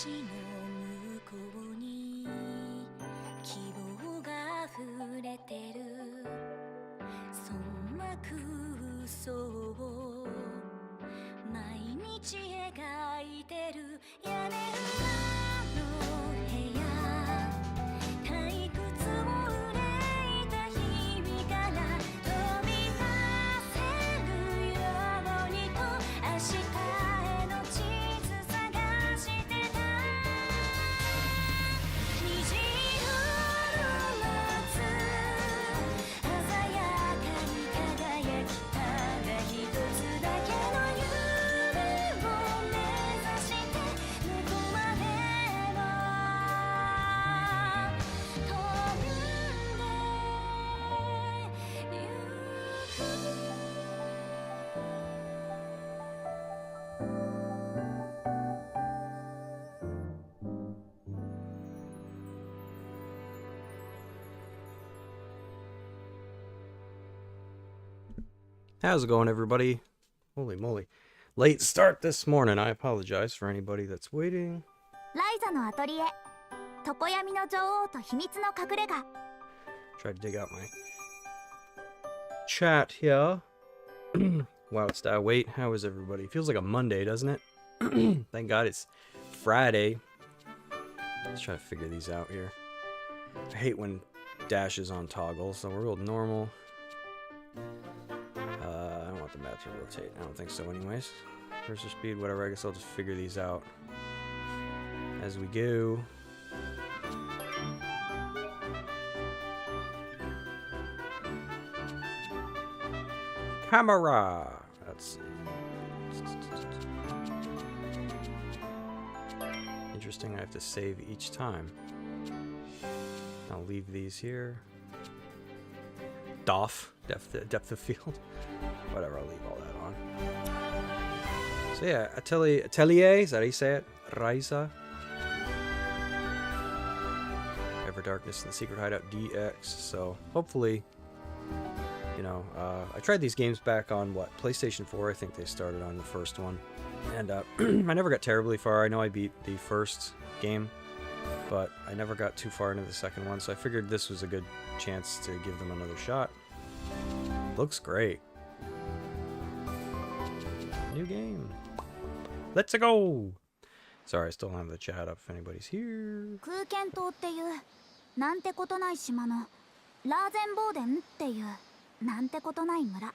橋の向こうに希望が溢れてるそんな空想を毎日描いてる屋根裏の部屋退屈を憂いた日々から飛び出せるようにと明日への地図探してた虹色の夏鮮やかに輝きただ一つだけの夢を目指してどこまでも飛んでゆく How's it going, everybody? Holy moly. Late start this morning. I apologize for anybody that's waiting. ライザのアトリエ常闇の女王と秘密の隠れ家 Try to dig out my chat here. Wow, it's that wait. How is everybody? Feels like a Monday, doesn't it? Thank God it's Friday. Let's try to figure these out here. I hate when dash is on toggle, so we'll go normal. I don't want the map to rotate. I don't think so anyways. Cursor speed, whatever. I guess I'll just figure these out as we go. Camera! Let's see. Interesting, I have to save each time. I'll leave these here. Depth of field. Whatever, I'll leave all that on. So yeah, Atelier, is that how you say it? Ryza. Ever Darkness and the Secret Hideout DX. So hopefully, you know, I tried these games back on what, PlayStation 4. I think they started on the first one, and I never got terribly far. I know I beat the first game, but I never got too far into the second one. So I figured this was a good chance to give them another shot. Looks great. New game. Let's go. Sorry, I still don't have the chat up if anybody's here. 空間島っていうなんてことない島のラーゼンボーデンっていうなんてことない村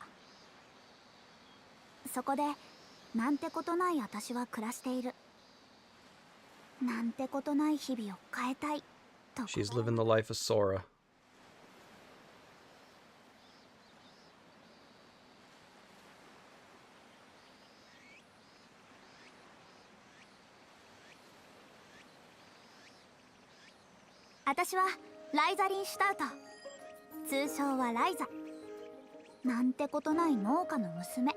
そこでなんてことない私は暮らしているなんてことない日々を変えたいと She's living the life of Sora.「私はライザリン・シュタウト通称はライザなんてことない農家の娘」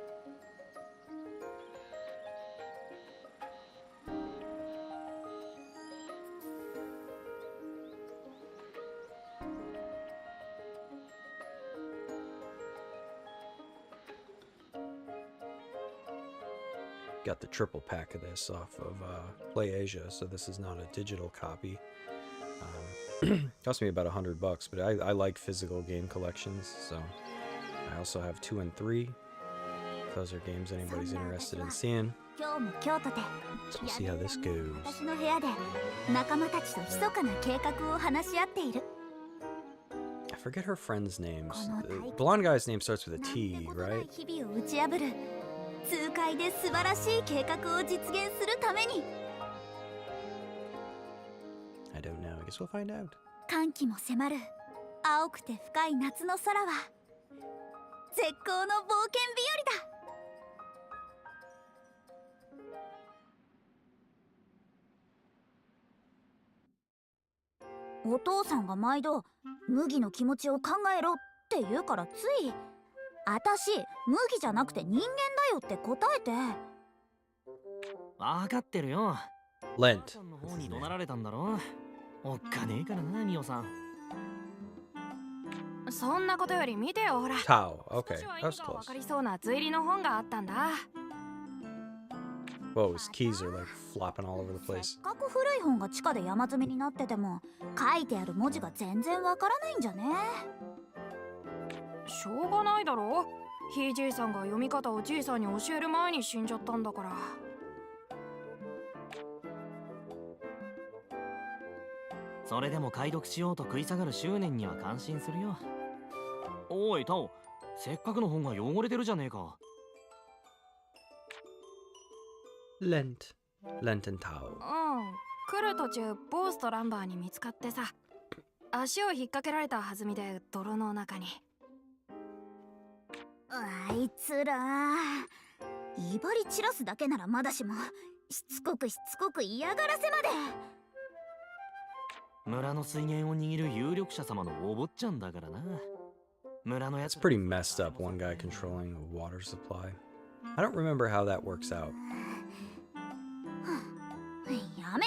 Got the triple pack of this off of PlayAsia, so this is not a digital copy. Cost me about $100, but I like physical game collections, so I also have 2 and 3. Those are games anybody's interested in seeing. So we'll see how this goes. 私の部屋で仲間たちと密かな計画を話し合っている I forget her friends' names. The blonde guy's name starts with a T, right? 日々を打ち破る痛快で素晴らしい計画を実現するために I don't know. I guess we'll find out. 歓喜も迫る青くて深い夏の空は絶好の冒険日和だお父さんが毎度麦の気持ちを考えろって言うからついあたし麦じゃなくて人間だよって答えて分かってるよ Lent. の方に怒鳴られたんだろおっかねえからなミオさんそんなことより見てよほら Tao. Okay, 少しは意 that 味 was が分 close. かりそうな図入りの本があったんだ Whoa, his keys are like flopping all over the せ place. っかく古い本が地下で山積みになってても書いてある文字が全然わからないんじゃね。しょうがないだろ。ひいじいさんが読み方をじいさんに教える前に死んじゃったんだから。それでも解読しようと食い下がる執念には感心するよ。おいタオ、せっかくの本が汚れてるじゃねえか。Lent and Tao. うん、来る途中ボースとランバーに見つかってさ、足を引っ掛けられた弾みで泥の中に。あいつら威張り散らすだけならまだしもしつこく嫌がらせまで。村の水源を握る有力者様のお坊ちゃんだからな。村のや It's つ pretty messed up, one guy controlling a water supply. I don't remember how that works out.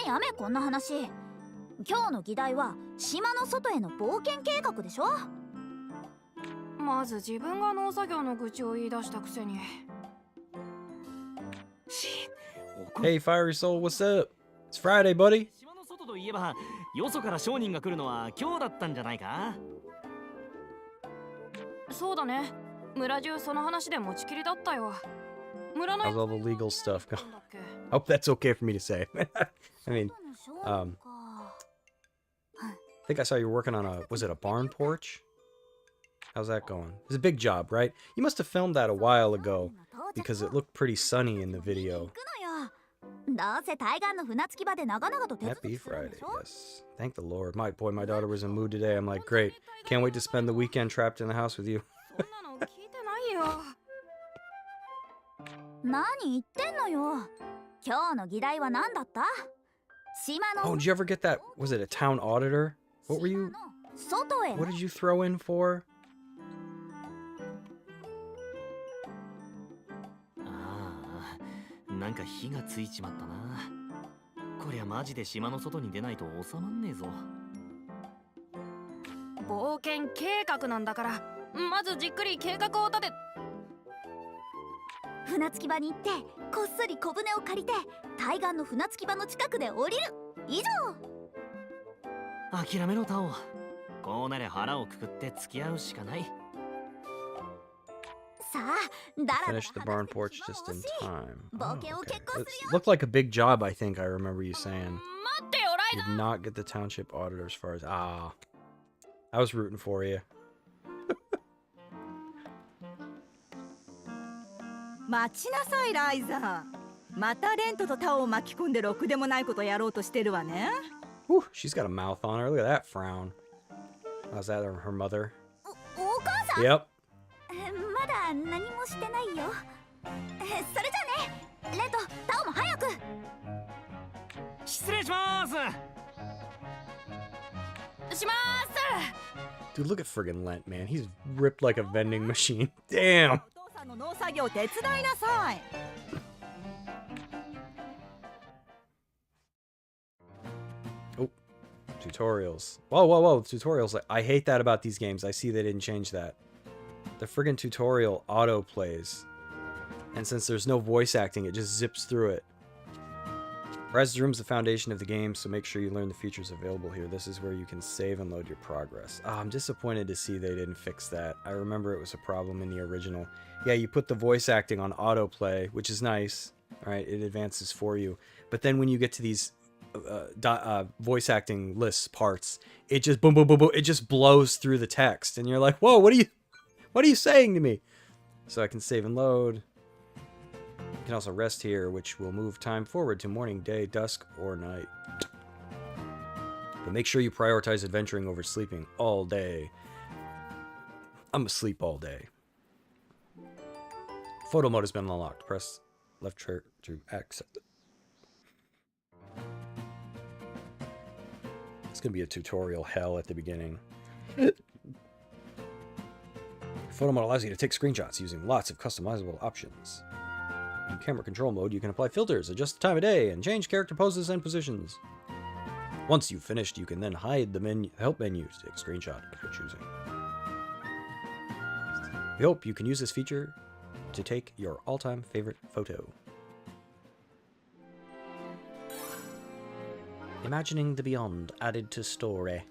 やめこんな話。今日の議題は島の外への冒険計画でしょ。まず自分が農作業の愚痴を言い出したくせに。Hey, Fiery Soul, what's up? It's Friday, buddy. 島の外といえば、よそから商人が来るのは今日だったんじゃないか。そうだね。村中その話で持ちきりだったよ。村の How's all the legal stuff going? だっけ。 I hope that's okay for me to say. I mean, I think I saw you working on was it a barn porch? How's that going? It's a big job, right? You must have filmed that a while ago because it looked pretty sunny in the video. どうせ対岸の船着き場で長々と手続 Happy きするんで Friday, しょ。 yes. Thank the Lord. My daughter was in mood today. I'm like, great. Can't wait to spend the weekend trapped in the house with you. そんなの聞いてないよ。何言ってんのよ。今日の議題は何だった？島の Oh, did you ever get that? Was it a town auditor? What were you? 外への What did you throw in for? ああ、なんか火がついちまったな。こりゃマジで島の外に出ないと収まんねえぞ。冒険計画なんだから、まずじっくり計画を立て。船着き場に行ってこっそり小舟を借りて対岸の船着き場の近くで降りる。以上。諦めろタオ。こうなれ腹をくくって付き合うしかない。さあ、だらだら Finished the barn porch just in time. 冒 Oh, 険を okay. 決行する It よ。 looked like a big job, I think I remember you saying. 待ってよ、ライ You ダ did not get the township auditor as far as... Ah. I was rooting for you. 待ちなさいライザー。またレントとタオを巻き込んでろくでもないことやろうとしてるわね。 Whew, she's got a mouth on her. Look at that frown. How's that her mother? お母さん、 Yep. まだ何もしてないよ。それじゃあね、レント、タオも早く。失礼します。しまーす。 Dude, look at friggin' Lent, man. He's ripped like a vending machine. Damn. お父さんの農作業手伝いなさい。Oh, tutorials. Whoa. Tutorials. I hate that about these games. I see they didn't change that. The friggin' tutorial auto plays. And since there's no voice acting, it just zips through it. Ryza's room is the foundation of the game, so make sure you learn the features available here. This is where you can save and load your progress. Oh, I'm disappointed to see they didn't fix that. I remember it was a problem in the original. Yeah, you put the voice acting on autoplay, which is nice. Alright, it advances for you. But then when you get to these voice acting lists parts, it just boom, it just blows through the text. And you're like, whoa, what are you saying to me? So I can save and load. You can also rest here, which will move time forward to morning, day, dusk, or night. But make sure you prioritize adventuring over sleeping all day. I'm asleep all day. Photo mode has been unlocked. Press left trigger to access it. It's going to be a tutorial hell at the beginning. Photo mode allows you to take screenshots using lots of customizable options. In camera control mode, you can apply filters, adjust the time of day, and change character poses and positions. Once you've finished, you can then hide the help menu to take a screenshot of your choosing. We hope you can use this feature to take your all-time favorite photo. Imagining the beyond added to story.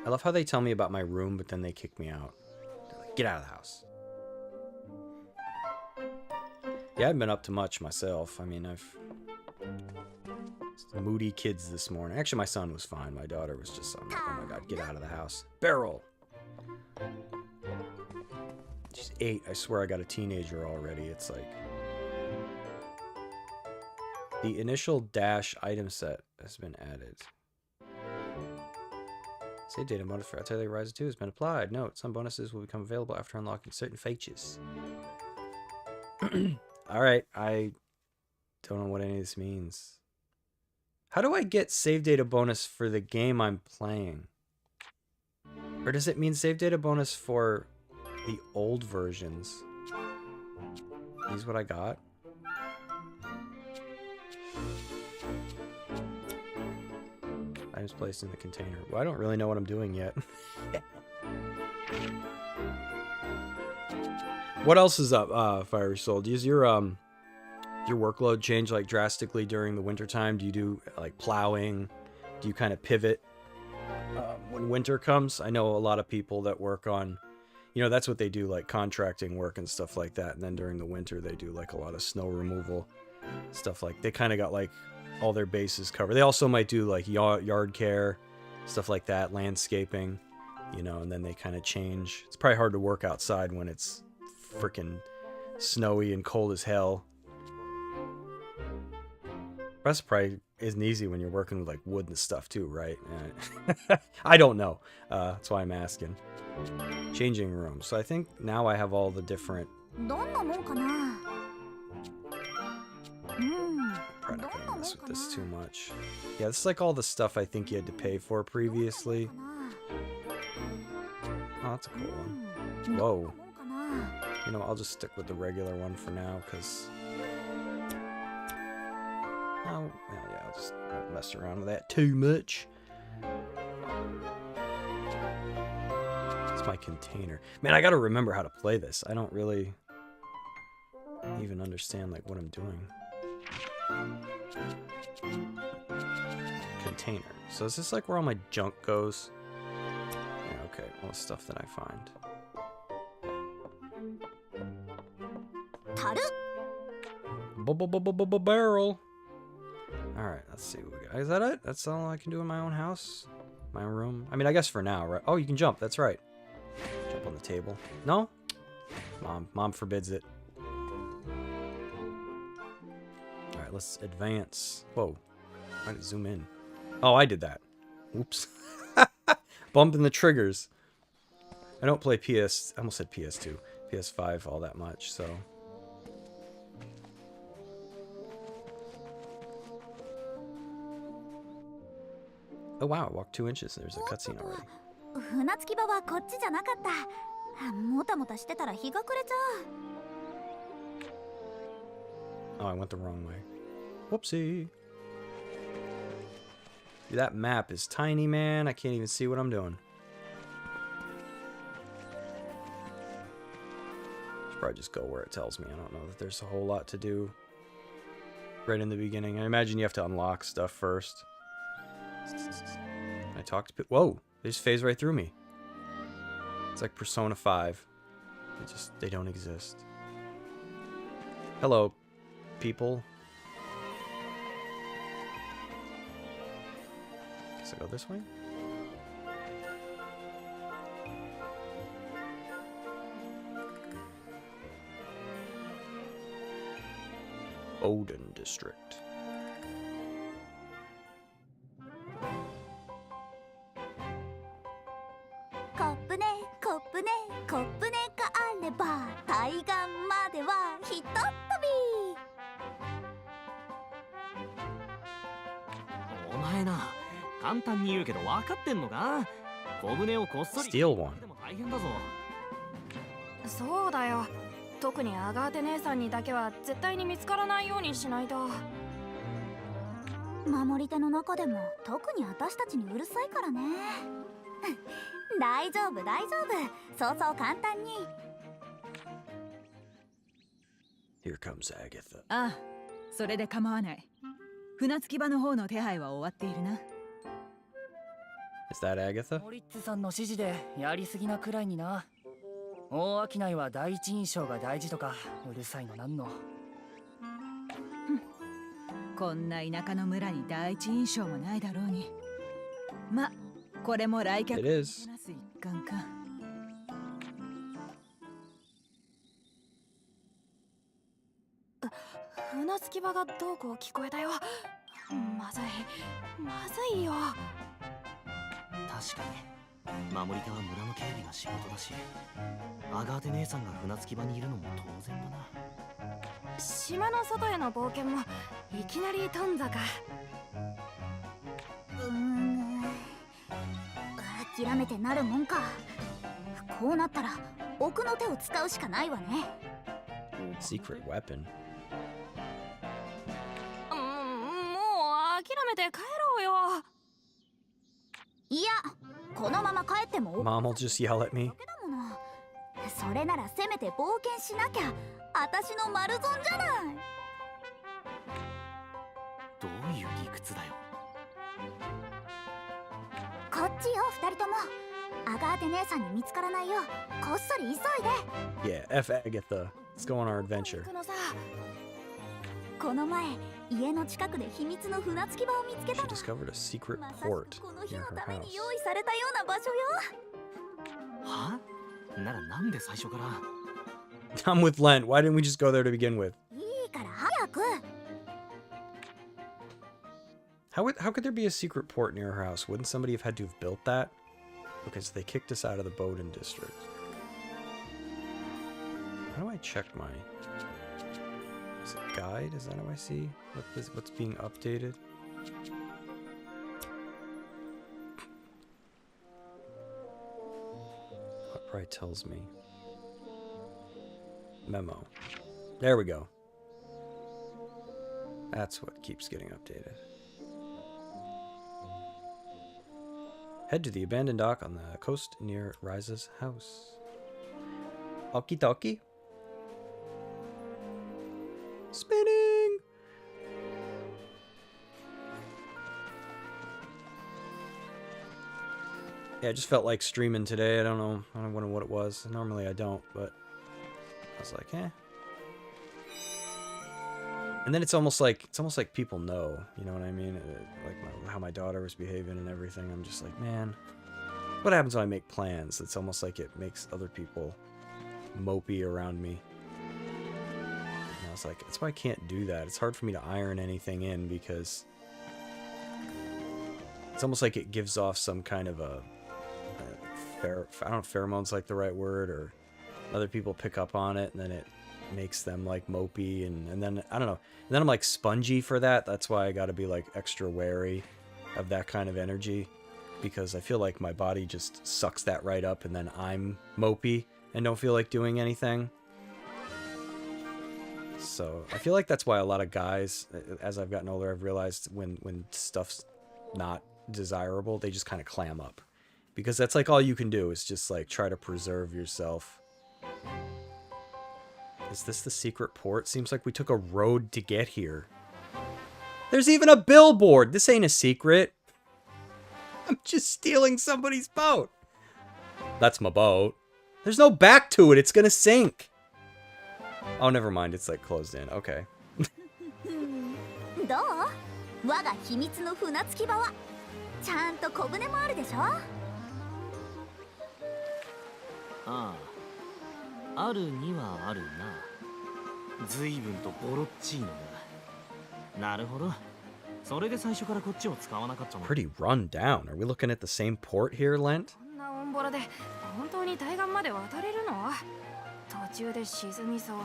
I love how they tell me about my room, but then they kick me out. They're like, get out of the house. Yeah, I haven't been up to much myself. I mean, I've... moody kids this morning. Actually, my son was fine. My daughter was just like, oh my god, get out of the house. Beryl! She's 8. I swear I got a teenager already. It's like... The initial dash item set has been added. Save data bonus for Atelier Ryza 2 has been applied. Note, some bonuses will become available after unlocking certain features. Alright, I don't know what any of this means. How do I get save data bonus for the game I'm playing? Or does it mean save data bonus for the old versions? Is what I got? Items placed in the container. Well, I don't really know what I'm doing yet. What else is up, Fiery Soul? Does your workload change like drastically during the wintertime? Do you do like plowing? Do you kind of pivot when winter comes? I know a lot of people that work on, you know, that's what they do, like contracting work and stuff like that. And then during the winter, they do like a lot of snow removal stuff. Like they kind of got like all their bases covered. They also might do like yard care, stuff like that, landscaping, you know, and then they kind of change. It's probably hard to work outside when it's freaking snowy and cold as hell. That's probably isn't easy when you're working with like wood and stuff too, right? I don't know. That's why I'm asking. Changing rooms. So I think now I have all the different... Probably not gonna mess with this too much. Yeah, this is like all the stuff I think you had to pay for previously. Oh, that's a cool one. Whoa. You know, I'll just stick with the regular one for now, because... Oh, well, yeah, I'll just not mess around with that too much. It's my container. Man, I gotta remember how to play this. I don't really even understand, like, what I'm doing. Container. So is this like where all my junk goes? Yeah, okay, all the stuff that I find. Barrel. Alright, let's see what we got. Is that it? That's all I can do in my own house? My own room? I mean, I guess for now, right? Oh, you can jump. That's right. Jump on the table. No? Mom forbids it. Alright, let's advance. Whoa. Why did it zoom in? Oh, I did that. Oops. Bumping the triggers. I don't play I almost said PS2. PS5 all that much, so... Oh wow, I walked 2 inches. There's a cutscene already. Oh, I went the wrong way. Whoopsie. That map is tiny, man. I can't even see what I'm doing. Should probably just go where it tells me. I don't know that there's a whole lot to do right in the beginning. I imagine you have to unlock stuff first. I talked to... Whoa! They just phase right through me. It's like Persona 5. They don't exist. Hello, people. Guess I go this way? Odin District. Steal one. そうだよ。特にアガーテ姉さんにだけは絶対に見つからないようにしないと。守り手の中でも特に私たちにうるさいからね。大丈夫大丈夫。そうそう簡単に。Here comes Agatha. ああ、それで構わない。船着き場の方の手配は終わっているな。 Is that Agatha? モリッツさんの指示でやりすぎなくらいにな。大商いは第一印象が大事とかうるさいのなんの。こんな田舎の村に第一印象もないだろうに。ま、これも来客 It を is. なす一環か。船着き場がどうこう聞こえたよ。まずいよ。確かに守り手は村の警備が仕事だし、アガーテ姉さんが船着き場にいるのも当然だな。島の外への冒険もいきなり頓挫か。諦めてなるもんか。こうなったら奥の手を使うしかないわね。 Secret weapon. もう諦めて帰ろうよ。いや、このまま帰っても Mom will just yell at me. だけだもの。それならせめて冒険しなきゃ私の丸損じゃない。どういう理屈だよ。こっちよ2人とも。アガーテ姉さんに見つからないようこっそり急いで。 Yeah, F Agatha. Let's go on our adventure. このさ、この前家の近くで秘密の船着き場を見つけ She たの。 discovered a secret まさし port くこの日 near の her ため house. に用意されたような場所よ。は？ならなんで最初から。 I'm with Lent. Why didn't we just go there to begin with? いいから早く。 How could there be a secret port near her house? Wouldn't somebody have had to have built that? Okay, so they kicked us out of the Bowden district. How do I check my... Is it guide? Is that how I see what's being updated? What right tells me? Memo. There we go. That's what keeps getting updated. Head to the abandoned dock on the coast near Ryza's house. Okie dokie. Spinning! Yeah, I just felt like streaming today. I don't know what it was. Normally I don't, but I was like, eh. And then it's almost like people know, you know what I mean? Like how my daughter was behaving and everything. I'm just like, man, what happens when I make plans? It's almost like it makes other people mopey around me. And I was like, that's why I can't do that. It's hard for me to iron anything in because it's almost like it gives off some kind of a I don't know if pheromones like the right word, or other people pick up on it and then it makes them like mopey and then I don't know, and then I'm like spongy for that. That's why I got to be like extra wary of that kind of energy, because I feel like my body just sucks that right up and then I'm mopey and don't feel like doing anything. So I feel like that's why a lot of guys, as I've gotten older, I've realized when stuff's not desirable, they just kind of clam up, because that's like all you can do is just like try to preserve yourself. Is this the secret port? Seems like we took a road to get here. There's even a billboard. This ain't a secret. I'm just stealing somebody's boat. That's my boat. There's no back to it. It's gonna sink. Oh, never mind. It's like closed in. Okay. どう？我が秘密の船着き場はちゃんと小舟もあるでしょ？ああ、あるにはあるな。随分とボロっちいのだ。なるほど。それで最初からこっちを使わなかったの。 Pretty run down. Are we looking at the same port here, Lent? こんなオンボロで本当に対岸まで渡れるの？途中で沈みそう。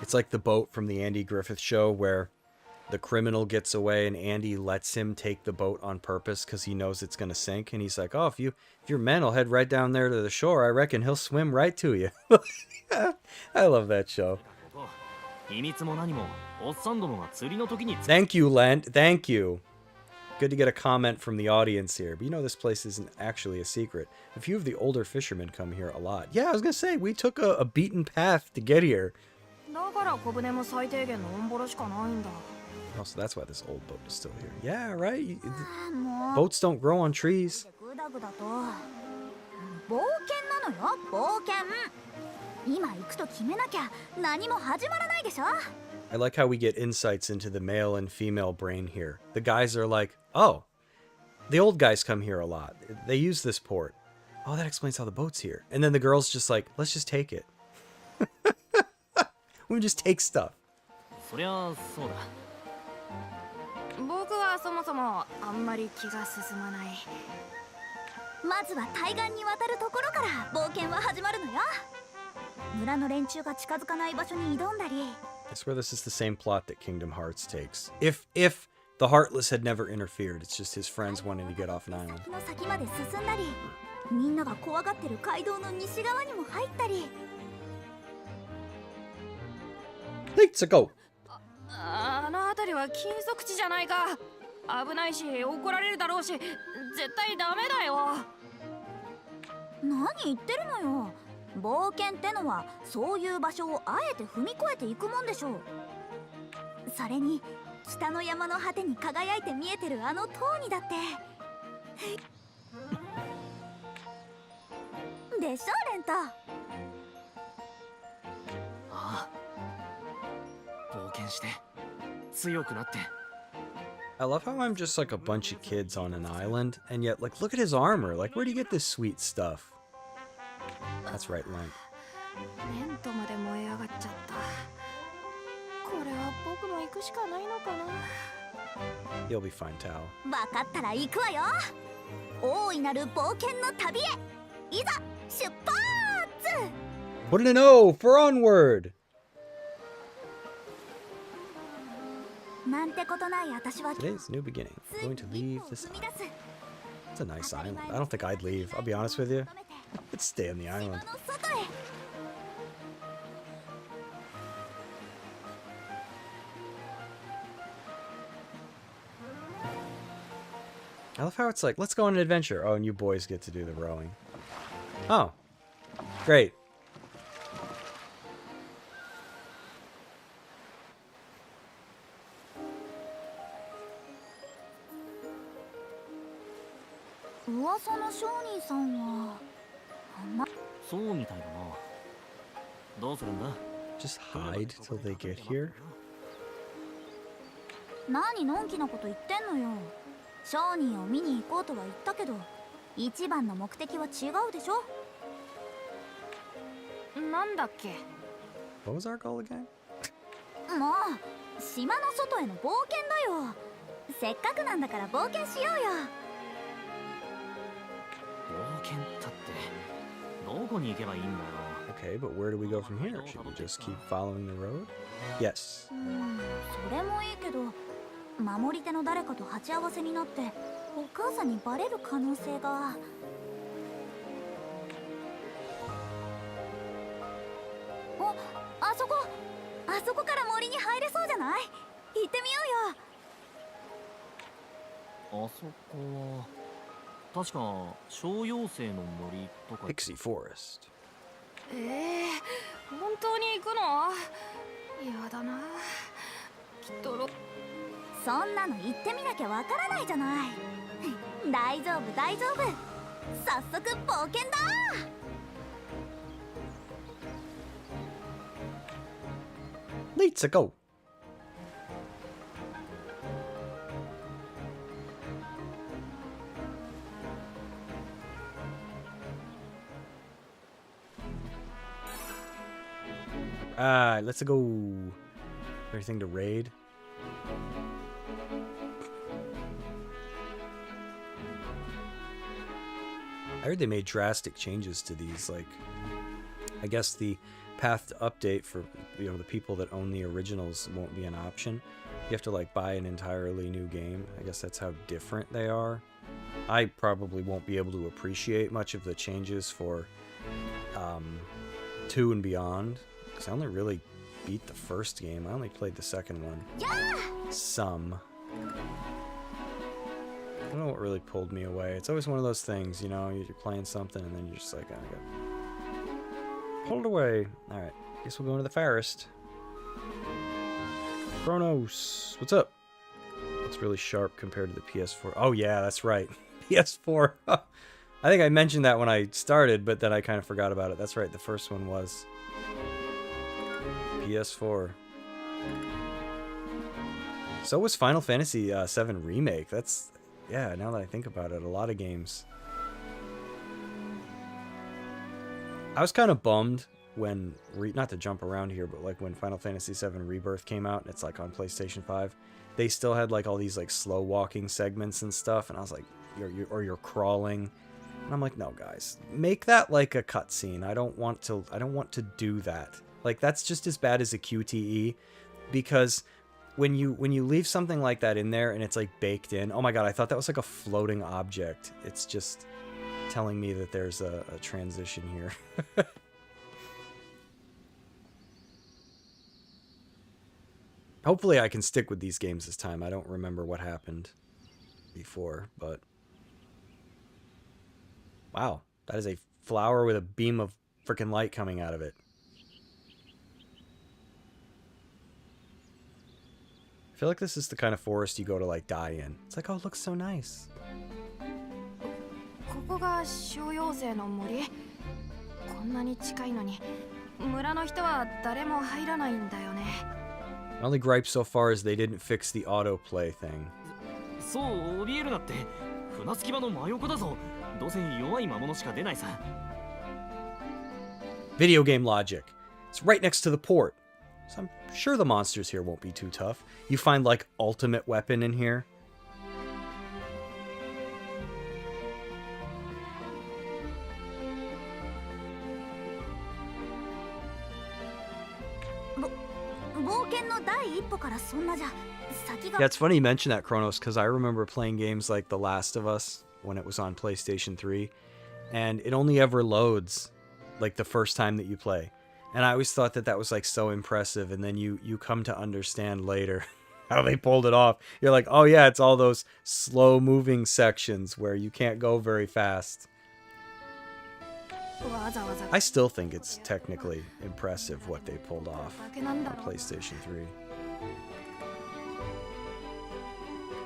It's like the boat from the Andy Griffith show where the criminal gets away and Andy lets him take the boat on purpose because he knows it's going to sink. And he's like, oh, if your men will head right down there to the shore, I reckon he'll swim right to you. I love that show. 秘密も何もおっさんどもが釣りの時に Thank you, Lent. Thank you. Good to get a comment from the audience here. But you know this place isn't actually a secret. A few of the older fishermen come here a lot. Yeah, I was going to say, we took a beaten path to get here. だから小舟も最低限のオンボロしかないんだ。Oh, so that's why this old boat is still here. Yeah, right?もう Boats don't grow on trees. グダグダと冒険なのよ、冒険。今行くと決めなきゃ何も始まらないでしょ。 I like how we get insights into the male and female brain here. The guys are like, oh, the old guys come here a lot. They use this port. Oh, that explains how the boat's here. And then the girl's just like, let's just take it. We just take stuff. そりゃそうだ。僕はそもそもあんまり気が進まない。まずは対岸に渡るところから冒険は始まるのよ。村の連中が近づかない場所に挑んだり。 I swear this is the same plot that Kingdom Hearts takes. If the Heartless had never interfered, it's just his friends wanting to get off an island. 先の先まで進んだり、みんなが怖がってる街道の西側にも入ったり。 Let's go. あの辺りは禁足地じゃないか。危ないし怒られるだろうし、絶対ダメだよ。何言ってるのよ。冒険ってのはそういう場所をあえて踏み越えていくもんでしょう。それに北の山の果てに輝いて見えてるあの塔にだってでしょ、レント。ああ。冒険して強くなって。 I love how I'm just like a bunch of kids on an island, and yet, like, look at his armor. Like, where do you get this sweet stuff? That's right, Link. レントまで燃え上がっちゃった。これは僕も行くしかないのかな。 You'll be fine, Tao. 分かったら行くわよ。大いなる冒険の旅へいざ出発。 Put in an O for onward. なんてことない私は Today's new beginning. つ I'm い going to に leave 一歩 this 踏み island. 出す。 It's a nice island. I don't think I'd leave. I'll be honest with you. I'd stay on the 島 island. の外へ。 I love how it's like, let's go on an adventure. Oh, and you boys get to do the rowing. Oh, great.噂の商人さんはそうみたいだな。どうするんだ？ Just hide till they get here. 何のんきなこと言ってんのよ。商人を見に行こうとは言ったけど一番の目的は違うでしょ。なんだっけ。 What was our goal again? もう島の外への冒険だよ。せっかくなんだから冒険しようよ。冒険ったってどこに行けばいいんだよ。 Okay, but where do we go from here? Should we just keep following the road? Yes. それもいいけど守り手の誰かと鉢合わせになってお母さんにバレる可能性が。お、あそこから森に入れそうじゃない？行ってみようよ。あそこは確か小妖精の森とか。 Pixie Forest. 本当に行くの？やだな。きっとそんなの行ってみなきゃわからないじゃない。大丈夫大丈夫。早速冒険だ。Let's go. Let's go. Everything to raid. I heard they made drastic changes to these, like, I guess the path to update for, you know, the people that own the originals won't be an option. You have to, like, buy an entirely new game. I guess that's how different they are. I probably won't be able to appreciate much of the changes for 2 and beyond, because I only really beat the first game. I only played the second one. Some. I don't know what really pulled me away. It's always one of those things, you know, you're playing something and then you're just like, oh, I got pulled away. Alright, guess we'll go into the forest. Kronos, what's up? It's really sharp compared to the PS4. Oh yeah, that's right. PS4. I think I mentioned that when I started, but then I kind of forgot about it. That's right, the first one was PS4. So was Final Fantasy VII Remake. That's, yeah, now that I think about it, a lot of games. I was kind of bummed when, not to jump around here, but like when Final Fantasy VII Rebirth came out, and it's like on PlayStation 5, they still had like all these like slow walking segments and stuff, and I was like, you're crawling, and I'm like, no guys, make that like a cutscene. I don't want to do that. Like that's just as bad as a QTE, because when you leave something like that in there and it's like baked in, oh my god, I thought that was like a floating object. It's just telling me that there's a transition here. Hopefully I can stick with these games this time. I don't remember what happened before, but wow, that is a flower with a beam of freaking light coming out of it. I feel like this is the kind of forest you go to like die in. It's like, oh, it looks so nice. ここが小妖精の森。こんなに近いのに村の人は誰も入らないんだよね。My only gripe so far is they didn't fix the autoplay thing. そう怯えるなって。船着き場の真横だぞ。どうせ弱い魔物しか出ないさ。Video game logic. It's right next to the port. So I'm sure the monsters here won't be too tough. You find like ultimate weapon in here. Yeah, it's funny you mention that, Kronos, because I remember playing games like The Last of Us when it was on PlayStation 3, and it only ever loads like the first time that you play. And I always thought that that was like so impressive, and then you come to understand later how they pulled it off. You're like, oh yeah, it's all those slow moving sections where you can't go very fast. I still think it's technically impressive what they pulled off on PlayStation 3.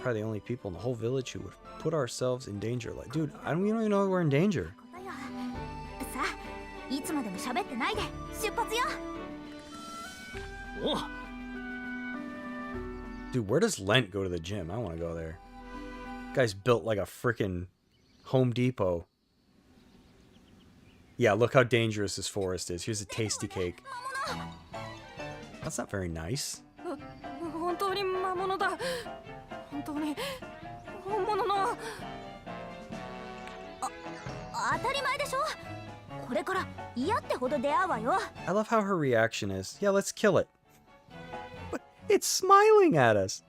Probably the only people in the whole village who would put ourselves in danger. Like, dude, we don't even know we're in danger. Dude, where does Lent go to the gym? I want to go there. Guy's built like a freaking Home Depot. Yeah, look how dangerous this forest is. Here's a tasty cake. That's not very nice. I love how her reaction is, yeah, let's kill it. But it's smiling at us.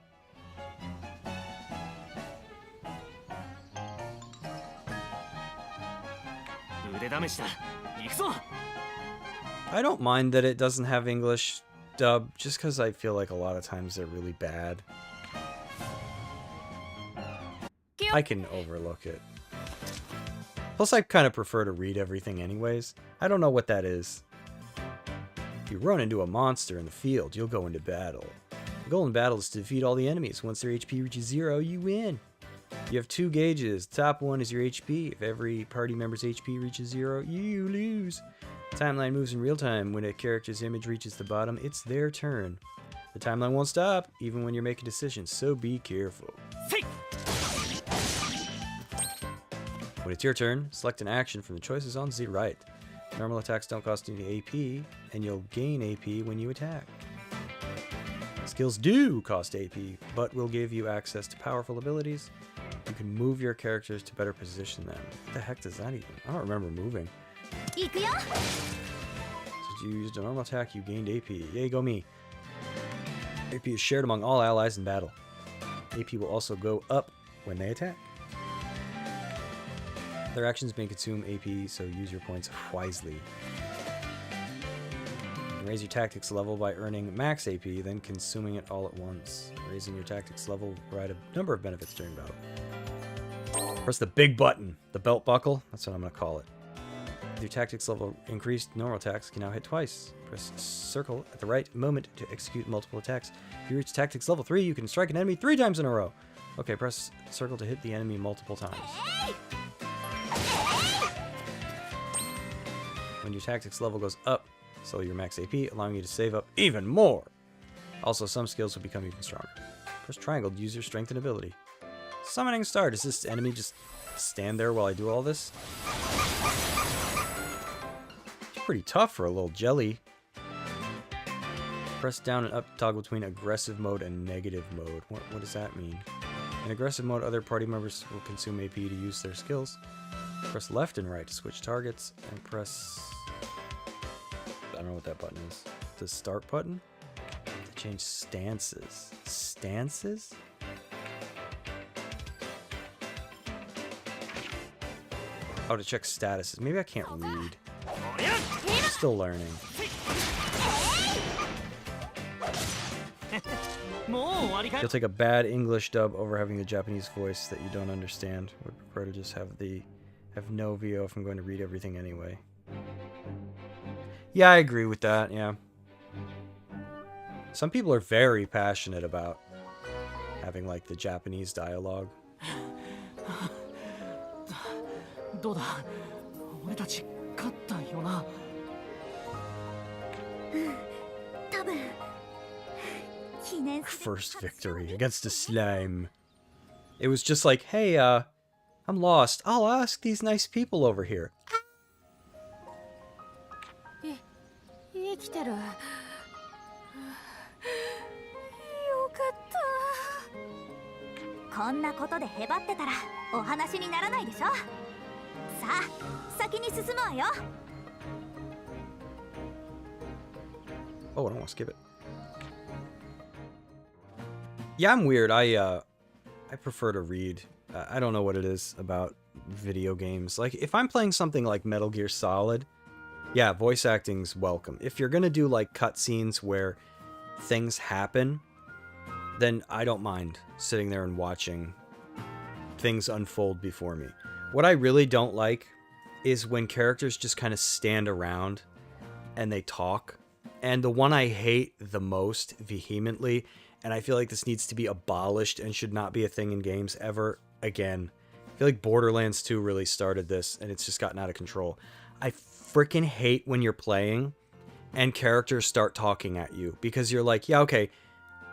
I don't mind that it doesn't have English dub, just because I feel like a lot of times they're really bad. I can overlook it. Plus, I kind of prefer to read everything anyways. I don't know what that is. If you run into a monster in the field, you'll go into battle. The goal in battle is to defeat all the enemies. Once their HP reaches 0, you win. You have 2 gauges. The top one is your HP. If every party member's HP reaches 0, you lose. The timeline moves in real time. When a character's image reaches the bottom, it's their turn. The timeline won't stop, even when you're making decisions, so be careful. When it's your turn, select an action from the choices on the right. Normal attacks don't cost any AP, and you'll gain AP when you attack. Skills do cost AP, but will give you access to powerful abilities. You can move your characters to better position them. What the heck does that even? I don't remember moving. So if you used a normal attack, you gained AP. Yay, go me. AP is shared among all allies in battle. AP will also go up when they attack. Their actions may consume AP, so use your points wisely. You can raise your tactics level by earning max AP, then consuming it all at once. Raising your tactics level will provide a number of benefits during battle. Press the big button, the belt buckle. That's what I'm going to call it. With your tactics level increased, normal attacks can now hit twice. Press circle at the right moment to execute multiple attacks. If you reach tactics level 3, you can strike an enemy 3 times in a row. Okay, press circle to hit the enemy multiple times. When your tactics level goes up, so your max AP, allowing you to save up even more. Also, some skills will become even stronger. Press triangle to use your strength and ability. Summoning Star. Does this enemy just stand there while I do all this? Pretty tough for a little jelly. Press down and up to toggle between aggressive mode and negative mode. What does that mean? In aggressive mode, other party members will consume AP to use their skills. Press left and right to switch targets, and press... I don't know what that button is. The start button? To change stances. Stances? Oh, to check statuses. Maybe I can't read. I'm still learning. You'll take a bad English dub over having the Japanese voice that you don't understand. Would prefer to just have no VO if I'm going to read everything anyway. Yeah, I agree with that, yeah. Some people are very passionate about having, like, the Japanese dialogue. First victory against a slime. It was just like, hey, I'm lost. I'll ask these nice people over here. 生きてる。よかった。こんなことでへばってたらお話にならないでしょ。さあ、先に進むわよ。Oh, I don't want to skip it. Yeah, I'm weird. I prefer to read. I don't know what it is about video games. Like, if I'm playing something like Metal Gear Solid, yeah, voice acting's welcome. If you're gonna do, like, cutscenes where things happen, then I don't mind sitting there and watching things unfold before me. What I really don't like is when characters just kind of stand around and they talk. And the one I hate the most vehemently, and I feel like this needs to be abolished and should not be a thing in games ever again. I feel like Borderlands 2 really started this, and it's just gotten out of control. I freaking hate when you're playing and characters start talking at you, because you're like, yeah, okay,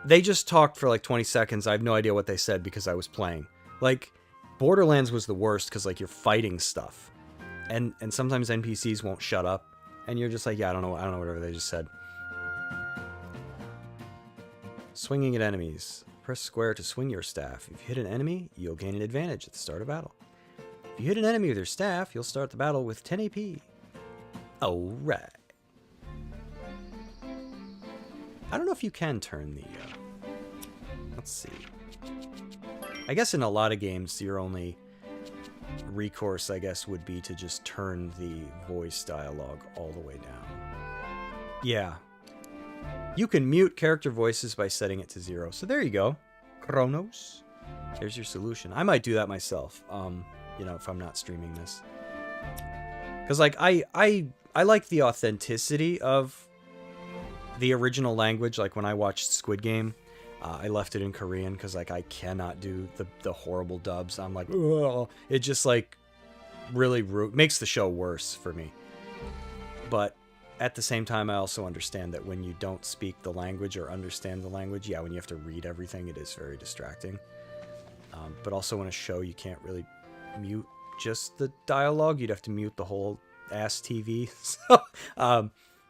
they just talked for like 20 seconds. I have no idea what they said because I was playing. Like, Borderlands was the worst because, like, you're fighting stuff, and sometimes NPCs won't shut up, and you're just like, yeah, I don't know whatever they just said. Swinging at enemies. Press square to swing your staff. If you hit an enemy, you'll gain an advantage at the start of battle. If you hit an enemy with your staff, you'll start the battle with 10 AP. Alright. I don't know if you can turn the... let's see. I guess in a lot of games, your only recourse, I guess, would be to just turn the voice dialogue all the way down. Yeah. You can mute character voices by setting it to 0. So there you go. Kronos. There's your solution. I might do that myself, you know, if I'm not streaming this. Because, like, I like the authenticity of the original language. Like, when I watched Squid Game, I left it in Korean because, like, I cannot do the horrible dubs. I'm like, ugh. It just, like, really makes the show worse for me. But at the same time, I also understand that when you don't speak the language or understand the language, yeah, when you have to read everything, it is very distracting. But also in a show, you can't really mute just the dialogue. You'd have to mute the whole ass TV.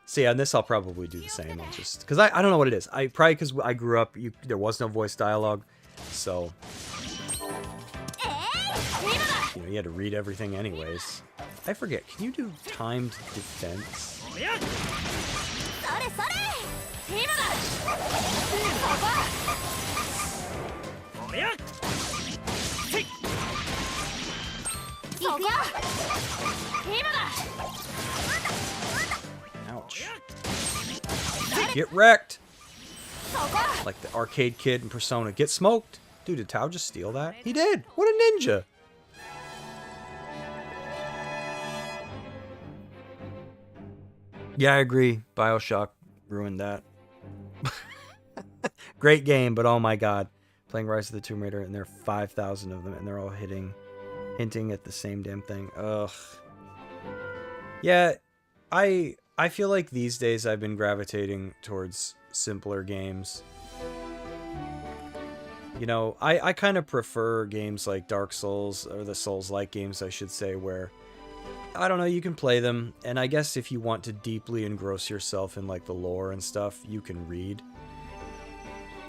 So yeah, and this I'll probably do the same. I'll just, because I don't know what it is. Probably because I grew up, there was no voice dialogue, so you know, you had to read everything anyways. I forget. Can you do timed defense? Ouch. Get wrecked! Like the arcade kid in Persona. Get smoked! Dude, did Tao just steal that? He did! What a ninja! Yeah, I agree. BioShock ruined that. Great game, but oh my god. Playing Rise of the Tomb Raider, and there are 5,000 of them, and they're all hinting at the same damn thing. Ugh. Yeah, I feel like these days I've been gravitating towards simpler games. You know, I kind of prefer games like Dark Souls, or the Souls-like games, I should say, where, I don't know, you can play them, and I guess if you want to deeply engross yourself in, like, the lore and stuff, you can read.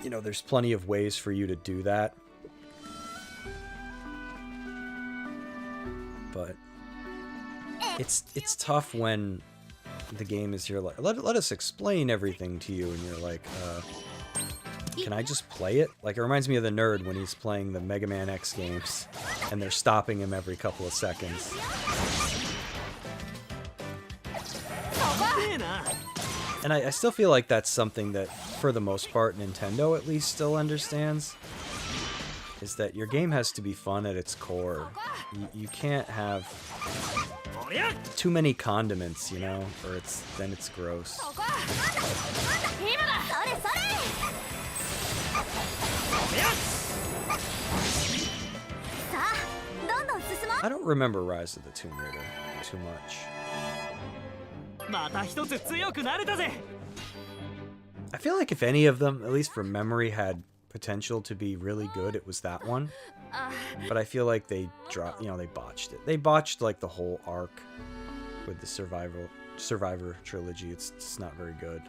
You know, there's plenty of ways for you to do that. But it's tough when the game is here like, let us explain everything to you, and you're like, can I just play it? Like, it reminds me of the nerd when he's playing the Mega Man X games, and they're stopping him every couple of seconds. And I still feel like that's something that, for the most part, Nintendo at least still understands. Is that your game has to be fun at its core. You can't have too many condiments, you know, or then it's gross. I don't remember Rise of the Tomb Raider too much. I feel like if any of them, at least for memory, had potential to be really good, it was that one. But I feel like they they botched it. They botched like the whole arc with the Survivor trilogy. It's not very good.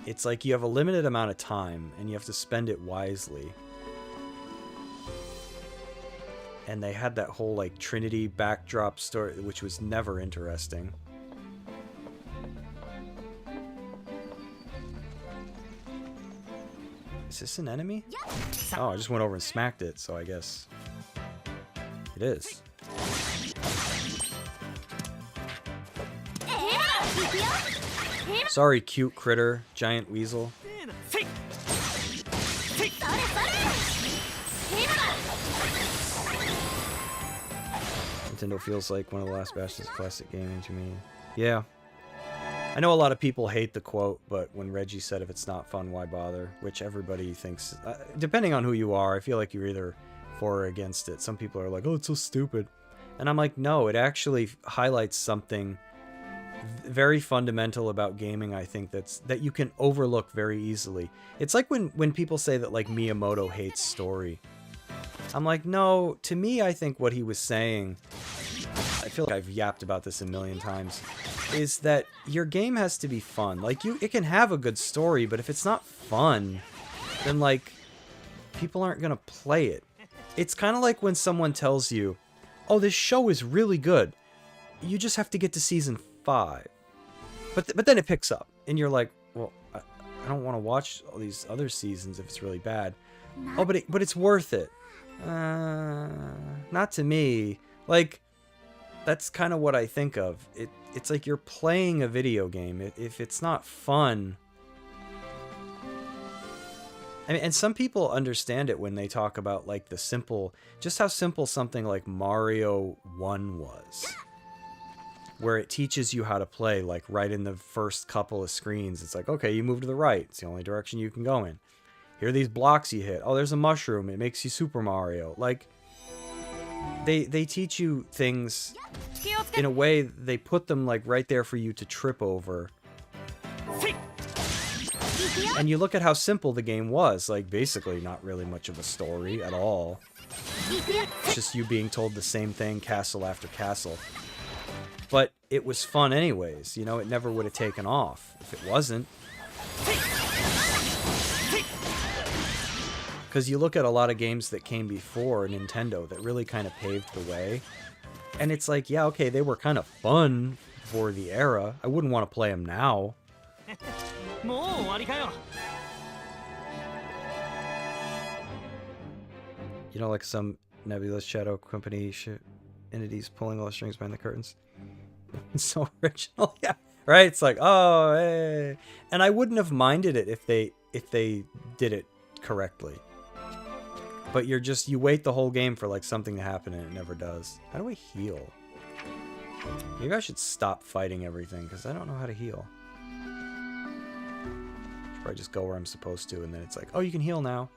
It's like you have a limited amount of time and you have to spend it wisely. And they had that whole like Trinity backdrop story, which was never interesting. Is this an enemy? Oh, I just went over and smacked it, so I guess it is. Sorry, cute critter, giant weasel. Nintendo feels like one of the last bastions of classic gaming to me. Yeah. I know a lot of people hate the quote, but when Reggie said if it's not fun, why bother? Which everybody thinks, depending on who you are, I feel like you're either for or against it. Some people are like, oh, it's so stupid. And I'm like, no, it actually highlights something very fundamental about gaming, I think, that you can overlook very easily. It's like when people say that like Miyamoto hates story. I'm like, no, to me, I think what he was saying, I feel like I've yapped about this a million times, is that your game has to be fun. Like, it can have a good story, but if it's not fun, then like, people aren't gonna play it. It's kind of like when someone tells you, oh, this show is really good, you just have to get to season 5. But then it picks up, and you're like, well, I don't want to watch all these other seasons if it's really bad. Oh, but it's worth it. Not to me. Like, that's kind of what I think of. It's like you're playing a video game. If it's not fun... I mean, and some people understand it when they talk about, like, the simple... Just how simple something like Mario 1 was. Where it teaches you how to play, like, right in the first couple of screens. It's like, okay, you move to the right. It's the only direction you can go in. Here are these blocks you hit. Oh, there's a mushroom. It makes you Super Mario. Like, they teach you things in a way, they put them, like, right there for you to trip over. And you look at how simple the game was. Like, basically not really much of a story at all. It's just you being told the same thing, castle after castle. But it was fun anyways. You know, it never would have taken off if it wasn't. Because you look at a lot of games that came before Nintendo that really kind of paved the way. And it's like, yeah, okay, they were kind of fun for the era. I wouldn't want to play them now. You know, like some nebulous shadow company entities pulling all the strings behind the curtains. It's so original, yeah. Right? It's like, oh, hey. And I wouldn't have minded it if they did it correctly. But you wait the whole game for like something to happen and it never does. How do I heal? Maybe I should stop fighting everything, because I don't know how to heal. Should probably just go where I'm supposed to, and then it's like, oh, you can heal now.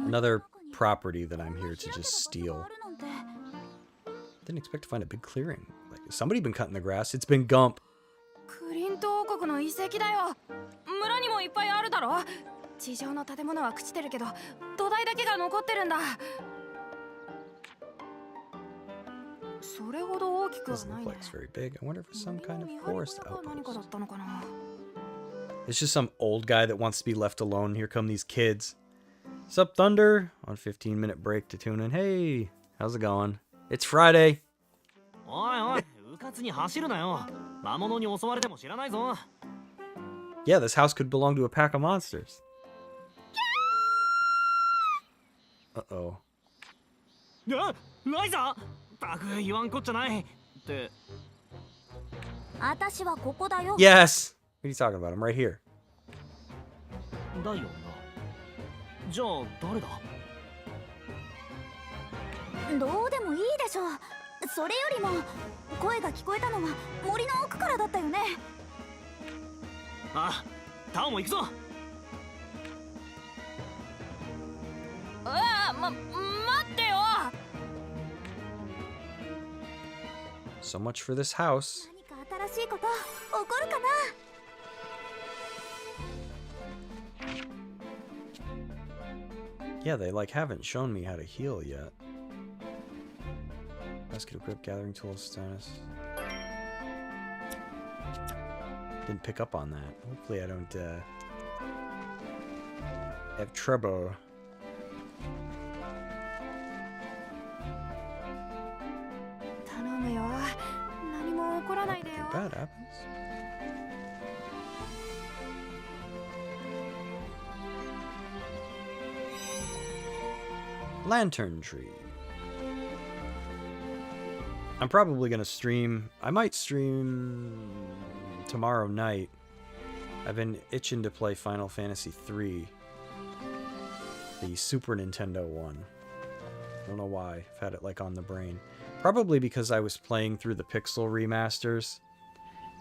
Another property that I'm here to just steal. Didn't expect to find a big clearing. Like, has somebody been cutting the grass? It's been Gump. クリント王国の遺跡だよ。村にもいっぱいあるだろ。地上の建物は朽ちてるけど、土台だけが残ってるんだ。それほど大きくは Doesn't ない look ね。 like it's very big. I wonder if it's some kind of 森の見張り forest 小屋か何かだ outpost. ったのかな。 It's just some old guy that wants to be left alone. Here come these kids. Sup, Thunder? On 15-minute break to tune in. Hey, how's it going? It's Friday. おいおい、うかつに走るなよ。魔物に襲われても知らないぞ。 Yeah, this house could belong to a pack of monsters. Uh-oh. ライザー、たく言わんこっちゃない。って。私はここだよ。 Yes! What are you talking about? I'm right here. だよな。じゃあ誰だ。どうでもいいでしょ。それよりも声が聞こえたのは森の奥からだったよね。あ、タオも行くぞ。待ってよ。 So much for this house. 何か新しいこと起こるかな。 Yeah, they like haven't shown me how to heal yet. Basket equip, gathering tools, status. Didn't pick up on that. Hopefully I don't have trouble. 頼むよ。何も起こらないでよ。 Bad happens. Lantern tree. I'm probably gonna stream. I might stream tomorrow night. I've been itching to play Final Fantasy III, the Super Nintendo one. I don't know why. I've had it like on the brain. Probably because I was playing through the Pixel remasters,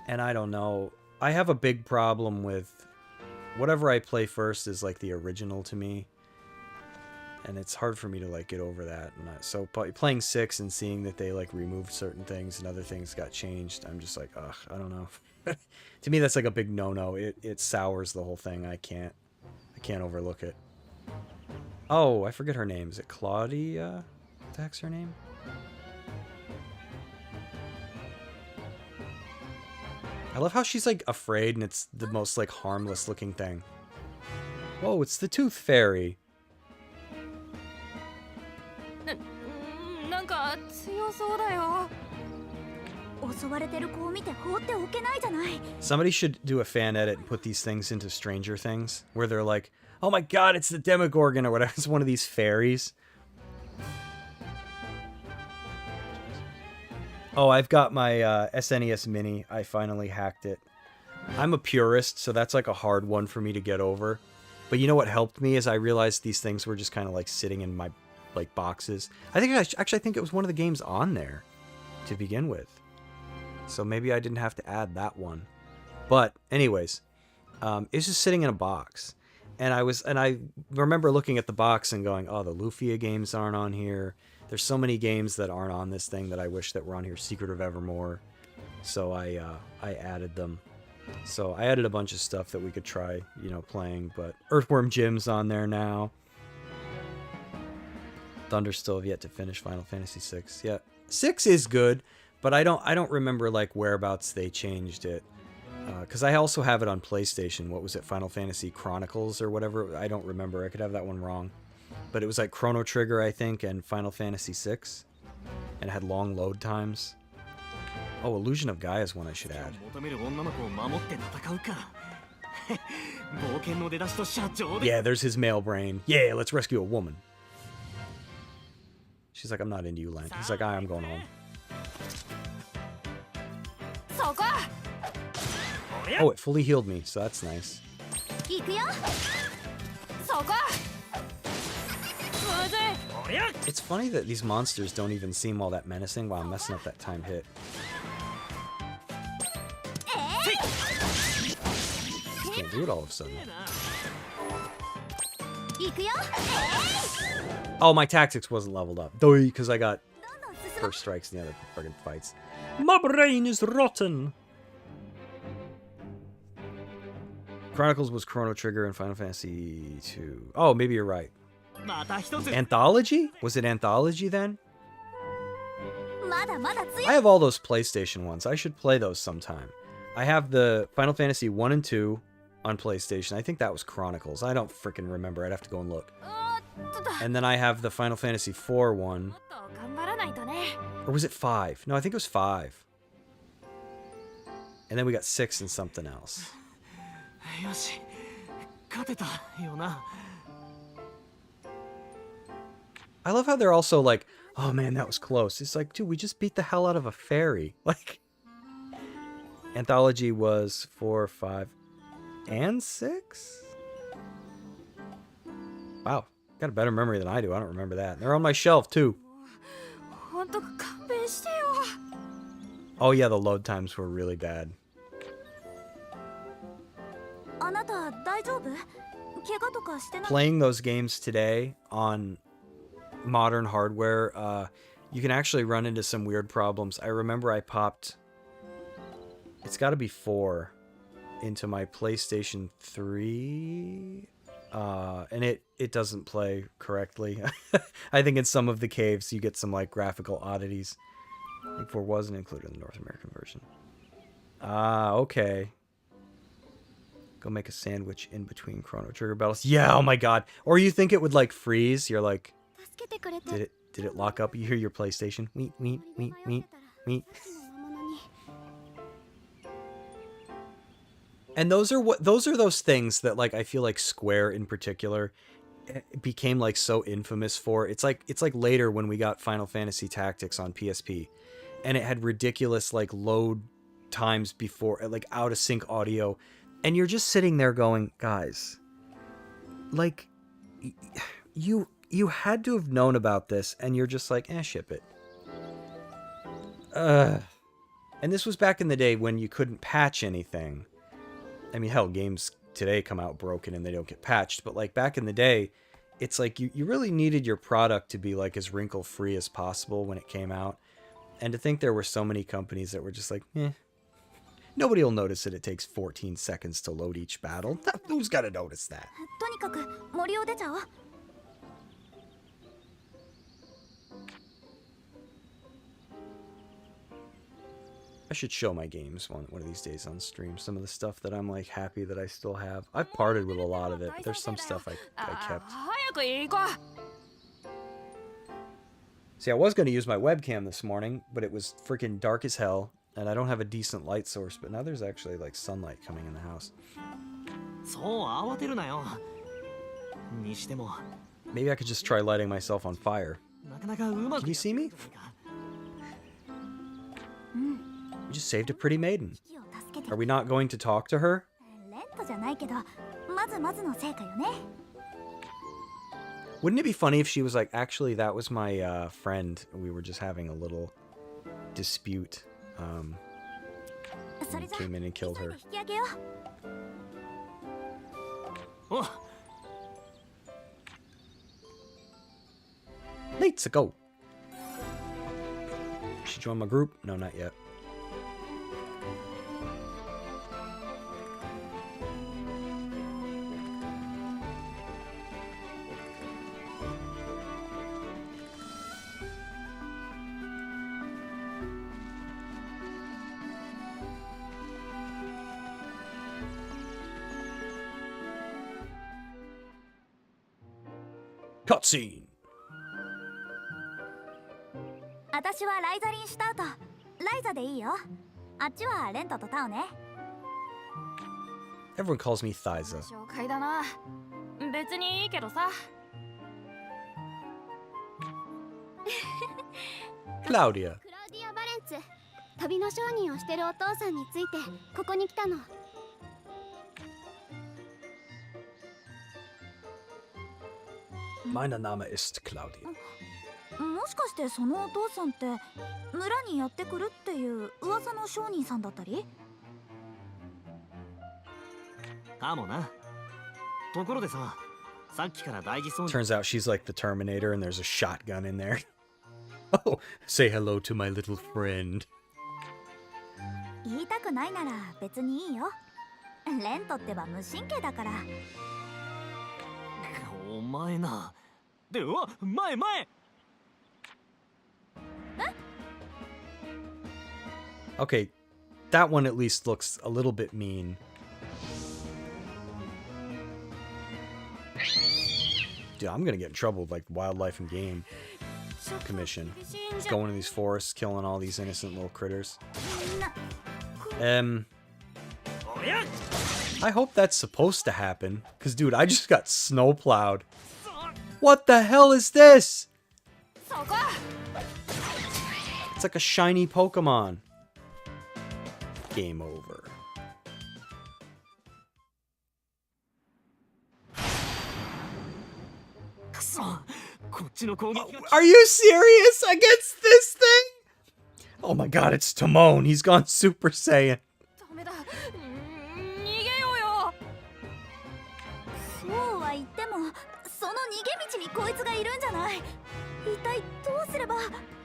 and I don't know. I have a big problem with whatever I play first is like the original to me. And it's hard for me to like get over that. And so playing 6 and seeing that they like removed certain things and other things got changed, I'm just like, ugh, I don't know. To me, that's like a big no-no. It sours the whole thing. I can't overlook it. Oh, I forget her name. Is it Claudia? What the heck's her name? I love how she's like afraid and it's the most like harmless looking thing. Whoa, it's the Tooth Fairy. なんか強そうだよ。襲われてる子を見て放っておけないじゃない。 Somebody should do a fan edit and put these things into Stranger Things, where they're like, oh my god, it's the Demogorgon or whatever. It's one of these fairies. Oh, I've got my SNES Mini. I finally hacked it. I'm a purist, so that's like a hard one for me to get over. But you know what helped me is I realized these things were just kind of like sitting in my like boxes. I think it was one of the games on there to begin with. So maybe I didn't have to add that one. But anyways, it's just sitting in a box. And I remember looking at the box and going, oh, the Lufia games aren't on here. There's so many games that aren't on this thing that I wish that were on here. Secret of Evermore. So I added them. So I added a bunch of stuff that we could try, you know, playing. But Earthworm Jim's on there now. Thunder still have yet to finish Final Fantasy VI. Yeah, 6 is good, but I don't remember like whereabouts they changed it. Because I also have it on PlayStation. What was it, Final Fantasy Chronicles or whatever? I don't remember. I could have that one wrong. But it was like Chrono Trigger, I think, and Final Fantasy VI, and it had long load times. Oh, Illusion of Gaia is one I should add. Yeah, there's his male brain. Yeah, let's rescue a woman. She's like, I'm not into you, Len. He's like, I'm going home. そこ Oh, it fully healed me, so that's nice. 行くよ。そこむずい It's funny that these monsters don't even seem all that menacing while I'm messing up that time hit. Can't do it all of a sudden. 行くよ。 Oh, my tactics wasn't leveled up. Because I got first strikes in the other friggin' fights. My brain is rotten! Chronicles was Chrono Trigger and Final Fantasy 2. Oh, maybe you're right. また一つ Anthology? Was it Anthology then? まだまだ強い。 I have all those PlayStation ones. I should play those sometime. I have the Final Fantasy 1 and 2 on PlayStation. I think that was Chronicles. I don't freaking remember. I'd have to go and look. おっとだ And then I have the Final Fantasy 4 one. もっと頑張らないとね Or was it 5? No, I think it was 5. And then we got 6 and something else. よし勝てたよな I love how they're also like, oh man, that was close. It's like, dude, we just beat the hell out of a fairy. Like, Anthology was 4, 5, and 6? Wow, got a better memory than I do. I don't remember that. They're on my shelf too. ほんと勘弁してよ Oh yeah, the load times were really bad. あなた大丈夫？怪我とかしてない？ Playing those games today on modern hardware, you can actually run into some weird problems. I remember I popped, it's got to be 4, into my PlayStation 3, and it doesn't play correctly. I think in some of the caves you get some like graphical oddities. I think 4 wasn't included in the North American version. Okay. Go make a sandwich in between Chrono Trigger battles. Yeah, oh my god. Or you think it would like freeze. You're like, 助けてくれて。 did it lock up? You hear your PlayStation? Weet, weet, weet, weet, weet. And those are those things that like I feel like Square in particular became like so infamous for. It's like later when we got Final Fantasy Tactics on PSP and it had ridiculous like load times before, like out of sync audio, and you're just sitting there going, guys, like you had to have known about this, and you're just like, ship it. And this was back in the day when you couldn't patch anything. I mean, hell, games today come out broken and they don't get patched, but like back in the day, it's like you really needed your product to be like as wrinkle-free as possible when it came out. And to think there were so many companies that were just like, nobody will notice that it takes 14 seconds to load each battle. Who's got to notice that? とにかく森を出ちゃおう。 I should show my games one of these days on stream. Some of the stuff that I'm like happy that I still have. I've parted with a lot of it, but there's some stuff I kept. 早く行こう See, I was going to use my webcam this morning, but it was freaking dark as hell, and I don't have a decent light source, but now there's actually like sunlight coming in the house. そう慌てるなよにしても Maybe I could just try lighting myself on fire. なかなかうまく Can you see me? We just saved a pretty maiden. 木を助けて。 Are we not going to talk to her? レントじゃないけど、まずまずの成果よね。 Wouldn't it be funny if she was like, actually, that was my friend. We were just having a little dispute. それじゃ Came in and killed her. 引き上げよう。お Let's go. She joined my group? No, not yet. Cutscene. 私はライザリンシュタート。ライザでいいよ。あっちはレントとタオね。 Everyone calls me Thiza. 紹介だな別にいいけどさ Claudia. クラウディア・バレンツ、旅の商人をしてるお父さんについてここに来たの。 Mein Name ist Claudia. もしかしてそのお父さんって村にやってくるっていう噂の商人さんだったり？かもな。ところでさ、さっきから大事そうに。 Turns out she's like the Terminator and there's a shotgun in there. Oh, say hello to my little friend. 言いたくないなら別にいいよ。レントってば無神経だから。お前な。で、うわ、前前。 Okay, that one at least looks a little bit mean. Dude, I'm gonna get in trouble with like Wildlife and Game Commission. Just going in these forests, killing all these innocent little critters. I hope that's supposed to happen, cause dude, I just got snowplowed. What the hell is this? It's like a shiny Pokemon. Game over. Are you serious against this thing? Oh my god, it's Timon. He's gone Super Saiyan. ダメだ。逃げようよ。そうは言ってもその逃げ道にこいつがいるんじゃない？一体どうすれば？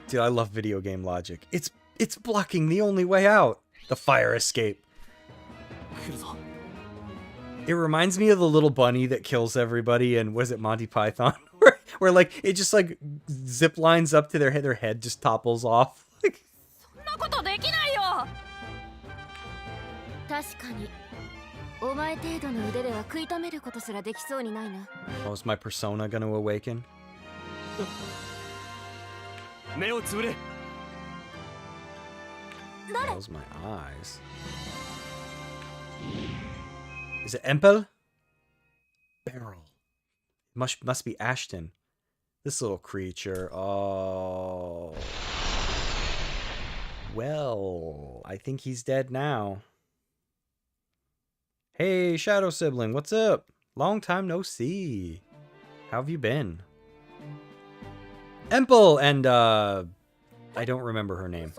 Dude, I love video game logic. It's blocking the only way out. The fire escape. It reminds me of the little bunny that kills everybody in, was it Monty Python? where like it just like zip lines up to their head just topples off. そんなことできないよ。確かにお前程度の腕では食い止めることすらできそうにないな。 Oh, is my persona gonna awaken? 目をつぶれ。 Close my eyes. Is it Empel? Beryl. Must be Ashton. This little creature. Oh. Well, I think he's dead now. Hey, Shadow Sibling, what's up? Long time no see. How have you been? Empel and I don't remember her name.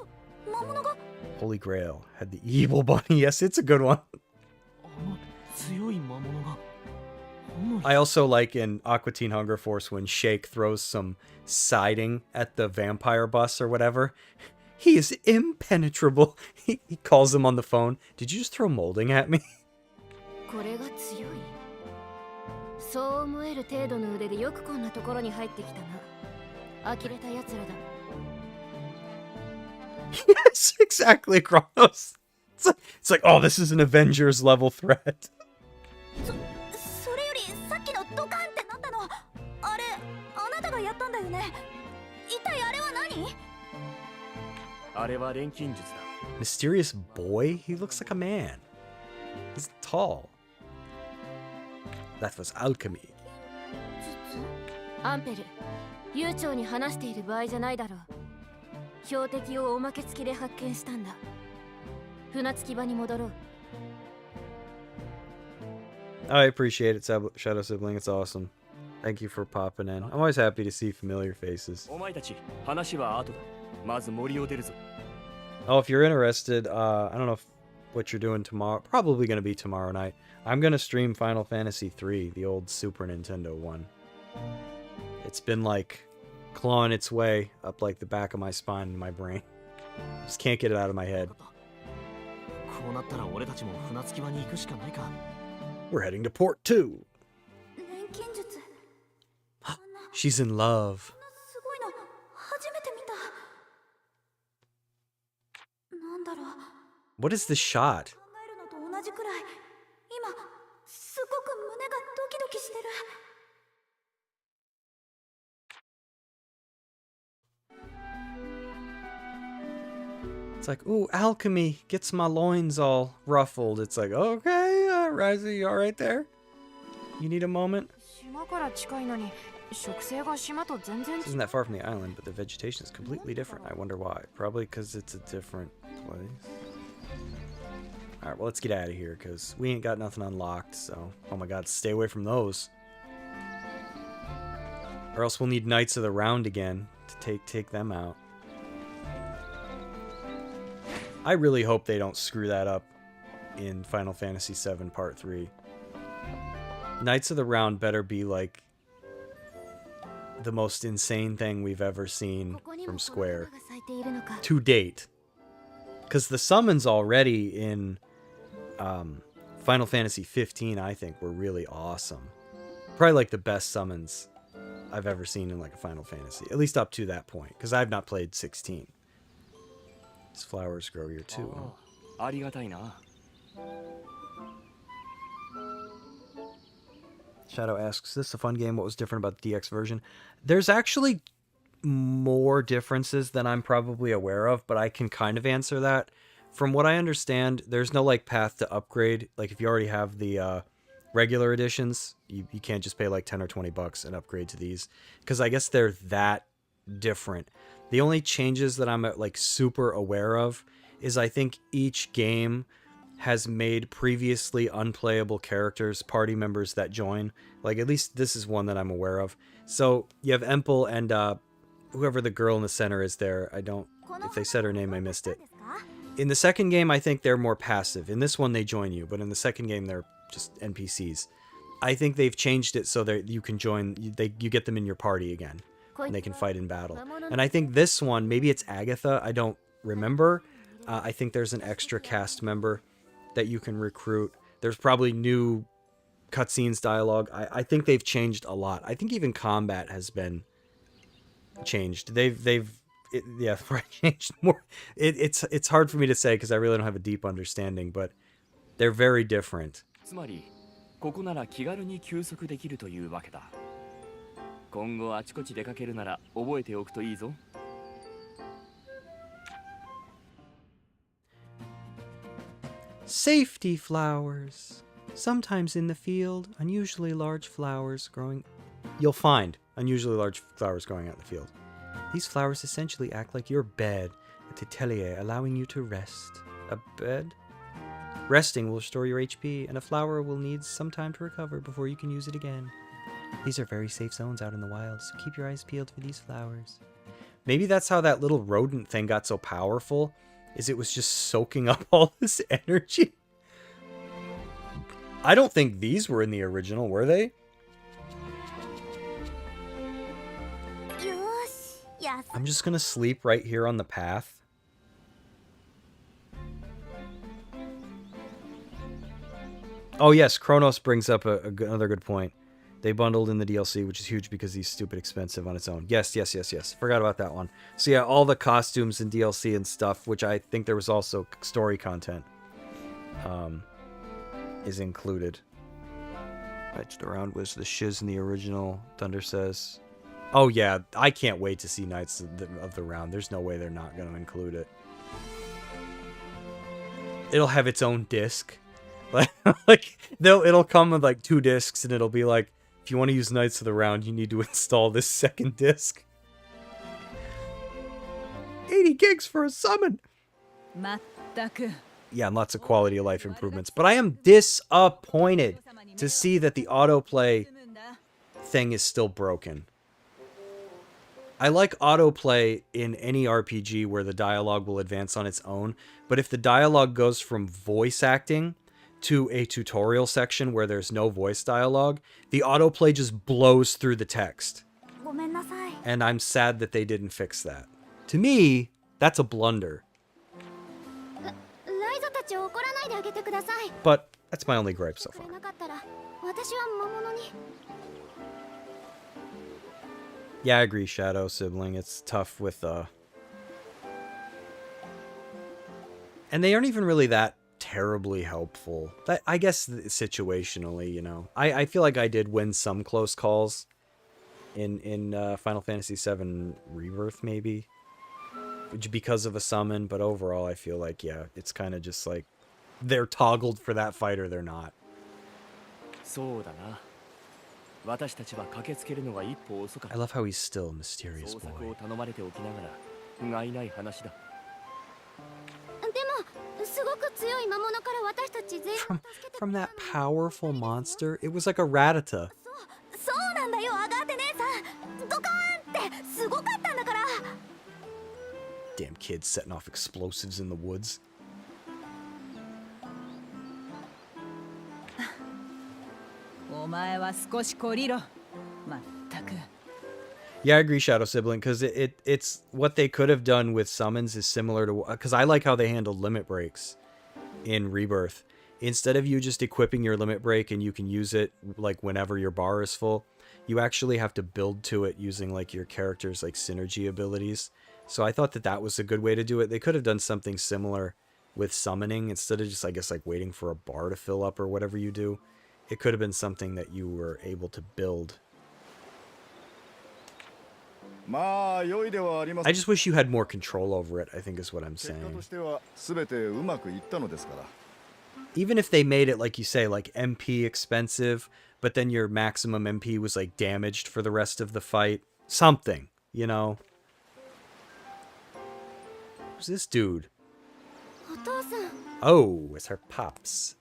Holy Grail had the evil bunny. Yes, it's a good one. I also like in Aqua Teen Hunger Force when Shake throws some siding at the vampire bus or whatever. He is impenetrable. He calls him on the phone. Did you just throw molding at me? これが強い。そう思える程度の腕でよくこんなところに入ってきたな。呆れた奴らだ。 Yes, exactly, Kronos. It's like, oh, this is an Avengers level threat. それよりさっきのドカンってなったの、あれあなたがやったんだよね。一体あれは何？あれは錬金術だ。 Mysterious boy? He looks like a man. He's tall. That was alchemy. アンペル、悠長に話している場合じゃないだろう。標的をおまけ付きで発見したんだ。船着き場に戻ろう。 I appreciate it, Shadow Sibling. It's awesome. Thank you for popping in. I'm always happy to see familiar faces. お前たち、話は後だ。まず森を出るぞ。 Oh, if you're interested, I don't know what you're doing tomorrow. Probably going to be tomorrow night. I'm going to stream Final Fantasy 3, the old Super Nintendo one. It's been like clawing its way up like the back of my spine and my brain. Just can't get it out of my head. こうなったら俺たちも船着き場に行くしかないか。 We're heading to port 2. 錬金術。 She's in love. すごいの初めて見た。なんだろう。 What is the shot? 考えるのと同じくらい。今すごく胸がドキドキしてる。 It's like, ooh, alchemy gets my loins all ruffled. It's like, okay, Ryza, you all right there? You need a moment? 島から近いのに植生が島と全然 This isn't that far from the island, but the vegetation is completely different. I wonder why. Probably because it's a different place. Alright, well, let's get out of here, because we ain't got nothing unlocked, so... Oh my god, stay away from those. Or else we'll need Knights of the Round again to take them out. I really hope they don't screw that up in Final Fantasy VII Part 3. Knights of the Round better be, like, the most insane thing we've ever seen from Square. To date. Because the summons already in Final Fantasy 15, I think, were really awesome. Probably, like, the best summons I've ever seen in, like, a Final Fantasy. At least up to that point. Because I've not played 16. These flowers grow here, too. Shadow asks, is this a fun game? What was different about the DX version? There's actually more differences than I'm probably aware of, but I can kind of answer that. From what I understand, there's no like path to upgrade. Like if you already have the regular editions, you can't just pay like 10 or 20 bucks and upgrade to these. Because I guess they're that different. The only changes that I'm like super aware of is I think each game has made previously unplayable characters party members that join. Like, at least this is one that I'm aware of. So, you have Empel and whoever the girl in the center is there. I don't... If they said her name, I missed it. In the second game, I think they're more passive. In this one, they join you. But in the second game, they're just NPCs. I think they've changed it so that you can join... You get them in your party again. And they can fight in battle. And I think this one, maybe it's Agatha. I don't remember. I think there's an extra cast member that you can recruit. There's probably new cutscenes, dialogue. I think they've changed a lot. I think even combat has been changed. Yeah, changed more. It's hard for me to say because I really don't have a deep understanding, but they're very different. つまりここなら気軽に休息できるというわけだ。今後あちこち出かけるなら覚えておくといいぞ。Safety flowers. Sometimes in the field, unusually large flowers growing... You'll find unusually large flowers growing out in the field. These flowers essentially act like your bed at Atelier, allowing you to rest. A bed? Resting will restore your HP, and a flower will need some time to recover before you can use it again. These are very safe zones out in the wild, so keep your eyes peeled for these flowers. Maybe that's how that little rodent thing got so powerful, is it was just soaking up all this energy. I don't think these were in the original, were they? I'm just gonna sleep right here on the path. Oh yes, Kronos brings up another good point. They bundled in the DLC, which is huge because he's stupid expensive on its own. Yes. Forgot about that one. So yeah, all the costumes and DLC and stuff, which I think there was also story is included. Fetched around was the shiz in the original, Thunder says. Oh yeah, I can't wait to see Knights of the Round. There's no way they're not going to include it. It'll have its own disc. Like it'll come with like 2 discs, and it'll be like, if you want to use Knights of the Round, you need to install this second disc. 80 gigs for a summon! Yeah, and lots of quality of life improvements. But I am disappointed to see that the autoplay thing is still broken. I like autoplay in any RPG where the dialogue will advance on its own, but if the dialogue goes from voice acting to a tutorial section where there's no voice dialogue, the autoplay just blows through the text. And I'm sad that they didn't fix that. To me, that's a blunder. But that's my only gripe so far. Yeah, I agree, Shadow Sibling. It's tough with and they aren't even really that terribly helpful. I guess situationally, you know. I feel like I did win some close calls in Final Fantasy VII Rebirth, maybe, because of a summon, but overall I feel like, yeah, it's kind of just like they're toggled for that fight or they're not. そうだな。私たちは駆けつけるのが一歩遅かっ I た。 love how he's still a mysterious 捜索 boy. を頼まれておきながら不甲斐ない話だ。でもすごく強い魔物から私たち全員 From that powerful monster, it was like a Rattata. そうなんだよアガーテ姉さん。ドカーンってすごかったんだから。 Damn kids setting off explosives in the woods. お前は少し懲りろ。まったく。 Yeah, I agree, Shadow Sibling, because it's what they could have done with summons is similar to, because I like how they handled limit breaks in Rebirth. Instead of you just equipping your limit break and you can use it like whenever your bar is full, you actually have to build to it using like your character's like synergy abilities. So I thought that that was a good way to do it. They could have done something similar with summoning instead of just, I guess, like waiting for a bar to fill up or whatever you do. It could have been something that you were able to build. I just wish you had more control over it, I think is what I'm saying. Even if they made it, like you say, like MP expensive, but then your maximum MP was like damaged for the rest of the fight. Something, you know? Who's this dude? お父さん Oh, it's her pops.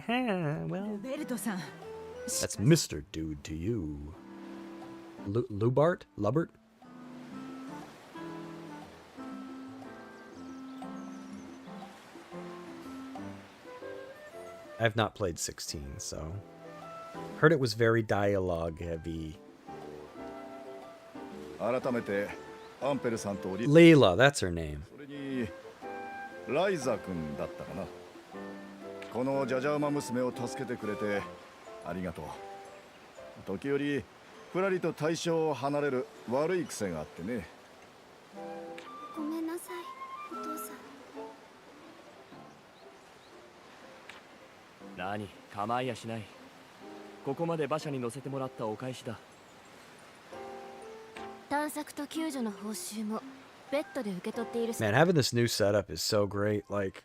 Well, ベルトさん。 that's Mr. Dude to you. Lubart? Lubbert? I've not played 16, so... Heard it was very dialogue heavy. Layla, that's her name. ライザ君だったかな。このジャジャウマ娘を助けてくれてありがとう。時折ふらりと対象を離れる悪い癖があってね。ごめんなさいお父さん。何、構いやしない。ここまで馬車に乗せてもらったお返しだ。探索と救助の報酬もベッドで受け取っている。 Man, having this new setup is so great. Like,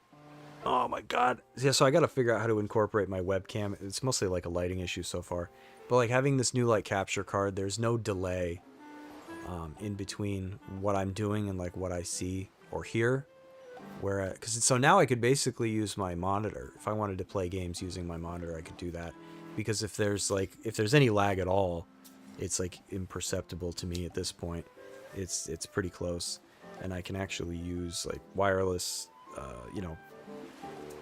oh my god. Yeah, so I gotta figure out how to incorporate my webcam. It's mostly like a lighting issue so far. But like having this new like capture card, there's no delay in between what I'm doing and like what I see or hear. Where, because so now I could basically use my monitor. If I wanted to play games using my monitor, I could do that. Because if there's any lag at all, it's like imperceptible to me at this point. It's pretty close. And I can actually use like wireless, you know,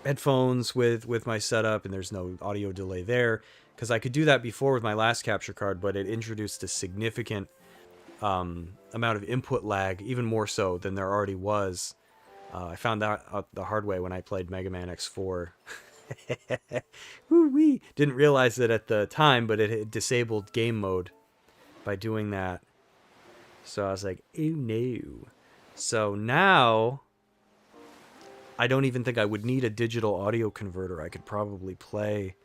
headphones with my setup, and there's no audio delay there. Because I could do that before with my last capture card, but it introduced a significant amount of input lag, even more so than there already was. I found that out the hard way when I played Mega Man X4. Woo-wee! Didn't realize it at the time, but it had disabled game mode by doing that. So I was like, oh no. So now, I don't even think I would need a digital audio converter. I could probably play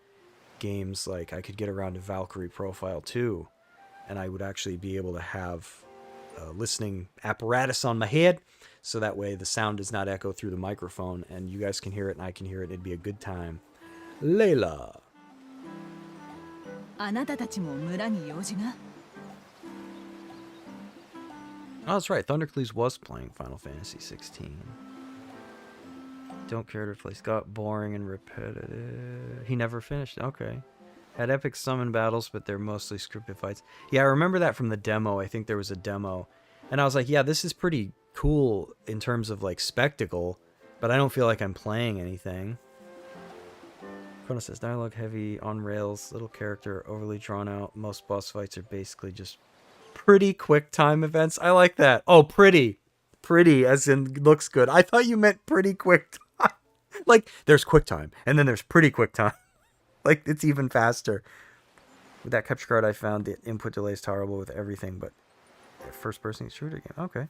games like, I could get around to Valkyrie Profile 2, and I would actually be able to have a listening apparatus on my head, so that way the sound does not echo through the microphone, and you guys can hear it and I can hear it. It'd be a good time. Layla. あなたたちも村に用事が。 Oh, that's right. Thundercleese was playing Final Fantasy 16. Don't care to replace. Got boring and repetitive. He never finished. Okay. Had epic summon battles, but they're mostly scripted fights. Yeah, I remember that from the demo. I think there was a demo. And I was like, yeah, this is pretty cool in terms of like spectacle, but I don't feel like I'm playing anything. Kona says, dialogue heavy, on rails, little character, overly drawn out. Most boss fights are basically just pretty quick time events. I like that. Oh, pretty. Pretty, as in looks good. I thought you meant pretty quick time. Like, there's quick time, and then there's pretty quick time. Like, it's even faster. With that capture card, I found the input delay is horrible with everything, but first-person shooter game. Okay.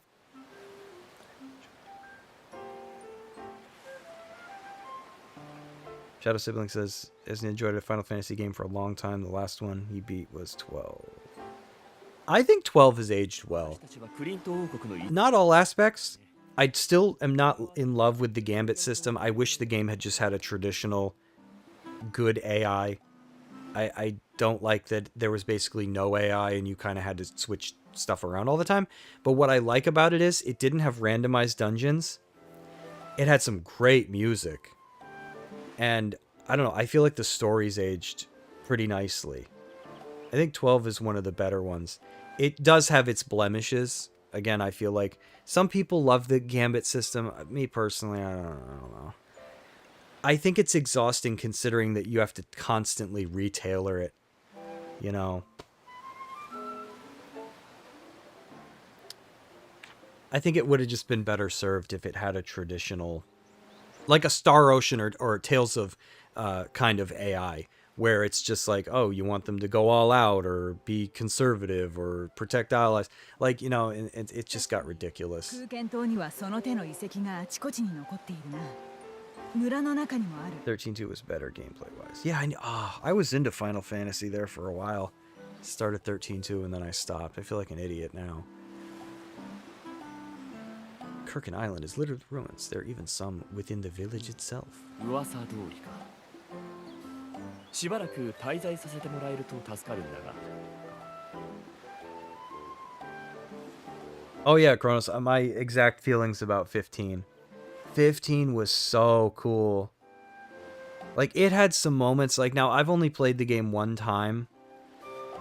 Shadow Sibling says, hasn't enjoyed a Final Fantasy game for a long time. The last one he beat was 12. I think 12 has aged well. Not all aspects. I still am not in love with the Gambit system. I wish the game had just had a traditional good AI. I don't like that there was basically no AI and you kind of had to switch stuff around all the time. But what I like about it is it didn't have randomized dungeons. It had some great music. And I don't know, I feel like the story's aged pretty nicely. I think 12 is one of the better ones. It does have its blemishes. Again, I feel like some people love the Gambit system. Me personally, I don't know. I think it's exhausting considering that you have to constantly retailer it. You know. I think it would have just been better served if it had a traditional, like a Star Ocean or Tales of kind of AI, where it's just like, oh, you want them to go all out or be conservative or protect allies. Like, you know, and it just got ridiculous. 13.2 was better gameplay-wise. Yeah, I was into Final Fantasy there for a while. Started 13.2 and then I stopped. I feel like an idiot now. Kirkin Island is littered with ruins. There are even some within the village itself. 噂通りか。しばらく滞在させてもらえると助かるんだが。Oh yeah, Kronos, my exact feelings about 15. 15 was so cool. Like, it had some moments, like, now I've only played the game one time,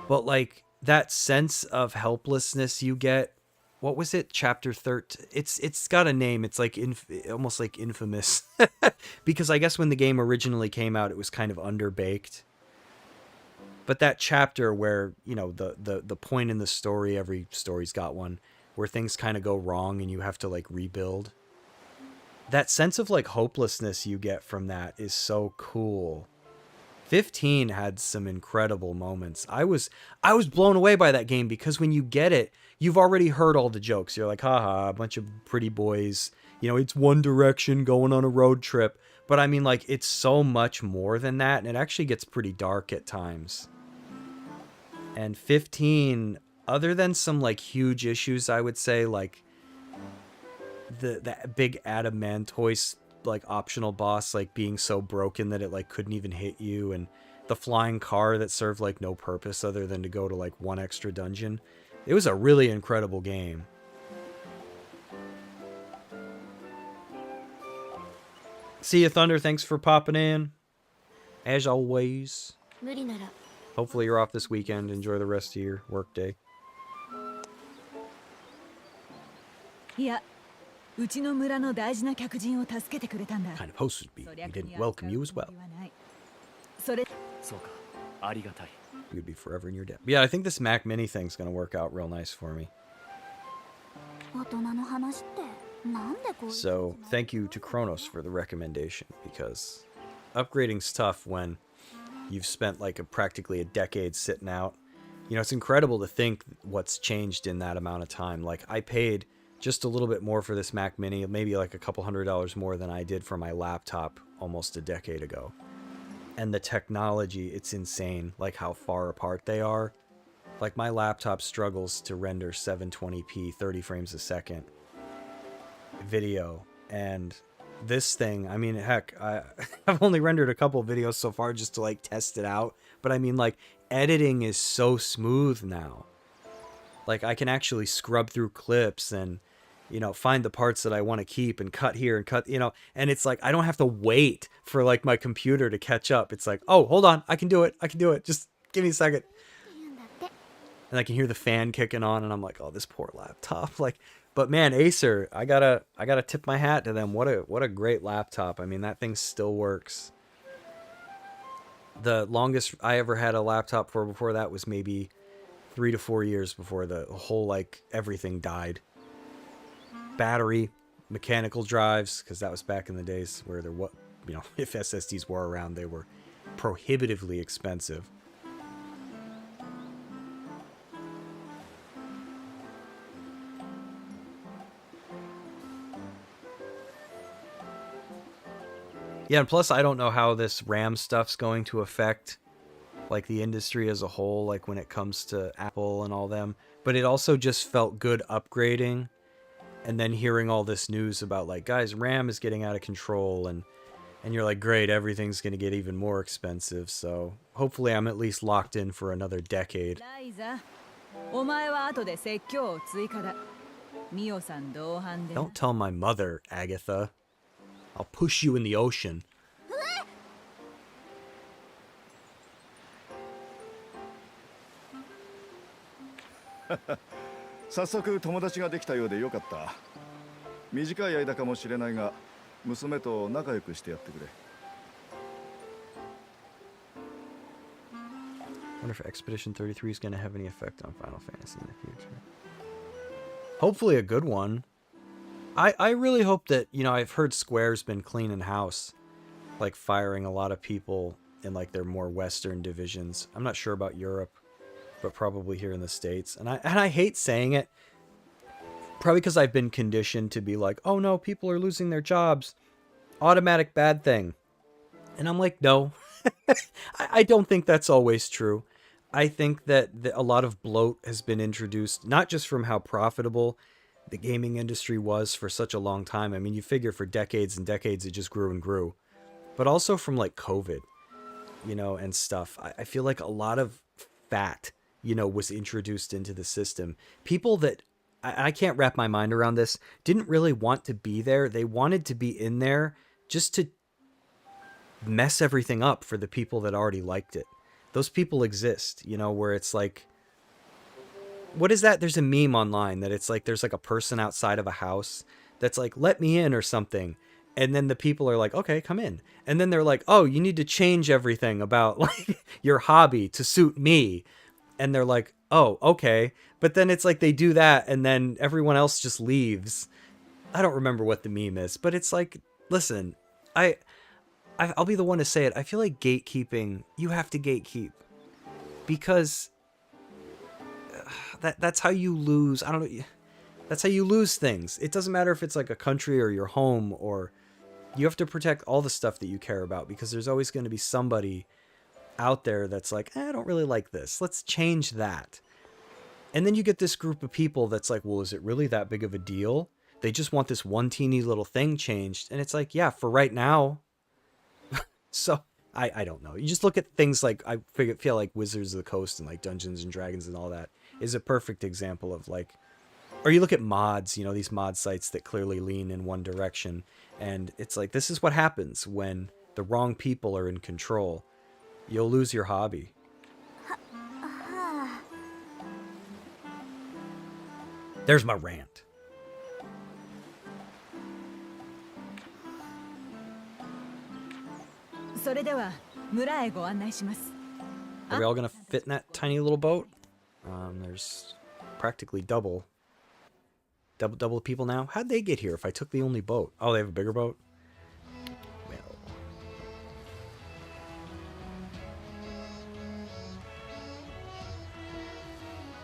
but like that sense of helplessness you get. What was it? Chapter 13. It's got a name. It's like almost like infamous. Because I guess when the game originally came out, it was kind of underbaked. But that chapter where, you know, the point in the story, every story's got one, where things kind of go wrong and you have to like rebuild. That sense of like hopelessness you get from that is so cool. 15 had some incredible moments. I was blown away by that game because when you get it, you've already heard all the jokes. You're like, haha, a bunch of pretty boys. You know, it's One Direction going on a road trip. But I mean, like, it's so much more than that. And it actually gets pretty dark at times. And 15, other than some, like, huge issues, I would say, like, the big adamantoise, like, optional boss, like, being so broken that it, like, couldn't even hit you. And the flying car that served, like, no purpose other than to go to, like, one extra dungeon. It was a really incredible game. See you, Thunder. Thanks for popping in. As always. Hopefully you're off this weekend. Enjoy the rest of your work day. Yeah. Kind of host would be. We didn't welcome you as well. You'd be forever in your debt. Yeah, I think this Mac Mini thing's gonna work out real nice for me. So, thank you to Kronos for the recommendation, because upgrading's tough when you've spent like practically a decade sitting out. You know, it's incredible to think what's changed in that amount of time. Like, I paid just a little bit more for this Mac Mini, maybe like a couple $100 more than I did for my laptop almost a decade ago. And the technology, it's insane, like how far apart they are. Like, my laptop struggles to render 720p 30 frames a second video, and this thing, I mean, heck, I've only rendered a couple videos so far just to like test it out, but I mean, like, editing is so smooth now. Like, I can actually scrub through clips and, you know, find the parts that I want to keep and cut here and cut, you know, and it's like I don't have to wait for like my computer to catch up. It's like, oh, hold on, I can do it, just give me a second. And I can hear the fan kicking on, and I'm like, oh, this poor laptop. Like, but man, Acer, I gotta tip my hat to them. What a great laptop. I mean, that thing still works. The longest I ever had a laptop for before that was maybe 3 to 4 years before the whole, like, everything died. Battery, mechanical drives, because that was back in the days where there was, you know, if SSDs were around, they were prohibitively expensive. Yeah, and plus I don't know how this RAM stuff's going to affect like the industry as a whole, like when it comes to Apple and all them. But it also just felt good upgrading, and then hearing all this news about like, guys, RAM is getting out of control, and you're like, great, everything's gonna get even more expensive. So hopefully I'm at least locked in for another decade. ライザ、お前は後で説教を追加だ。ミオさん同伴で。 Don't tell my mother, Agatha. I'll push you in the ocean. 早速友達ができたようでよかった。短い間かもしれないが、娘と仲良くしてやってくれ。Wonder if Expedition 33 is going to have any effect on Final Fantasy in the future. Hopefully a good one. I really hope that, you know, I've heard Square's been cleaning house, like firing a lot of people in like their more Western divisions. I'm not sure about Europe, but probably here in the States. And I hate saying it, probably because I've been conditioned to be like, oh no, people are losing their jobs. Automatic bad thing. And I'm like, no, I don't think that's always true. I think that a lot of bloat has been introduced, not just from how profitable the gaming industry was for such a long time. I mean, you figure for decades and decades it just grew and grew. But also from like COVID, you know, and stuff. I feel like a lot of fat, you know, was introduced into the system. People that, I can't wrap my mind around this, didn't really want to be there. They wanted to be in there just to mess everything up for the people that already liked it. Those people exist, you know, where it's like, what is that? There's a meme online that it's like, there's like a person outside of a house that's like, let me in or something. And then the people are like, okay, come in. And then they're like, oh, you need to change everything about like your hobby to suit me. And they're like, oh, okay. But then it's like they do that and then everyone else just leaves. I don't remember what the meme is, but it's like, listen, I'll be the one to say it. I feel like gatekeeping, you have to gatekeep. Because that's how you lose. I don't know. That's how you lose things. It doesn't matter if it's like a country or your home, or you have to protect all the stuff that you care about, because there's always going to be somebody out there that's like, I don't really like this. Let's change that. And then you get this group of people that's like, well, is it really that big of a deal? They just want this one teeny little thing changed. And it's like, yeah, for right now. So I don't know. You just look at things like, I feel like Wizards of the Coast and like Dungeons and Dragons and all that is a perfect example of like, or you look at mods, you know, these mod sites that clearly lean in one direction. And it's like, this is what happens when the wrong people are in control. You'll lose your hobby. There's my rant. Are we all gonna fit in that tiny little boat? There's practically double people now. How'd they get here if I took the only boat? Oh, they have a bigger boat? Well.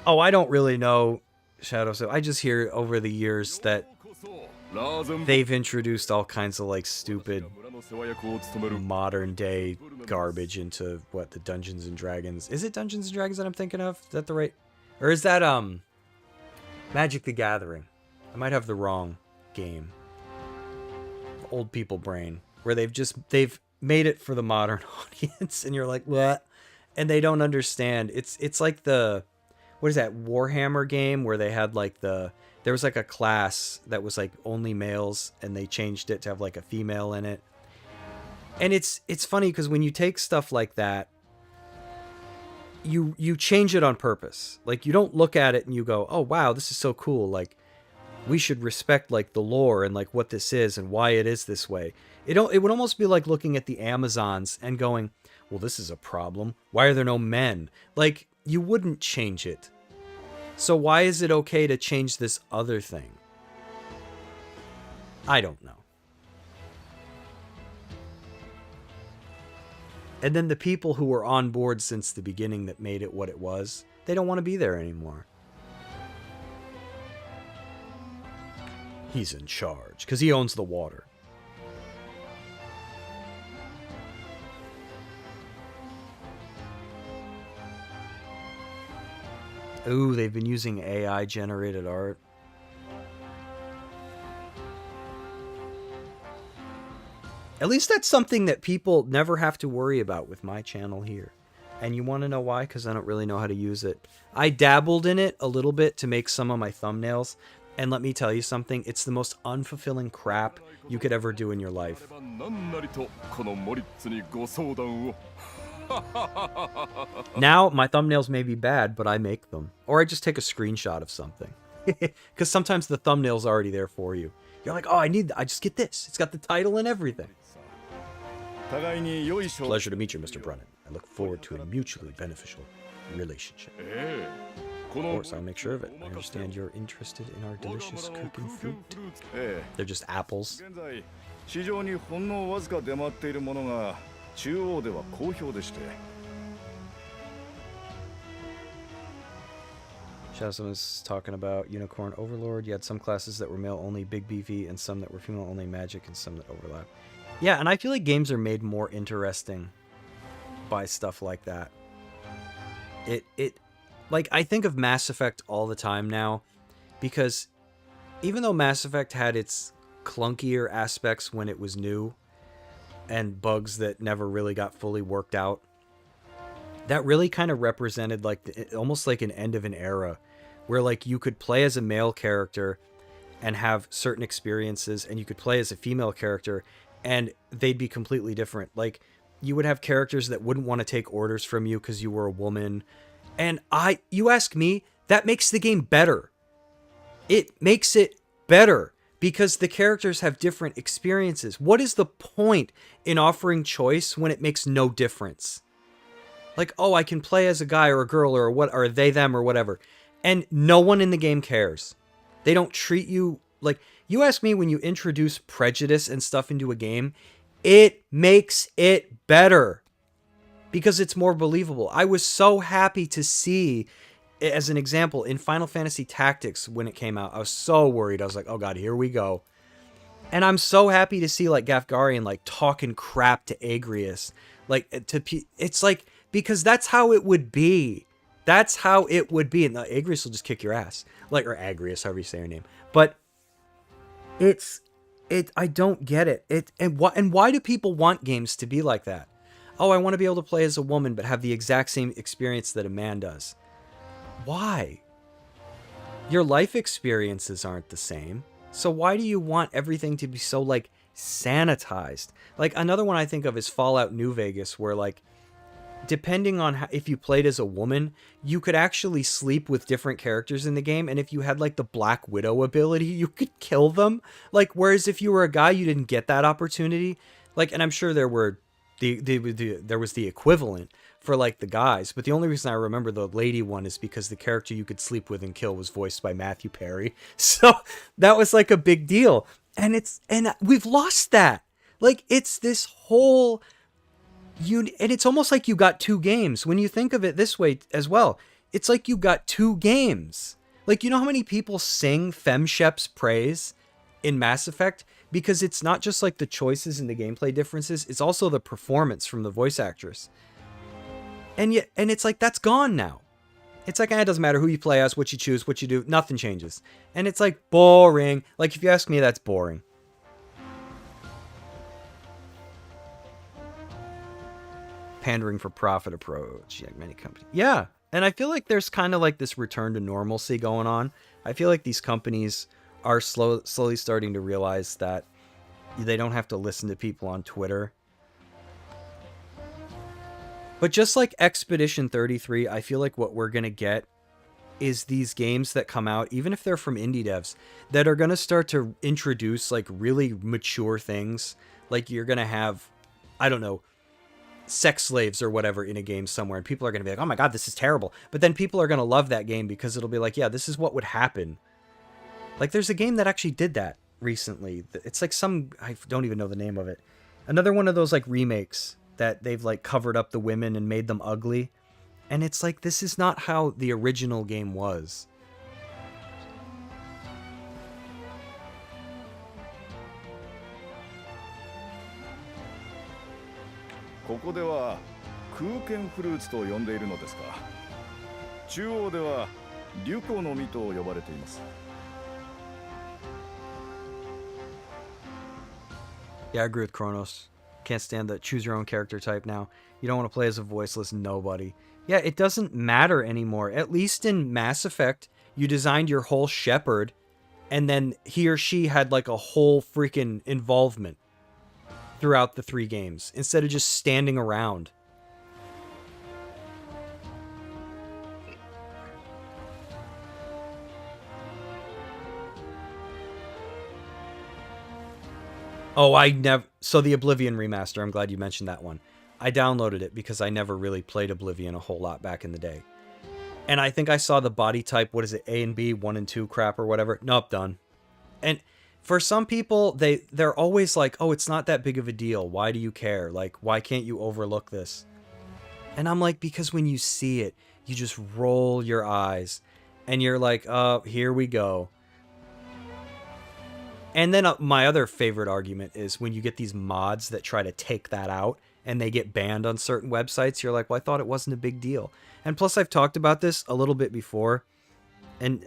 Oh, I don't really know Shadow, so I just hear over the years that they've introduced all kinds of like stupid modern day garbage into what, the Dungeons and Dragons. Is it Dungeons and Dragons that I'm thinking of? Is that the right? Or is that Magic the Gathering? I might have the wrong game. Old people brain, where they've made it for the modern audience, and you're like, what? And they don't understand. It's like the, what is that, Warhammer game where they had like there was like a class that was like only males, and they changed it to have like a female in it. And it's funny because when you take stuff like that, you change it on purpose. Like, you don't look at it and you go, oh wow, this is so cool. Like, we should respect like the lore and like what this is and why it is this way. It would almost be like looking at the Amazons and going, well, this is a problem. Why are there no men? Like, you wouldn't change it. So why is it okay to change this other thing? I don't know. And then the people who were on board since the beginning that made it what it was, they don't want to be there anymore. He's in charge because he owns the water. Ooh, they've been using AI generated art. At least that's something that people never have to worry about with my channel here. And you want to know why? Because I don't really know how to use it. I dabbled in it a little bit to make some of my thumbnails. And let me tell you something, it's the most unfulfilling crap you could ever do in your life. Now, my thumbnails may be bad, but I make them. Or I just take a screenshot of something. Because sometimes the thumbnail's already there for you. You're like, oh, I just get this. It's got the title and everything. Pleasure to meet you, Mr. Brennan. I look forward to a mutually beneficial relationship. Of course, I'll make sure of it. I understand you're interested in our delicious cooking fruit. They're just apples. Shazam was talking about Unicorn Overlord. You had some classes that were male only, big beefy, and some that were female only, magic, and some that overlap. Yeah, and I feel like games are made more interesting by stuff like that. Like, I think of Mass Effect all the time now, because even though Mass Effect had its clunkier aspects when it was new, and bugs that never really got fully worked out, that really kind of represented like almost like an end of an era, where like you could play as a male character and have certain experiences, and you could play as a female character, and they'd be completely different. Like, you would have characters that wouldn't want to take orders from you because you were a woman. And you ask me, that makes the game better. It makes it better because the characters have different experiences. What is the point in offering choice when it makes no difference? Like, oh, I can play as a guy or a girl or what, or they, them, or whatever. And no one in the game cares. They don't treat you like, you ask me, when you introduce prejudice and stuff into a game, it makes it better. Because it's more believable. I was so happy to see, as an example, in Final Fantasy Tactics when it came out, I was so worried. I was like, oh god, here we go. And I'm so happy to see like Gafgarian like talking crap to Agrius. Like, it's like, because that's how it would be. That's how it would be. And Agrius will just kick your ass. Like, or Agrius, however you say your name. But I don't get it. And why do people want games to be like that? Oh, I want to be able to play as a woman but have the exact same experience that a man does. Why? Your life experiences aren't the same. So why do you want everything to be so, like, sanitized? Like, another one I think of is Fallout New Vegas, where, like, depending on if you played as a woman, you could actually sleep with different characters in the game, and if you had, like, the Black Widow ability, you could kill them. Like, whereas if you were a guy, you didn't get that opportunity. Like, and I'm sure there were... there was the equivalent for like the guys, but the only reason I remember the lady one is because the character you could sleep with and kill was voiced by Matthew Perry. So that was like a big deal, and we've lost that. Like, it's this whole and it's almost like you got two games when you think of it this way as well. It's like you got two games. Like, you know how many people sing Femshep's praise in Mass Effect? Because it's not just like the choices and the gameplay differences, it's also the performance from the voice actress. And it's like, that's gone now. It's like, it doesn't matter who you play as, what you choose, what you do, nothing changes. And it's like boring. Like, if you ask me, that's boring. Pandering for profit approach, yeah, many companies. Yeah, and I feel like there's kind of like this return to normalcy going on. I feel like these companies are slowly starting to realize that they don't have to listen to people on Twitter. But just like Expedition 33, I feel like what we're going to get is these games that come out, even if they're from indie devs, that are going to start to introduce like really mature things. Like, you're going to have, I don't know, sex slaves or whatever in a game somewhere, and people are going to be like, oh my god, this is terrible. But then people are going to love that game because it'll be like, yeah, this is what would happen. Like, there's a game that actually did that recently. It's like I don't even know the name of it. Another one of those like remakes that they've like covered up the women and made them ugly. And it's like, this is not how the original game was. Yeah, I agree with Kronos. Can't stand the choose your own character type now. You don't want to play as a voiceless nobody. Yeah, it doesn't matter anymore. At least in Mass Effect, you designed your whole Shepard, and then he or she had like a whole freaking involvement throughout the 3 games, instead of just standing around. Oh, so the Oblivion remaster, I'm glad you mentioned that one. I downloaded it because I never really played Oblivion a whole lot back in the day. And I think I saw the body type, what is it, A and B, 1 and 2 crap or whatever. Nope, done. And for some people, they're always like, oh, it's not that big of a deal. Why do you care? Like, why can't you overlook this? And I'm like, because when you see it, you just roll your eyes. And you're like, oh, here we go. And then my other favorite argument is when you get these mods that try to take that out and they get banned on certain websites. You're like, well, I thought it wasn't a big deal. And plus, I've talked about this a little bit before, and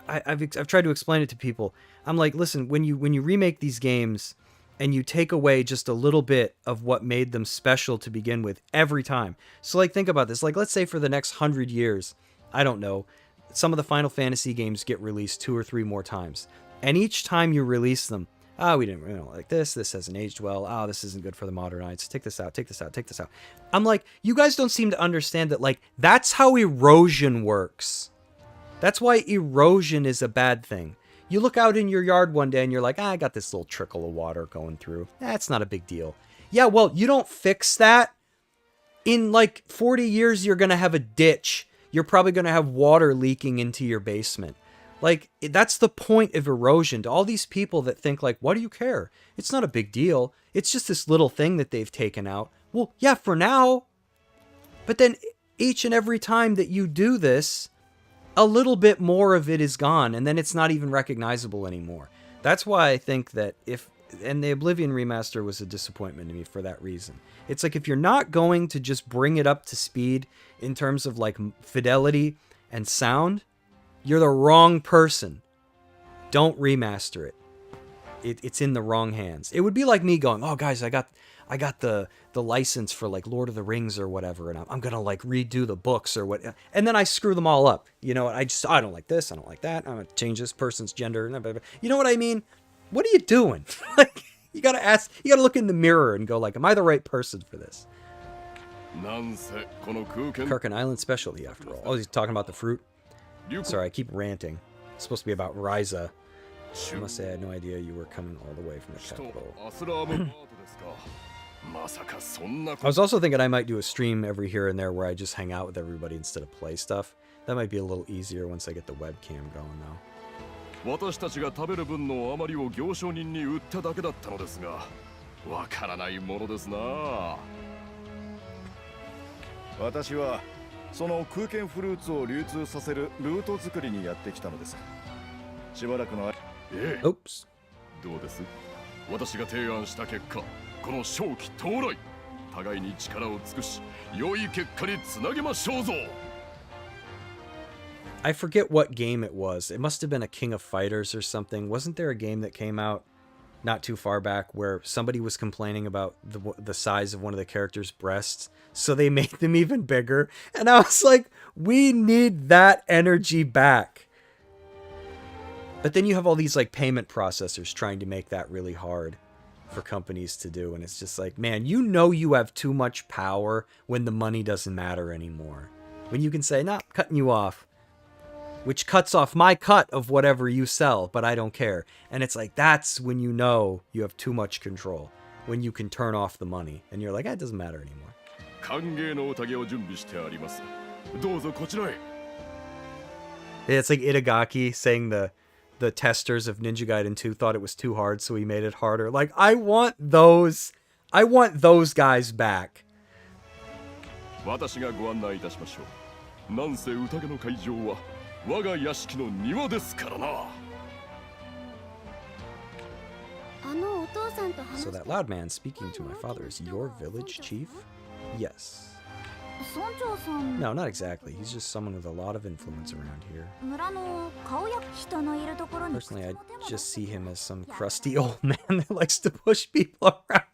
I've tried to explain it to people. I'm like, listen, when you remake these games and you take away just a little bit of what made them special to begin with every time. So like, think about this. Like, let's say for the next 100 years, I don't know, some of the Final Fantasy games get released 2 or 3 more times. And each time you release them, we don't like this hasn't aged well, this isn't good for the modern eyes, take this out, take this out, take this out. I'm like, you guys don't seem to understand that, like, that's how erosion works. That's why erosion is a bad thing. You look out in your yard one day and you're like, I got this little trickle of water going through. That's not a big deal. Yeah, well, you don't fix that. In like 40 years, you're going to have a ditch. You're probably going to have water leaking into your basement. Like, that's the point of erosion. To all these people that think, like, what do you care? It's not a big deal. It's just this little thing that they've taken out. Well, yeah, for now. But then each and every time that you do this, a little bit more of it is gone, and then it's not even recognizable anymore. That's why I think that and the Oblivion remaster was a disappointment to me for that reason. It's like, if you're not going to just bring it up to speed in terms of, like, fidelity and sound, you're the wrong person. Don't remaster it. It's in the wrong hands. It would be like me going, oh, guys, I got the license for, like, Lord of the Rings or whatever, and I'm gonna, like, redo the books or what, and then I screw them all up. You know, I don't like this, I don't like that, I'm gonna change this person's gender, blah, blah, blah. You know what I mean? What are you doing? Like, you gotta look in the mirror and go, like, am I the right person for this? Kirkin Island specialty, after all. Oh, he's talking about the fruit? Sorry, I keep ranting. It's supposed to be about Ryza. I must say, I had no idea you were coming all the way from the capital. I was also thinking I might do a stream every here and there where I just hang out with everybody instead of play stuff. That might be a little easier once I get the webcam going, though. 私たちが食べる分の余りを行商人に売っただけだったのですが、わからないものですな。私はその空間フルーツを流通させるルート作りにやってきたのです。しばらくの間、Oops. どうです？私が提案した結果、この正気到来、互いに力を尽くし、良い結果につなげましょうぞ。I forget what game it was. It must have been a King of Fighters or something. Wasn't there a game that came out not too far back where somebody was complaining about the size of one of the characters' breasts, so they made them even bigger? And I was like, we need that energy back. But then you have all these, like, payment processors trying to make that really hard for companies to do, and it's just like, man, you know you have too much power when the money doesn't matter anymore. When you can say, nah, cutting you off. Which cuts off my cut of whatever you sell, but I don't care. And it's like, that's when you know you have too much control. When you can turn off the money. And you're like, it doesn't matter anymore. Yeah, it's like Itagaki saying the testers of Ninja Gaiden 2 thought it was too hard, so he made it harder. Like, I want those guys back. 我が屋敷の庭ですからな。So that loud man speaking to my father is your village chief? Yes. No, not exactly. He's just someone with a lot of influence around here. Personally, I just see him as some crusty old man that likes to push people around.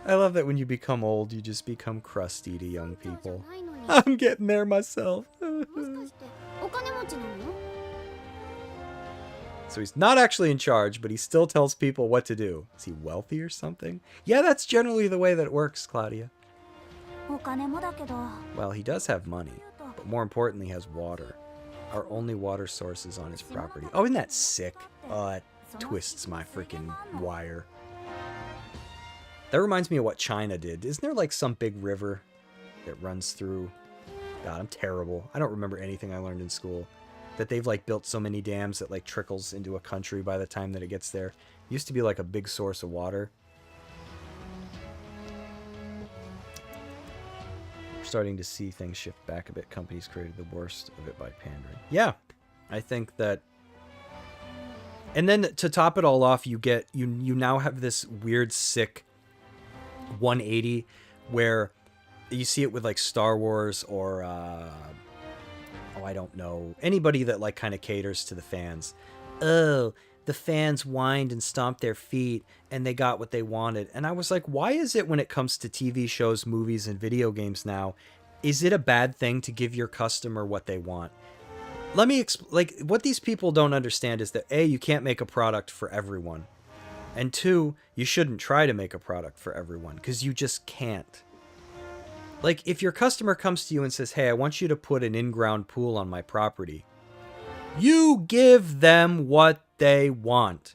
I love that when you become old, you just become crusty to young people. I'm getting there myself. So he's not actually in charge, but he still tells people what to do. Is he wealthy or something? Yeah, that's generally the way that it works, Claudia. Well, he does have money, but more importantly, has water. Our only water source is on his property. Oh, isn't that sick? Oh, that twists my freaking wire. That reminds me of what China did. Isn't there like some big river that runs through? God, I'm terrible. I don't remember anything I learned in school. That they've like built so many dams that like trickles into a country by the time that it gets there. It used to be like a big source of water. We're starting to see things shift back a bit. Companies created the worst of it by pandering. Yeah, I think that. And then to top it all off, you get you now have this weird sick 180 where you see it with like Star Wars or oh, I don't know, anybody that like kind of caters to the fans. Oh, the fans whined and stomped their feet and they got what they wanted. And I was like, why is it when it comes to TV shows, movies, and video games now, is it a bad thing to give your customer what they want? Let me like what these people don't understand is that A, you can't make a product for everyone. And two, you shouldn't try to make a product for everyone because you just can't. Like, if your customer comes to you and says, hey, I want you to put an in-ground pool on my property, you give them what they want.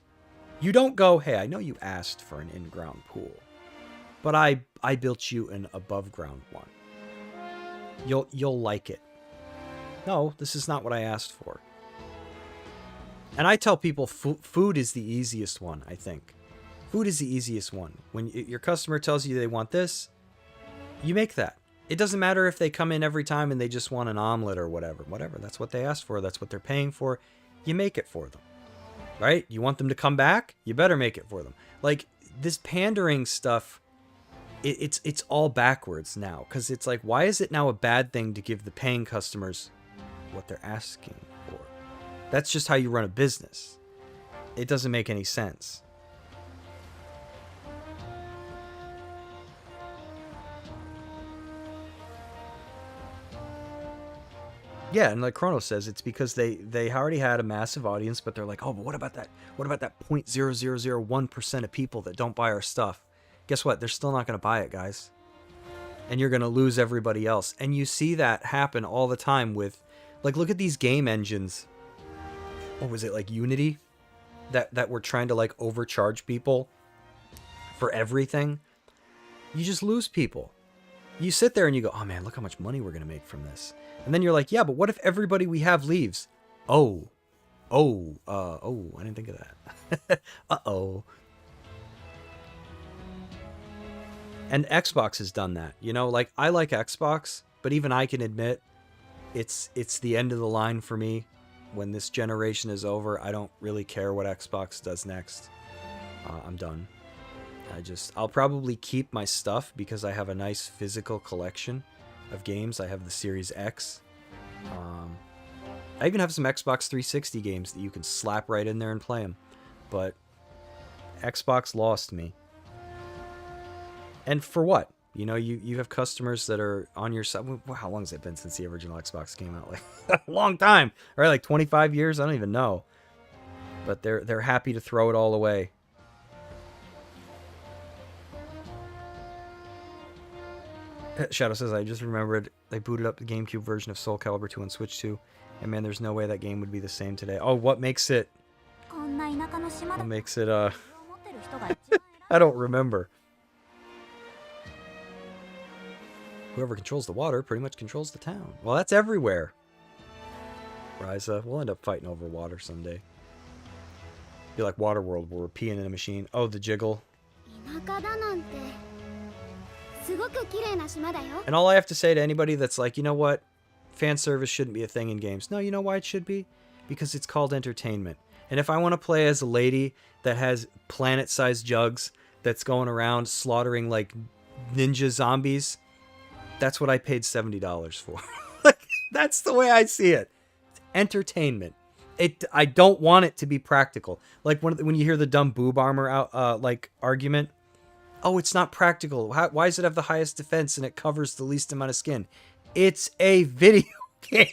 You don't go, hey, I know you asked for an in-ground pool, but I built you an above-ground one. You'll like it. No, this is not what I asked for. And I tell people food is the easiest one, I think. Food is the easiest one. When your customer tells you they want this, you make that. It doesn't matter if they come in every time and they just want an omelet or whatever. Whatever. That's what they asked for. That's what they're paying for. You make it for them. Right? You want them to come back? You better make it for them. Like, this pandering stuff, it's all backwards now. Because it's like, why is it now a bad thing to give the paying customers what they're asking for? That's just how you run a business. It doesn't make any sense. Yeah, and like Chrono says, it's because they already had a massive audience, but they're like, oh, but what about that 0.0001% of people that don't buy our stuff? Guess what? They're still not going to buy it, guys. And you're going to lose everybody else. And you see that happen all the time with, like, look at these game engines. What was it, like Unity? That were trying to, like, overcharge people for everything. You just lose people. You sit there and you go, oh man, look how much money we're going to make from this. And then you're like, yeah, but what if everybody we have leaves? I didn't think of that. Uh-oh. And Xbox has done that. You know, like, I like Xbox, but even I can admit it's the end of the line for me. When this generation is over, I don't really care what Xbox does next. I'm done. I'll probably keep my stuff because I have a nice physical collection of games. I have the Series X. I even have some Xbox 360 games that you can slap right in there and play them. But Xbox lost me. And for what? You know, you have customers that are on your side. How long has it been since the original Xbox came out? Like a long time, right? Like 25 years? I don't even know. But they're happy to throw it all away. Shadow says, I just remembered they booted up the GameCube version of Soul Calibur 2 on Switch 2. And man, there's no way that game would be the same today. Oh, what makes it... I don't remember. Whoever controls the water pretty much controls the town. Well, that's everywhere. Ryza, we'll end up fighting over water someday. Be like Waterworld, where we're peeing in a machine. Oh, the jiggle. And all I have to say to anybody that's like, you know what? Fan service shouldn't be a thing in games. No, you know why it should be? Because it's called entertainment. And if I want to play as a lady that has planet-sized jugs that's going around slaughtering like ninja zombies, that's what I paid $70 for. Like, that's the way I see it. It's entertainment. I don't want it to be practical. Like when you hear the dumb boob armor out, like argument, Oh, it's not practical. Why does it have the highest defense and it covers the least amount of skin? It's a video game.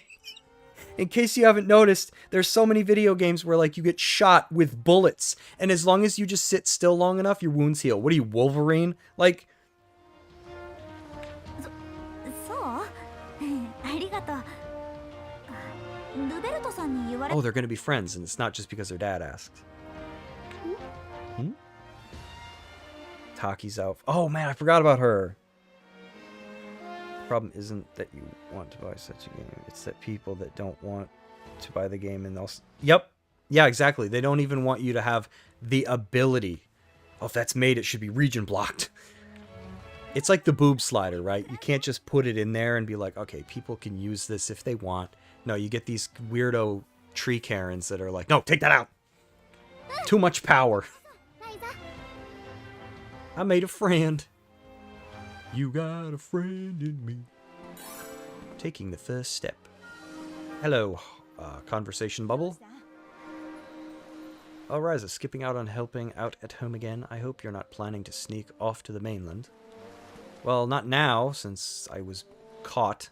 In case you haven't noticed, there's so many video games where like you get shot with bullets, and as long as you just sit still long enough, your wounds heal. What are you, Wolverine? Like... Oh, they're gonna be friends, and it's not just because their dad asked. Hmm? Taki's out. Oh man, I forgot about her. The problem isn't that you want to buy such a game. It's that people that don't want to buy the game and they'll... Yep. Yeah, exactly. They don't even want you to have the ability. Oh, if that's made, it should be region blocked. It's like the boob slider, right? You can't just put it in there and be like, okay, people can use this if they want. No, you get these weirdo tree Karens that are like, no, take that out. Too much power. I made a friend. You got a friend in me. Taking the first step. Hello, conversation bubble. Oh, Ryza, skipping out on helping out at home again. I hope you're not planning to sneak off to the mainland. Well, not now, since I was caught.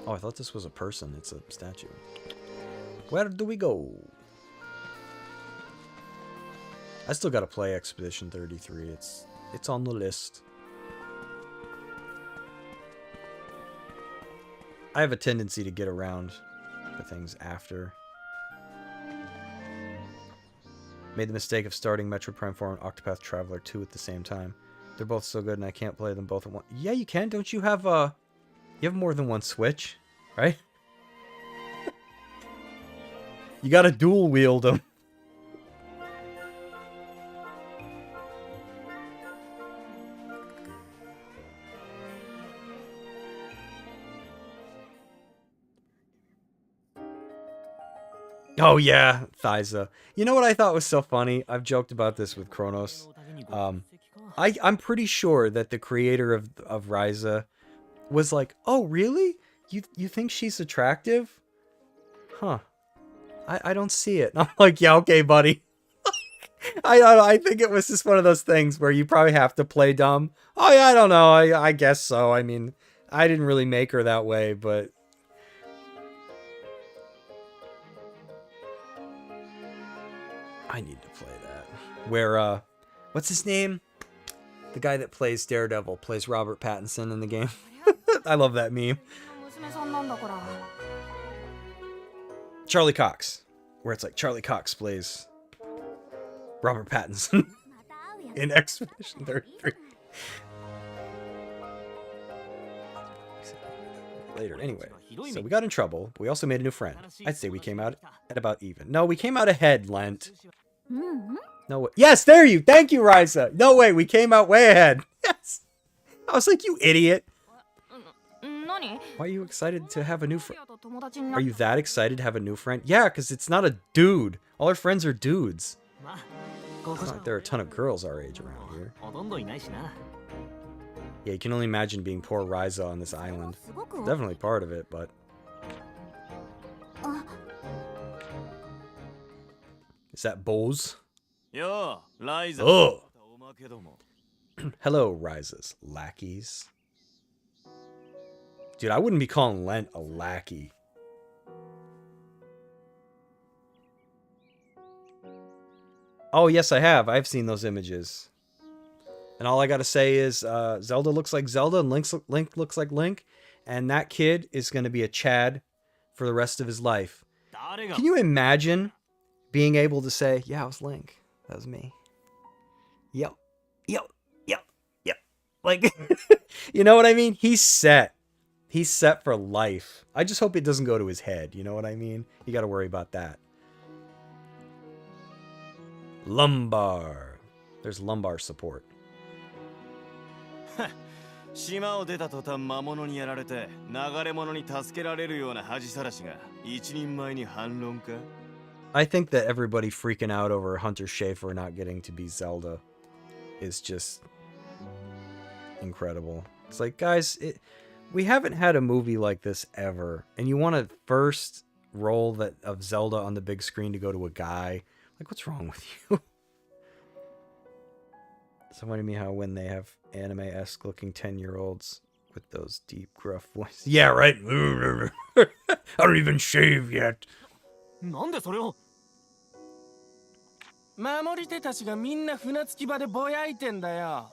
Oh, I thought this was a person. It's a statue. Where do we go? I still gotta play Expedition 33. It's on the list. I have a tendency to get around the things after. Made the mistake of starting Metro Prime 4 and Octopath Traveler 2 at the same time. They're both so good and I can't play them both at once. Yeah, you can. Don't you have you have more than one Switch, right? You gotta dual wield them. Oh yeah, Thyza. You know what I thought was so funny? I've joked about this with Kronos. I'm pretty sure that the creator of Ryza was like, "Oh, really? You think she's attractive? Huh. I don't see it." And I'm like, "Yeah, okay, buddy." I think it was just one of those things where you probably have to play dumb. Oh yeah, I don't know. I guess so. I mean, I didn't really make her that way, but I need to play that. Where what's his name? The guy that plays Daredevil plays Robert Pattinson in the game. I love that meme. Charlie Cox, where it's like Charlie Cox plays Robert Pattinson in Expedition 33. Later, anyway. So we got in trouble, but we also made a new friend. I'd say we came out at about even. No, we came out ahead, Lent. No way. Yes, there you. Thank you, Ryza. No way, we came out way ahead. Yes. I was like, you idiot. Why are you excited to have a new friend? Are you that excited to have a new friend? Yeah, because it's not a dude. All our friends are dudes. It's not like there are a ton of girls our age around here. Yeah, you can only imagine being poor Ryza on this island. Definitely part of it, but... Is that Bose? Oh! Hello, Ryza's lackeys. Dude, I wouldn't be calling Lent a lackey. Oh, yes, I have. I've seen those images. And all I gotta say is, Zelda looks like Zelda, and Link looks like Link. And that kid is gonna be a Chad for the rest of his life. Can you imagine being able to say, yeah, it was Link. That was me. Yep. Like, you know what I mean? He's set. He's set for life. I just hope it doesn't go to his head. You know what I mean? You got to worry about that. Lumbar. There's lumbar support. 島を出た途端魔物にやられて流れ者に助けられるような恥さらしが一人前に反論か I think that everybody freaking out over Hunter Schafer not getting to be Zelda is just incredible. It's like, guys, we haven't had a movie like this ever, and you want to first roll that of Zelda on the big screen to go to a guy. Like, what's wrong with you? It's funny to me how when they have anime-esque looking 10-year-olds with those deep, gruff voices. Yeah, right. I don't even shave yet. なんでそれを守り手たちがみんな船着き場でぼやいてんだよ。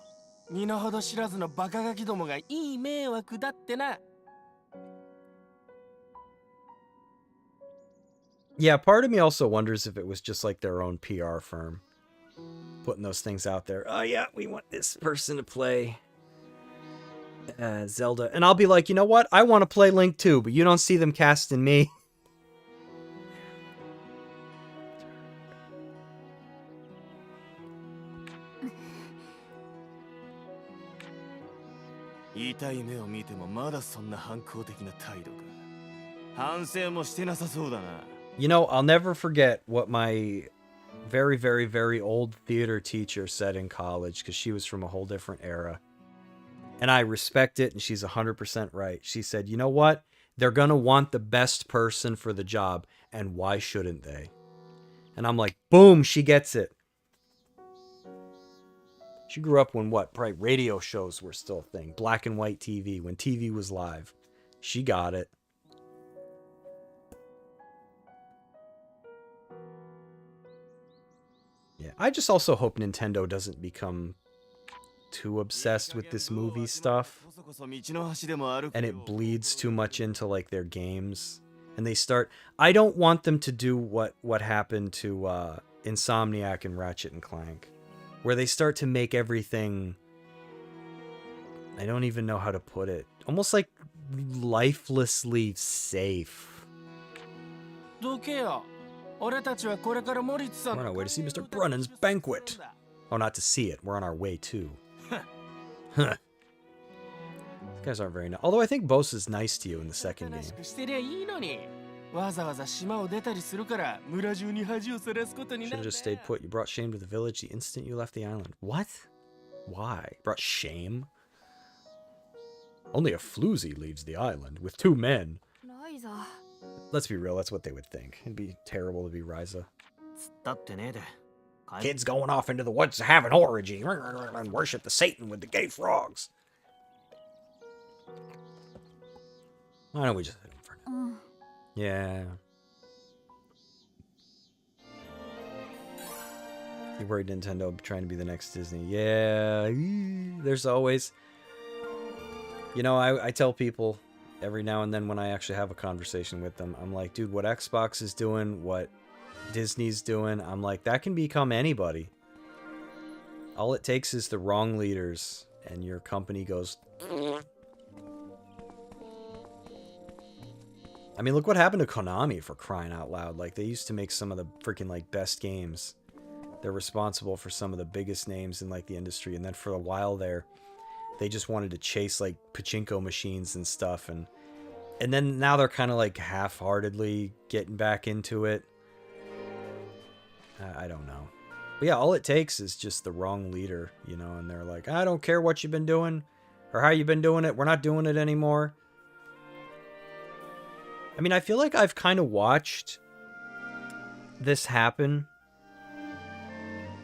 身の程知らずのバカガキどもがいい迷惑だってな。Yeah, part of me also wonders if it was just like their own PR firm putting those things out there. Oh yeah, we want this person to play Zelda. And I'll be like, you know what? I want to play Link too, but you don't see them casting me. You know, I'll never forget what my very, very, very old theater teacher said in college, because she was from a whole different era. And I respect it, and she's 100% right. She said, you know what? They're going to want the best person for the job, and why shouldn't they? And I'm like, boom, she gets it. She grew up when what? Probably radio shows were still a thing. Black and white TV, when TV was live. She got it. Yeah, I just also hope Nintendo doesn't become too obsessed with this movie stuff. And it bleeds too much into like their games. And they start... I don't want them to do what happened to Insomniac and Ratchet and Clank. Where they start to make everything... I don't even know how to put it. Almost like lifelessly safe. We're on our way to see Mr. Brunnen's banquet. Oh, not to see it. We're on our way to. Huh. These guys aren't very nice. Although I think Bose is nice to you in the second game. Should have just stayed put. You brought shame to the village the instant you left the island. What? Why? Brought shame? Only a floozy leaves the island with 2 men. Ryza. Let's be real, that's what they would think. It'd be terrible to be Ryza. Kids going off into the woods to have an orgy and worship the Satan with the gay frogs. Why don't we just hit him for now? Yeah. You worried Nintendo trying to be the next Disney. Yeah. There's always... You know, I tell people... Every now and then when I actually have a conversation with them, I'm like, dude, what Xbox is doing, what Disney's doing, I'm like, that can become anybody. All it takes is the wrong leaders, and your company goes... I mean, look what happened to Konami, for crying out loud. Like, they used to make some of the freaking, like, best games. They're responsible for some of the biggest names in, like, the industry, and then for a while there... They just wanted to chase like pachinko machines and stuff, and then now they're kind of like half-heartedly getting back into it. I don't know, but yeah, all it takes is just the wrong leader, you know, and they're like, I don't care what you've been doing or how you've been doing it. We're not doing it anymore. I mean, I feel like I've kind of watched this happen,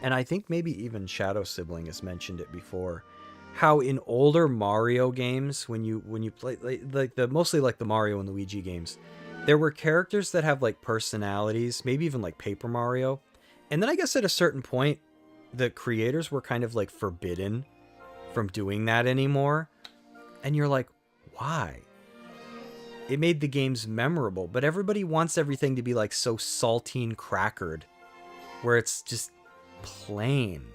and I think maybe even Shadow Sibling has mentioned it before. How in older Mario games, when you play like mostly like the Mario and Luigi games, there were characters that have like personalities, maybe even like Paper Mario, and then I guess at a certain point, the creators were kind of like forbidden from doing that anymore, and you're like, why? It made the games memorable, but everybody wants everything to be like so saltine crackered, where it's just plain.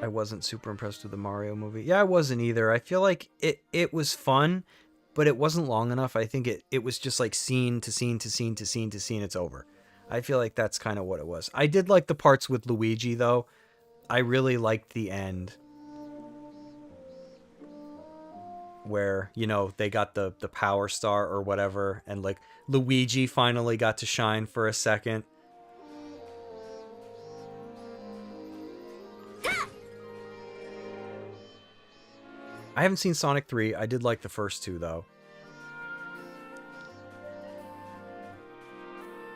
I wasn't super impressed with the Mario movie. Yeah, I wasn't either. I feel like it was fun, but it wasn't long enough. I think it was just like scene to scene to scene to scene to scene, it's over. I feel like that's kind of what it was. I did like the parts with Luigi, though. I really liked the end. Where, you know, they got the Power Star or whatever, and like Luigi finally got to shine for a second. I haven't seen Sonic 3. I did like the first two, though.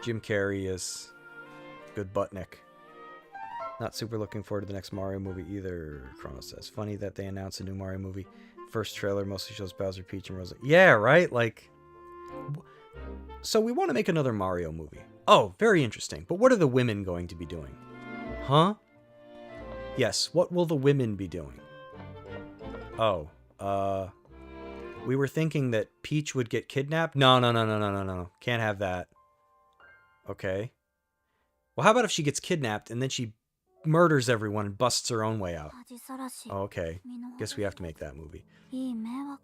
Jim Carrey is good Buttnick. Not super looking forward to the next Mario movie either, Chrono says. Funny that they announced a new Mario movie. First trailer mostly shows Bowser, Peach, and Rosa. Yeah, right? Like... So we want to make another Mario movie. Oh, very interesting. But what are the women going to be doing? Huh? Yes, what will the women be doing? Oh, we were thinking that Peach would get kidnapped? No. Can't have that. Okay. Well, how about if she gets kidnapped and then she murders everyone and busts her own way out? Oh, okay. Guess we have to make that movie. I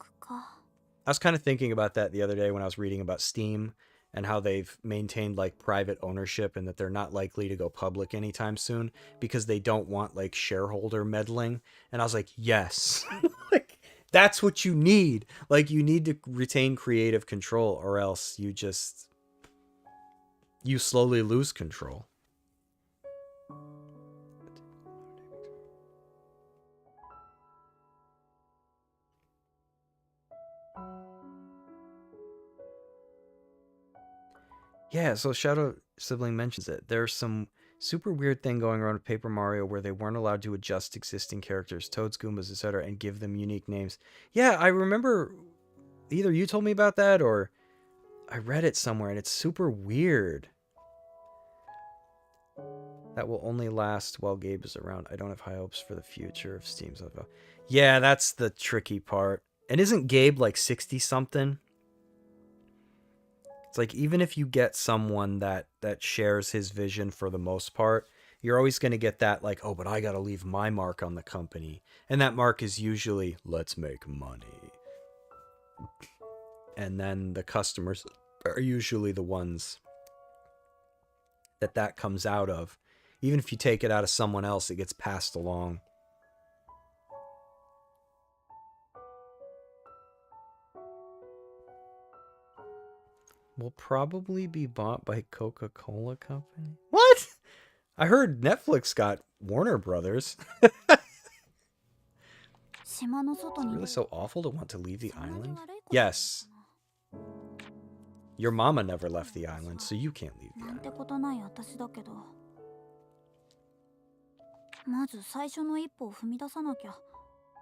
was kind of thinking about that the other day when I was reading about Steam and how they've maintained like private ownership and that they're not likely to go public anytime soon because they don't want like shareholder meddling. And I was like, yes, like that's what you need. Like you need to retain creative control or else you slowly lose control. Yeah, so Shadow Sibling mentions it. There's some super weird thing going around with Paper Mario where they weren't allowed to adjust existing characters, Toads, Goombas, etc., and give them unique names. Yeah, I remember either you told me about that or I read it somewhere, and it's super weird. That will only last while Gabe is around. I don't have high hopes for the future of Steam's. Yeah, that's the tricky part. And isn't Gabe like 60-something? It's like, even if you get someone that shares his vision for the most part, you're always going to get that, like, oh, but I got to leave my mark on the company. And that mark is usually, let's make money. And then the customers are usually the ones that comes out of. Even if you take it out of someone else, it gets passed along. Will probably be bought by Coca-Cola Company. What? I heard Netflix got Warner Brothers. Is it really so awful to want to leave the island? Yes. Your mama never left the island, so you can't leave the island. まず最初の一歩を踏み出さなきゃ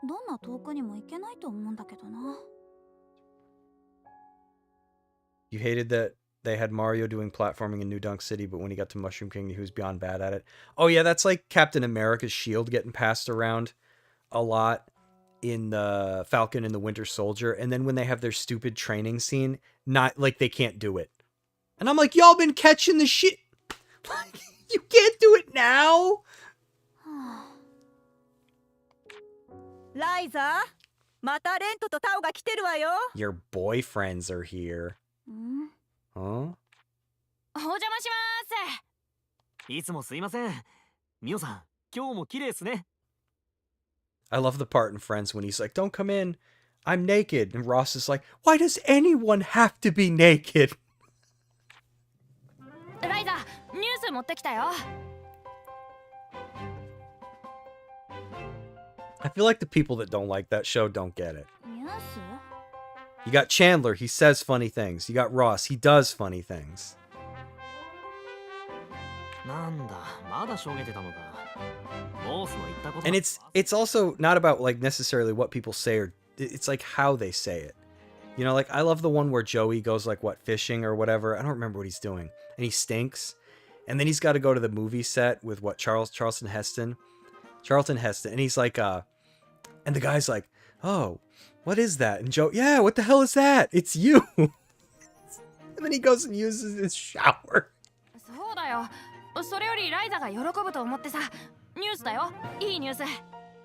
どんな遠くにも行けないと思うんだけどな。 You hated that they had Mario doing platforming in New Dunk City, but when he got to Mushroom Kingdom, he was beyond bad at it. Oh yeah, that's like Captain America's shield getting passed around a lot in the Falcon and the Winter Soldier, and then when they have their stupid training scene, not like they can't do it. And I'm like, y'all been catching the shit. Like, you can't do it now. Ryza, またレントとタオが来てるわよ。 Your boyfriends are here. Huh? お邪魔します。いつもすいません。ミオさん、今日も綺麗ですね。 I love the part in Friends when he's like, don't come in, I'm naked. And Ross is like, why does anyone have to be naked? ライザ、ニュース持ってきたよ。 I feel like the people that don't like that show don't get it. ニュース? You got Chandler, he says funny things. You got Ross, he does funny things. なんだ、まだしょげてたのか。ボスの言ったこと。 And it's also not about like necessarily what people say, or it's like how they say it. You know, like I love the one where Joey goes like what, fishing or whatever. I don't remember what he's doing. And he stinks. And then he's got to go to the movie set with what, Charlton Heston, and he's like and the guy's like, oh, what is that? And Joe, yeah, what the hell is that? It's you. And then he goes and uses his shower. そうだよ。それよりライザが喜ぶと思ってさ。ニュースだよ。いいニュース。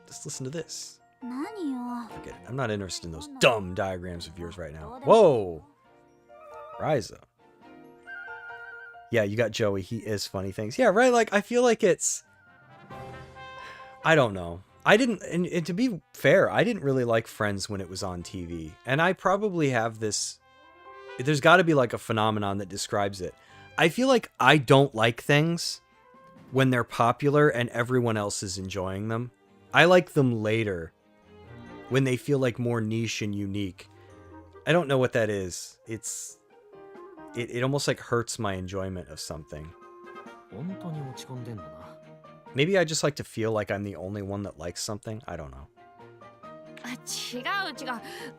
Just listen to this. 何よ。 Forget it. I'm not interested in those dumb diagrams of yours right now. Whoa. Ryza. Yeah, you got Joey. He is funny things. Yeah, right? Like, I feel like it's... I don't know. I didn't... And to be fair, I didn't really like Friends when it was on TV. And I probably have this... There's got to be like a phenomenon that describes it. I feel like I don't like things when they're popular and everyone else is enjoying them. I like them later when they feel like more niche and unique. I don't know what that is. It almost like hurts my enjoyment of something. 本当に落ち込んでんのな。 Maybe I just like to feel like I'm the only one that likes something. I don't know. 違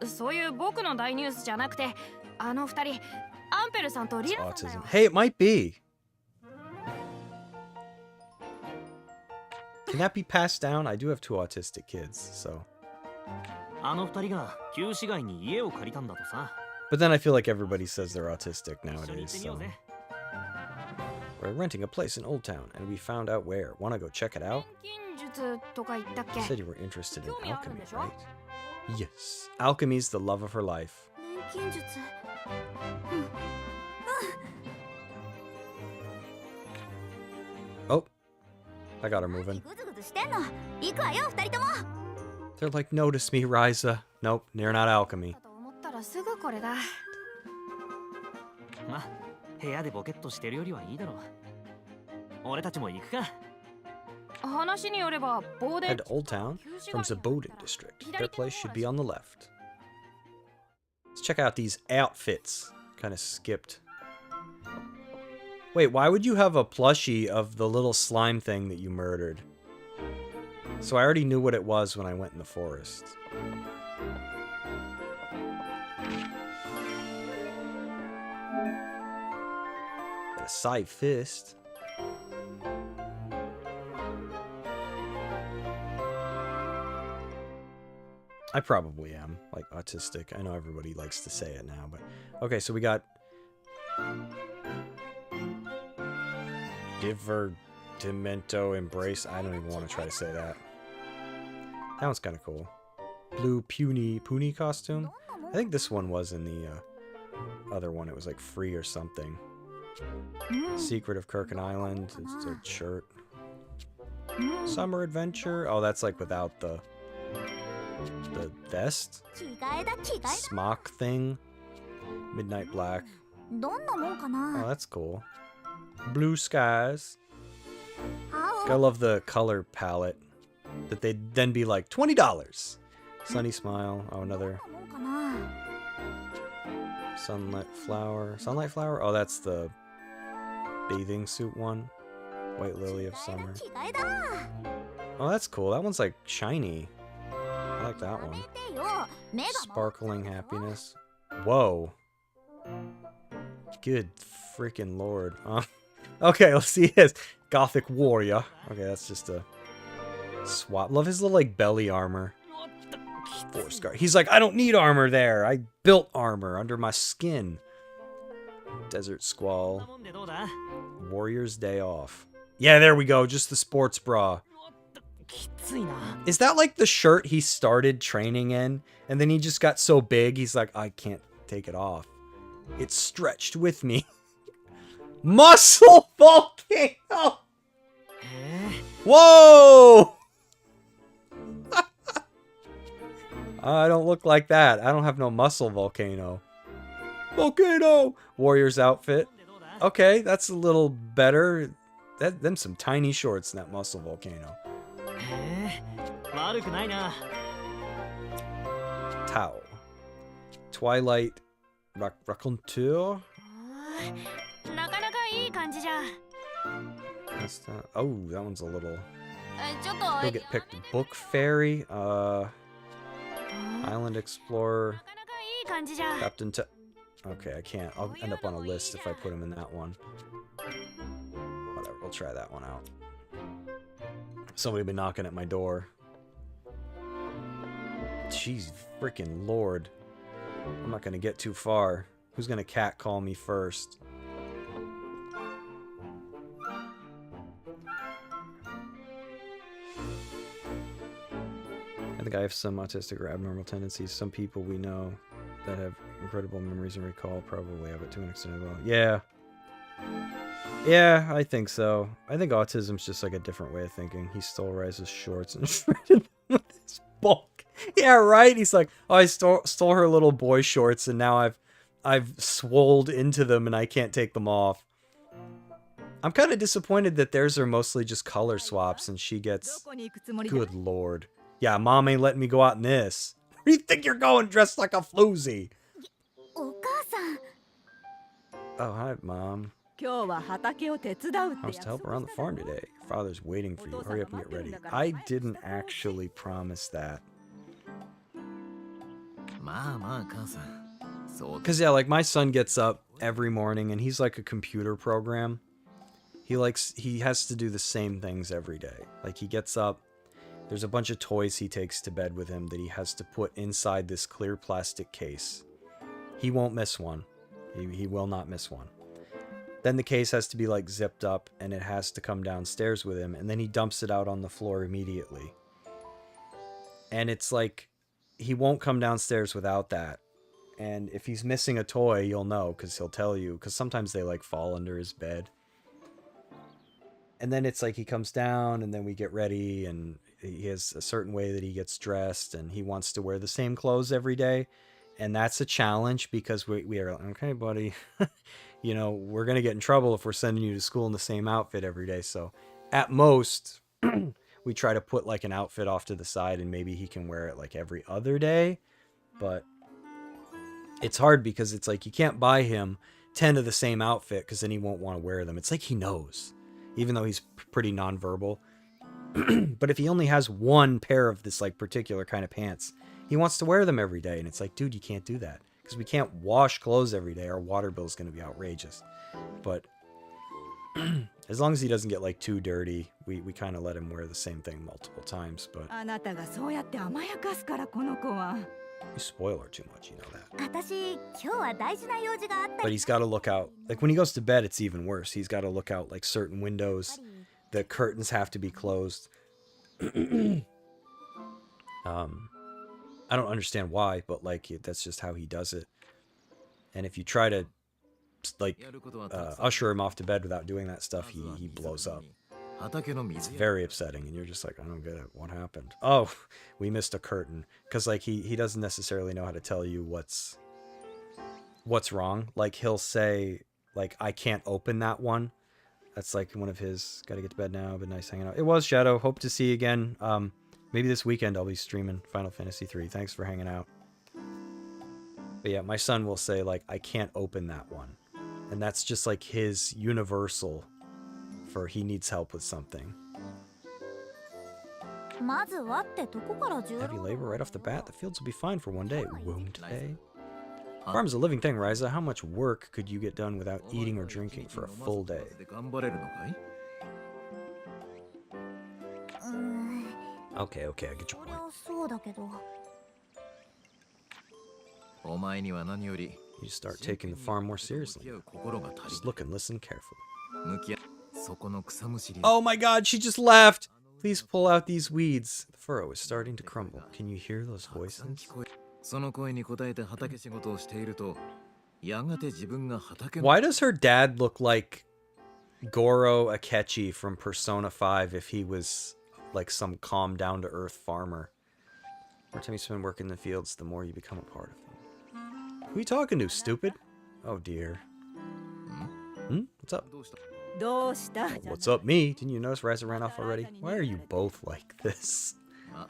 う。そういう僕の大ニュースじゃなくて、あの二人、アンペルさんと It's リラさんだ autism. よ。Hey, it might be. Can that be passed down? I do have 2 autistic kids, so. あの二人が旧市街に家を借りたんだとさ。 But then I feel like everybody says they're autistic 一緒に行 nowadays, ってみよ so. うぜ。 We're renting a place in Old Town, and we found out where. Wanna go check it out? 錬金術とか言ったっけ？ You said you were interested in 興味あるん alchemy, でしょ？ right? Yes. Alchemy's the love of her life. 錬金術。Oh. I got her moving. グズグズしてんの。行くわよ、二人とも。 They're like, notice me, Ryza. Nope, they're not alchemy. だと思ったらすぐこれだ。ま、部屋でボケっとしてるよりはいいだろう。俺たちも行くか。話によれば棒で Head to Old Town from Zaboden District. Their place should be on the left. Let's check out these outfits. Kind of skipped. Wait, why would you have a plushie of the little slime thing that you murdered? So I already knew what it was when I went in the forest. A side fist. I probably am, like, autistic. I know everybody likes to say it now, but... Okay, so we got... Divertimento Embrace. I don't even want to try to say that. That one's kind of cool. Blue Puni costume. I think this one was in the other one. It was like free or something. Secret of Kirkin Island. It's a shirt. Summer Adventure. Oh, that's like without the vest. 着替えだ、着替えだ。 Smock thing. Midnight Black. どんなもんか Oh, な。 that's cool. Blue skies. 青。 I love the color palette. That they'd then be like $20. Sunny Smile. Oh, another どんなもんかな。 Sunlight Flower. Sunlight Flower? Oh, that's the bathing suit one. White Lily of Summer. 着替えだ。 Oh, that's cool. That one's like shiny. I like that や one. めてよ。目が Sparkling Happiness. Whoa. Good freaking lord. Okay, let's see his. Gothic Warrior. Okay, that's just a swap. Love his little like belly armor. Force guard. He's like, I don't need armor there. I built armor under my skin. Desert Squall. もんでどうだ？ Warrior's Day Off. Yeah, there we go. Just the sports bra. きついな。 Is that like the shirt he started training in? And then he just got so big, he's like, I can't take it off. It's stretched with me. Muscle volcano! へえ。 Whoa! I don't look like that. I don't have no muscle volcano. Volcano! Warrior's outfit. もんでどうだ？ Okay, that's a little better. Them some tiny shorts in that muscle volcano. へえ。悪くないな。 Tao. Twilight Raconteur? なかなかいい感じじゃん。 That's not, oh, that one's a little... ちょっと He'll get picked. Book Fairy. Island Explorer. なかなかいい感じじゃん。 Captain T... Okay, I can't. I'll end up on a list if I put him in that one. Whatever, we'll try that one out. Somebody been knocking at my door. Jeez, freaking lord. I'm not gonna get too far. Who's gonna catcall me first? I think I have some autistic or abnormal tendencies. Some people we know that have incredible memories and recall probably have it to an extent as well. Yeah. Yeah, I think so. I think autism's just like a different way of thinking. He stole Ryza's shorts and shredded them with his bulk. Yeah, right? He's like, oh, I stole her little boy shorts and now I've swolled into them and I can't take them off. I'm kind of disappointed that theirs are mostly just color swaps and she ど gets... こに行くつもりだ？ Good lord. Yeah, mom ain't letting me go out in this. Where do you think you're going dressed like a floozy? お母さん Oh, hi, Mom. 今日は畑を手伝うっ I て was to 約 help 束 around し the ただ farm ろ today. Father's waiting for you. Hurry up and get ready. I didn't actually promise that. まあまあ母さん、そうだ。 Because, yeah, like, my son gets up every morning, and he's like a computer program. He has to do the same things every day. Like, he gets up, there's a bunch of toys he takes to bed with him that he has to put inside this clear plastic case. He won't miss one. He will not miss one. Then the case has to be, like, zipped up, and it has to come downstairs with him, and then he dumps it out on the floor immediately. And it's like, he won't come downstairs without that. And if he's missing a toy, you'll know, because he'll tell you, because sometimes they, like, fall under his bed. And then it's like he comes down, and then we get ready, and he has a certain way that he gets dressed, and he wants to wear the same clothes every day. And that's a challenge, because we are like, okay, buddy, you know, we're going to get in trouble if we're sending you to school in the same outfit every day. So at most, we try to put like an outfit off to the side, and maybe he can wear it like every other day. But it's hard because it's like you can't buy him 10 of the same outfit, because then he won't want to wear them. It's like he knows, even though he's pretty nonverbal. But if he only has one pair of this like particular kind of pants, he wants to wear them every day. And it's like, dude, you can't do that, because we can't wash clothes every day. Our water bill is going to be outrageous. But as long as he doesn't get like too dirty, we kind of let him wear the same thing multiple times. But あなたがそうやって甘やかすからこの子は you spoil her too much, you know that. 私今日は大事な用事があった But り he's got to look out. Like when he goes to bed, it's even worse. He's got to look out like certain windows. The curtains have to be closed. I don't understand why, but like that's just how he does it. And if you try to like usher him off to bed without doing that stuff, he blows up. It's very upsetting, and you're just like, I don't get it. What happened? Oh, we missed a curtain, because like he doesn't necessarily know how to tell you what's wrong. Like he'll say like, I can't open that one. That's like one of his. Got to get to bed now. Been nice hanging out. It was Shadow. Hope to see you again. Maybe this weekend I'll be streaming Final Fantasy 3. Thanks for hanging out. But yeah, my son will say like, I can't open that one, and that's just like his universal for he needs help with something. まずはってどこから重 Heavy 労 labor right off the bat. The fields will be fine for one day. Won't they? Farm's a living thing, Ryza. How much work could you get done without eating or drinking for a full day? うーん Okay, okay, I get your そり point. ゃそうだけど お前には何より You just start taking the farm more seriously. 心が足り Just look and listen carefully. 向き合そこの草むしり Oh my god, she just left! Please pull out these weeds. The furrow is starting to crumble. Can you hear those たくさん voices? 聞こえその声に応えて畑仕事をしているとやがて自分が畑の Why does her dad look like Goro Akechi from Persona 5 if he was like some calm, down-to-earth farmer? The more time you spend working in the fields, the more you become a part of them. Who are you talking to, stupid? Oh dear. What's up? どうした どうした What's up, me? Didn't you notice Ryza ran off already? Why are you both like this? あ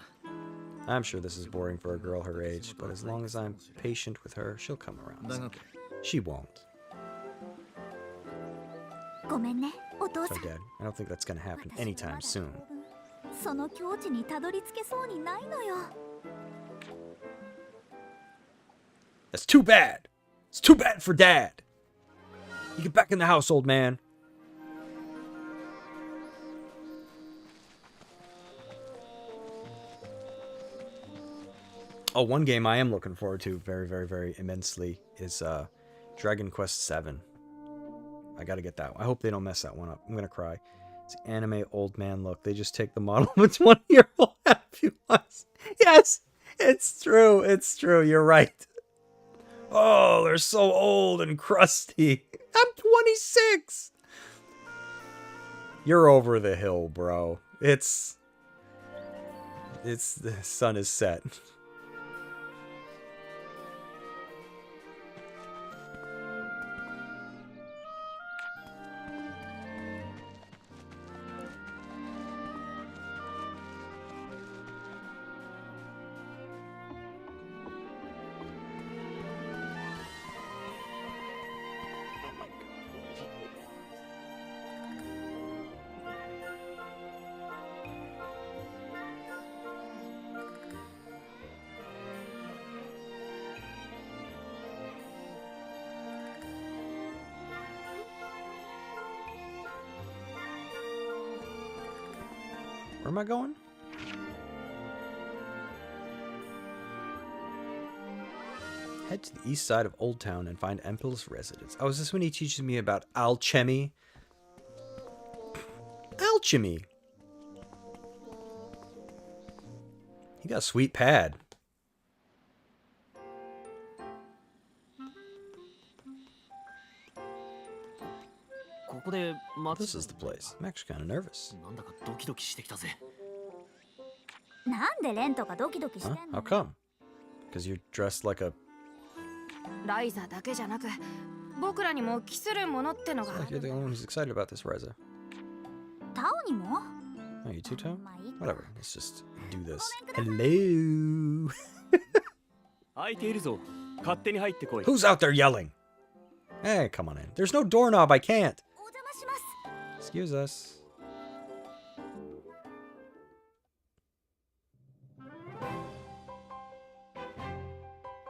I'm sure this is boring for a girl her age, but as long as I'm patient with her, she'll come around. だが someday. She won't. ごめんねお父さ So, ん Dad, I don't think that's gonna happen anytime soon. その境地にたどり着けそうにないのよ That's too bad! It's too bad for Dad! You get back in the house, old man! Oh, one game I am looking forward to very, very, very immensely is Dragon Quest VII. I gotta get that one. I hope they don't mess that one up. I'm gonna cry. It's anime old man look. They just take the model of a 20-year-old happy once. Yes, it's true. It's true. You're right. Oh, they're so old and crusty. I'm 26. You're over the hill, bro. It's the sun is set. am I going? Head to the east side of Old Town and find Empel's residence. Oh, is this when he teaches me about alchemy? Alchemy! He got a sweet pad. This is the place. I'm actually kind of nervous. なんでレントがドキドキしてん Huh? の How come? Because you're dressed like a... ライザだけじゃなく僕らにも期するものってのが It's like you're the only one who's excited about this, Ryza. タオにも Oh, you too, Tom? まあいいか Whatever. Let's just do this. Hello? 開いているぞ。勝手に入ってこい。 Who's out there yelling? Hey, come on in. There's no doorknob. I can't. お邪魔します Excuse us.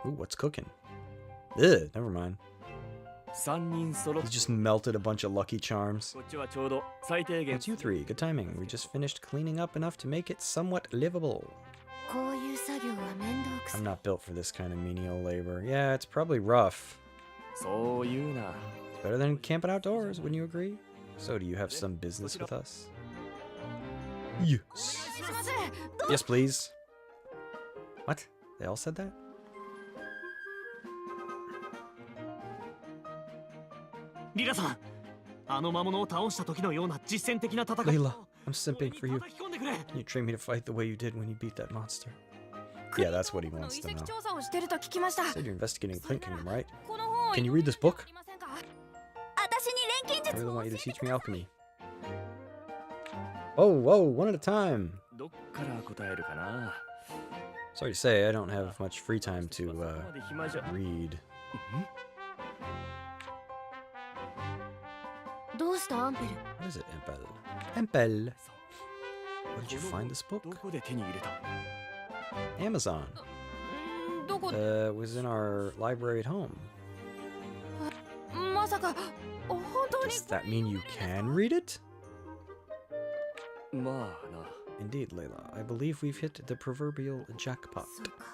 Ooh, what's cooking? Ugh, never mind. 3人揃っ He just melted a bunch of Lucky Charms. こっちはちょうど最低限 It's you three. Good timing. We just finished cleaning up enough to make it somewhat livable. こういう作業は面倒くさ I'm not built for this kind of menial labor. Yeah, it's probably rough. そう言うな。 It's better than camping outdoors, wouldn't you agree? So, do you have some business with us? Yes. します Yes, please. What? They all said that? リラさん、あの魔物を倒した時のような実践的な戦い Layla, I'm simping for you. 叩き込んでくれ。 Can you train me to fight the way you did when you beat that monster? Yeah, that's what he の wants 遺 to 跡 know. 調査をしてると聞きました Said you're investigating Flint Kingdom, right? この本を Can you read this book? 読んでいただけませんか私に錬金 I 術 really を want 教 you え to て teach く me ださい alchemy. Oh, whoa, one at a time. どっから答えるかな。 Sorry to say, I don't have much free time to そこまで暇じゃ。 read. どうしたアンペル What is it, Empel? Empel. Where did you find this ど book? こで手に入れた？ Amazon. どこ It was in our library at home. まさか本当に Does that mean you can read it? まあな。 Indeed, Layla. I believe we've hit the proverbial jackpot. そうか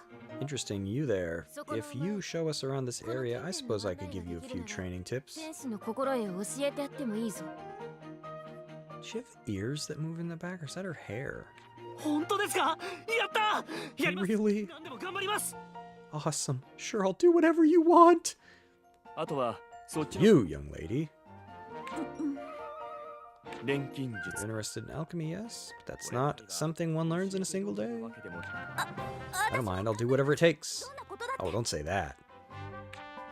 Interesting, you there. If you show us around this area, I suppose I could give you a few training tips. 天使の心得を教えてやってもいいぞ Does she have ears that move in the back, or is that her hair? 本当ですか？やったー！やります。 Really? 何でも頑張ります。 Awesome. Sure, I'll do whatever you want. あとはそっちの You, young lady. 錬金 You're 術。 interested in alchemy, yes? But that's not something one learns in a single day. わけでも I don't mind, I'll do whatever it takes. どんなことだって Oh, don't say that.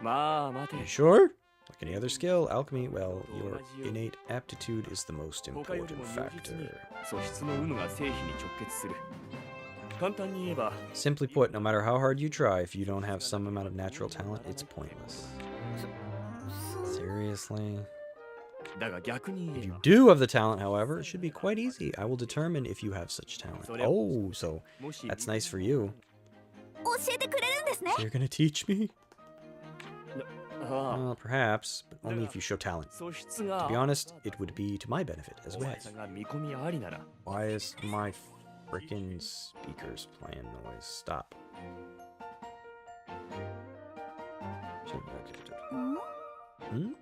まあ待て You。sure? Like any other skill, alchemy, well, your innate aptitude is the most 他より important も如実に factor. 素質の有無が成否に直結する。簡単に言えば Simply put, no matter how hard you try, if you don't have some amount of natural talent, it's pointless. Seriously? だが逆に If 言え you ば do have the talent, however, it should be quite easy. I will determine if you have such talent. Oh, so もし that's nice for you. 教えてくれるんですね So you're gonna teach me? ああ Well, perhaps, but only if you show talent. 素質が To be honest, it would be to my benefit as お well. 前さんが見込みありなら Why is my frickin' speakers playing noise? Stop. Hmm?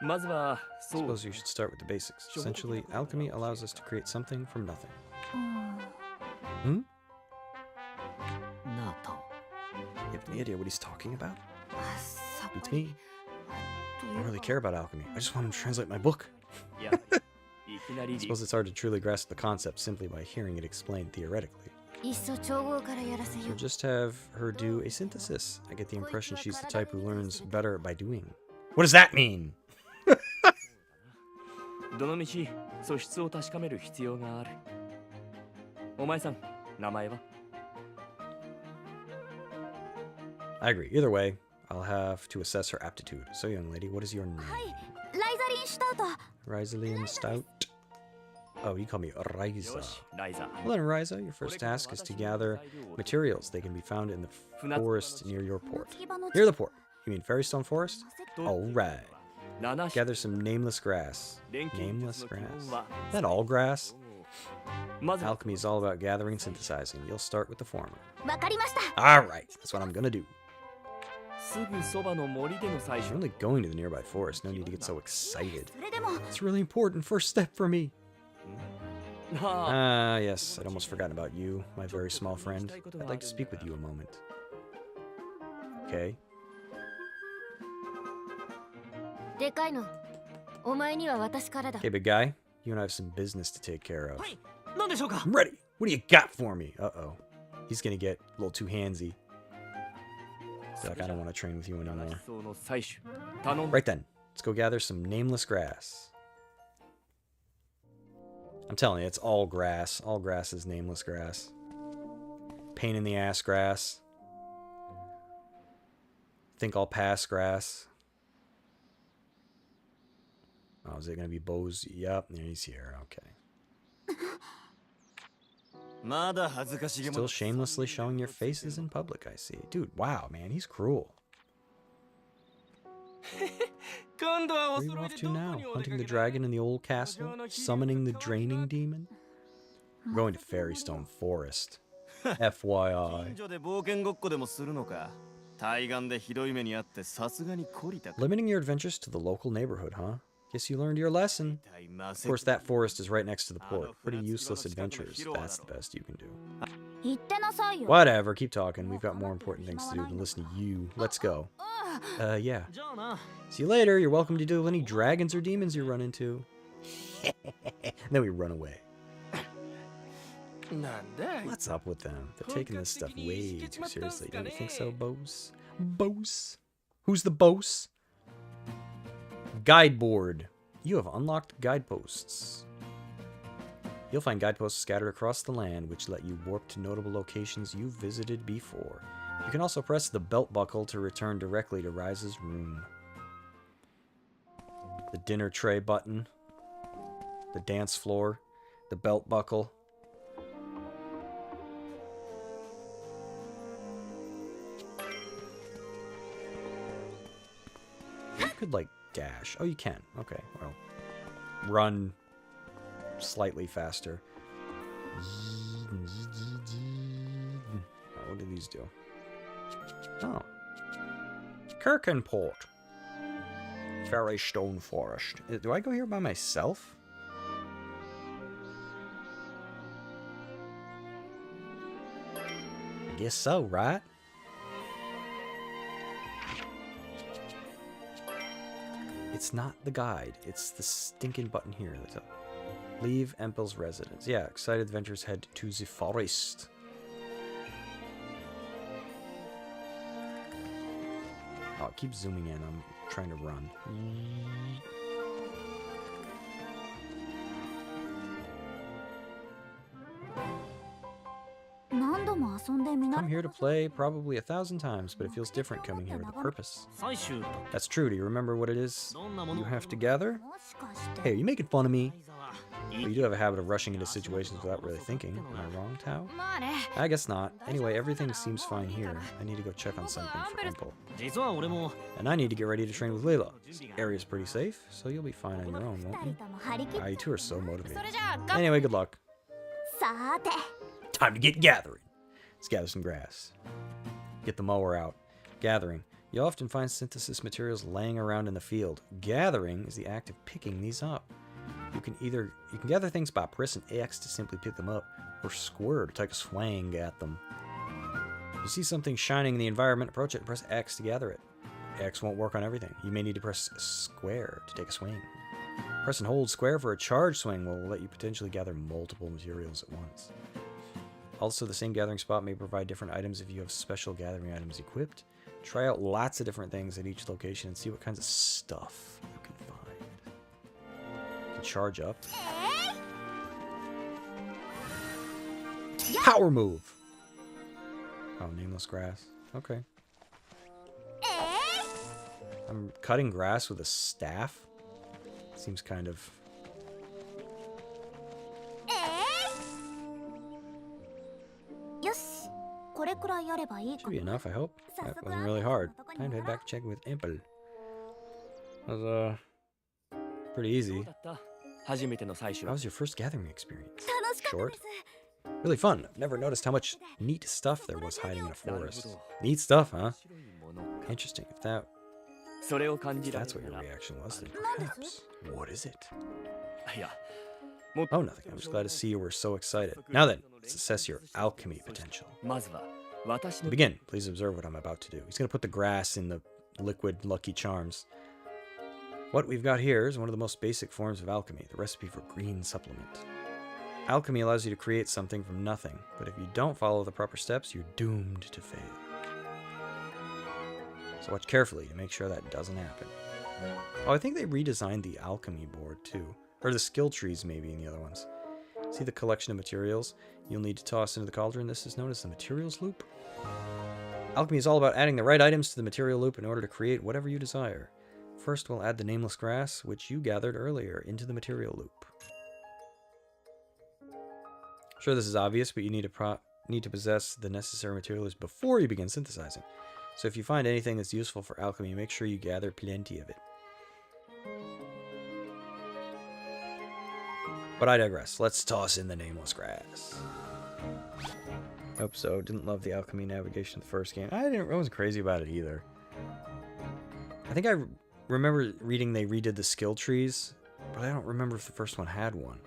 まずはそう Suppose you should start with the basics. Essentially, alchemy allows us to create something from nothing. うん Hmm? なあ、タオ。 You have any idea what he's talking about? さっ Beats ぱり me. I don't really care about alchemy. I just want him to translate my book. いやいきなり I suppose it's hard to truly grasp the concept simply by hearing it explained theoretically. いっそ調合からやらせよ So just have her do a synthesis. I get the impression she's the type who learns better by doing. What does that mean? どのみち素質を確かめる必要がある。お前さん、名前は？ I agree. Either way, I'll have to assess her aptitude. So, young lady, what is your name? ライザリン・シュタウト Ryzalian Stout. Oh, you call me よ Ryza. し、ライザー。 Well then, Ryza, your first task is to gather materials. They can be found in the forest near your port. Near the port. You mean Ferrystone Forest? Alright. 7 Gather some nameless grass. 錬金 Nameless 術の基 grass. 本は Is that all grass? Alchemy is all about gathering and synthesizing. You'll start with the former. わかりました。 Alright, that's what I'm gonna do. すぐそばの森での採 I'm 取 only going to the nearby forest. No need to get so excited. それでも It's a really important first step for me. あ Ah, yes, I'd almost forgotten about you, my very small friend. I'd like to speak with you a moment. Okay. でかいのお前には私からだ Okay, big guy. You and I have some business to take care of. はい何でしょうか I'm ready. What do you got for me? Uh-oh. He's gonna get a little too handsy. He's like, I don't want to train with you あ anymore. 草の採取頼ん Right then, let's go gather some nameless grass. I'm telling you, it's all grass. All grass is nameless grass. Pain in the ass grass. Think I'll pass grass. Oh, is it gonna be Bo's? Yep, he's here. Okay. まだ恥ずかしげも Still shamelessly showing your faces in public, I see. Dude, wow, man, he's cruel. 今度はお Where are you 揃い off で to どこ now? にお出 Hunting か the けだ dragon in the old castle? Summoning the draining demon? We're going to Fairystone Forest. 近 FYI. 所で冒険ごっこでもするのか対岸でひどい目にあってさすがに懲りたか Limiting your adventures to the local neighborhood, huh? Guess you learned your lesson. Of course, that forest is right next to the port. Pretty useless adventures. That's the best you can do. 言ってなさいよ。 Whatever, keep talking. We've got more important things to do than listen to you. Let's go. Yeah. じゃあな See you later. You're welcome to deal with any dragons or demons you run into. Then we run away. なんだ What's up with them? They're taking this stuff way too seriously. Don't you think so, Bose? Bose? Who's the Bose? Guideboard. You have unlocked guideposts. You'll find guideposts scattered across the land, which let you warp to notable locations you've visited before. You can also press the belt buckle to return directly to Ryza's room. The dinner tray button. The dance floor. The belt buckle. You could, like, dash. Oh, you can. Okay, well. Run slightly faster. Oh, what do these do? Oh. Kirkenport. Fairystone Forest. Do I go here by myself? I guess so, right? It's not the guide. It's the stinking button here. That's up. Leave Empel's residence. Yeah, excited adventurers head to the forest. Oh, keep zooming in. I'm trying to run. Come here to play probably 1,000 times, but it feels different coming here with a purpose. 採取 That's true. Do you remember what it is どんなも you の have to gather? もしかして Hey, are you making fun of me? ライザ は But you do have a habit of rushing into situations without really thinking. Am I wrong, Tao? まあね I guess not. Anyway, everything seems fine here. I need to go check on something for Empel. 実は俺も And I need to get ready to train with Layla. This area's pretty safe, so you'll be fine on your own, won't 二 you? 人とも張り切っ Ah, you two are so そ motivated. れじゃあ Anyway, good luck. さーて Time to get gathering. Let's gather some grass. Get the mower out. Gathering. You'll often find synthesis materials laying around in the field. Gathering is the act of picking these up. You can gather things by pressing X to simply pick them up, or square to take a swing at them. If you see something shining in the environment, approach it and press X to gather it. X won't work on everything. You may need to press square to take a swing. Press and hold square for a charge swing will let you potentially gather multiple materials at once. Also, the same gathering spot may provide different items if you have special gathering items equipped. Try out lots of different things at each location and see what kinds of stuff you can find. You can charge up. Power move! Oh, nameless grass. Okay. I'm cutting grass with a staff. Seems kind of... Should be enough, I hope. That wasn't really hard. Time to head back to check with Empel. That was, pretty どう easy. だった How was your first gathering experience? 楽しかった Short? です Really fun. I've never noticed how much neat stuff there was hiding in a forest. Neat stuff, huh? Interesting. If that's what your reaction was, then perhaps. What is it? Oh, nothing. I'm just glad to see you were so excited. Now then, let's assess your alchemy potential. To begin, please observe what I'm about to do. He's going to put the grass in the liquid Lucky Charms. What we've got here is one of the most basic forms of alchemy, the recipe for green supplement. Alchemy allows you to create something from nothing, but if you don't follow the proper steps, you're doomed to fail. So watch carefully to make sure that doesn't happen. Oh, I think they redesigned the alchemy board too. Or the skill trees maybe in the other ones. See the collection of materials you'll need to toss into the cauldron? This is known as the materials loop. Alchemy is all about adding the right items to the material loop in order to create whatever you desire. First, we'll add the nameless grass, which you gathered earlier, into the material loop. Sure, this is obvious, but you need to possess the necessary materials before you begin synthesizing. So if you find anything that's useful for alchemy, make sure you gather plenty of it. But I digress. Let's toss in the nameless grass. Hope so. Didn't love the alchemy navigation of the first game. I wasn't crazy about it either. I think I remember reading they redid the skill trees, but I don't remember if the first one had one.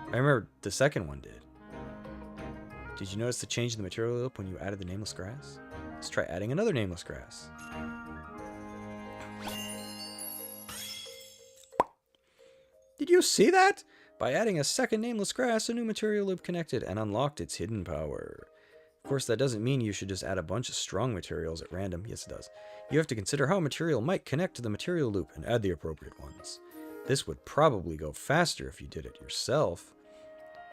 I remember the second one did. Did you notice the change in the material loop when you added the nameless grass? Let's try adding another nameless grass. Did you see that? By adding a second nameless grass, a new material loop connected and unlocked its hidden power. Of course, that doesn't mean you should just add a bunch of strong materials at random. Yes, it does. You have to consider how a material might connect to the material loop and add the appropriate ones. This would probably go faster if you did it yourself.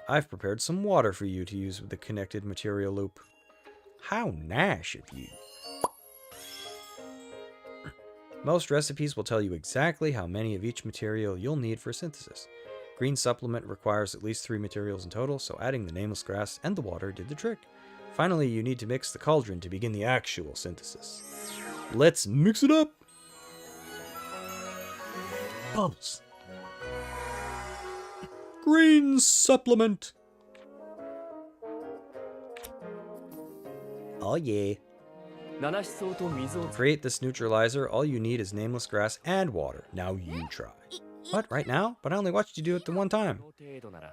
I've prepared some water for you to use with the connected material loop. How nice of you. Most recipes will tell you exactly how many of each material you'll need for synthesis. Green supplement requires at least 3 materials in total, so adding the nameless grass and the water did the trick. Finally, you need to mix the cauldron to begin the actual synthesis. Let's mix it up! Bubbles. Green supplement! Oh yeah. To create this neutralizer, all you need is nameless grass and water. Now you try. What, right now? But I only watched you do it the one time.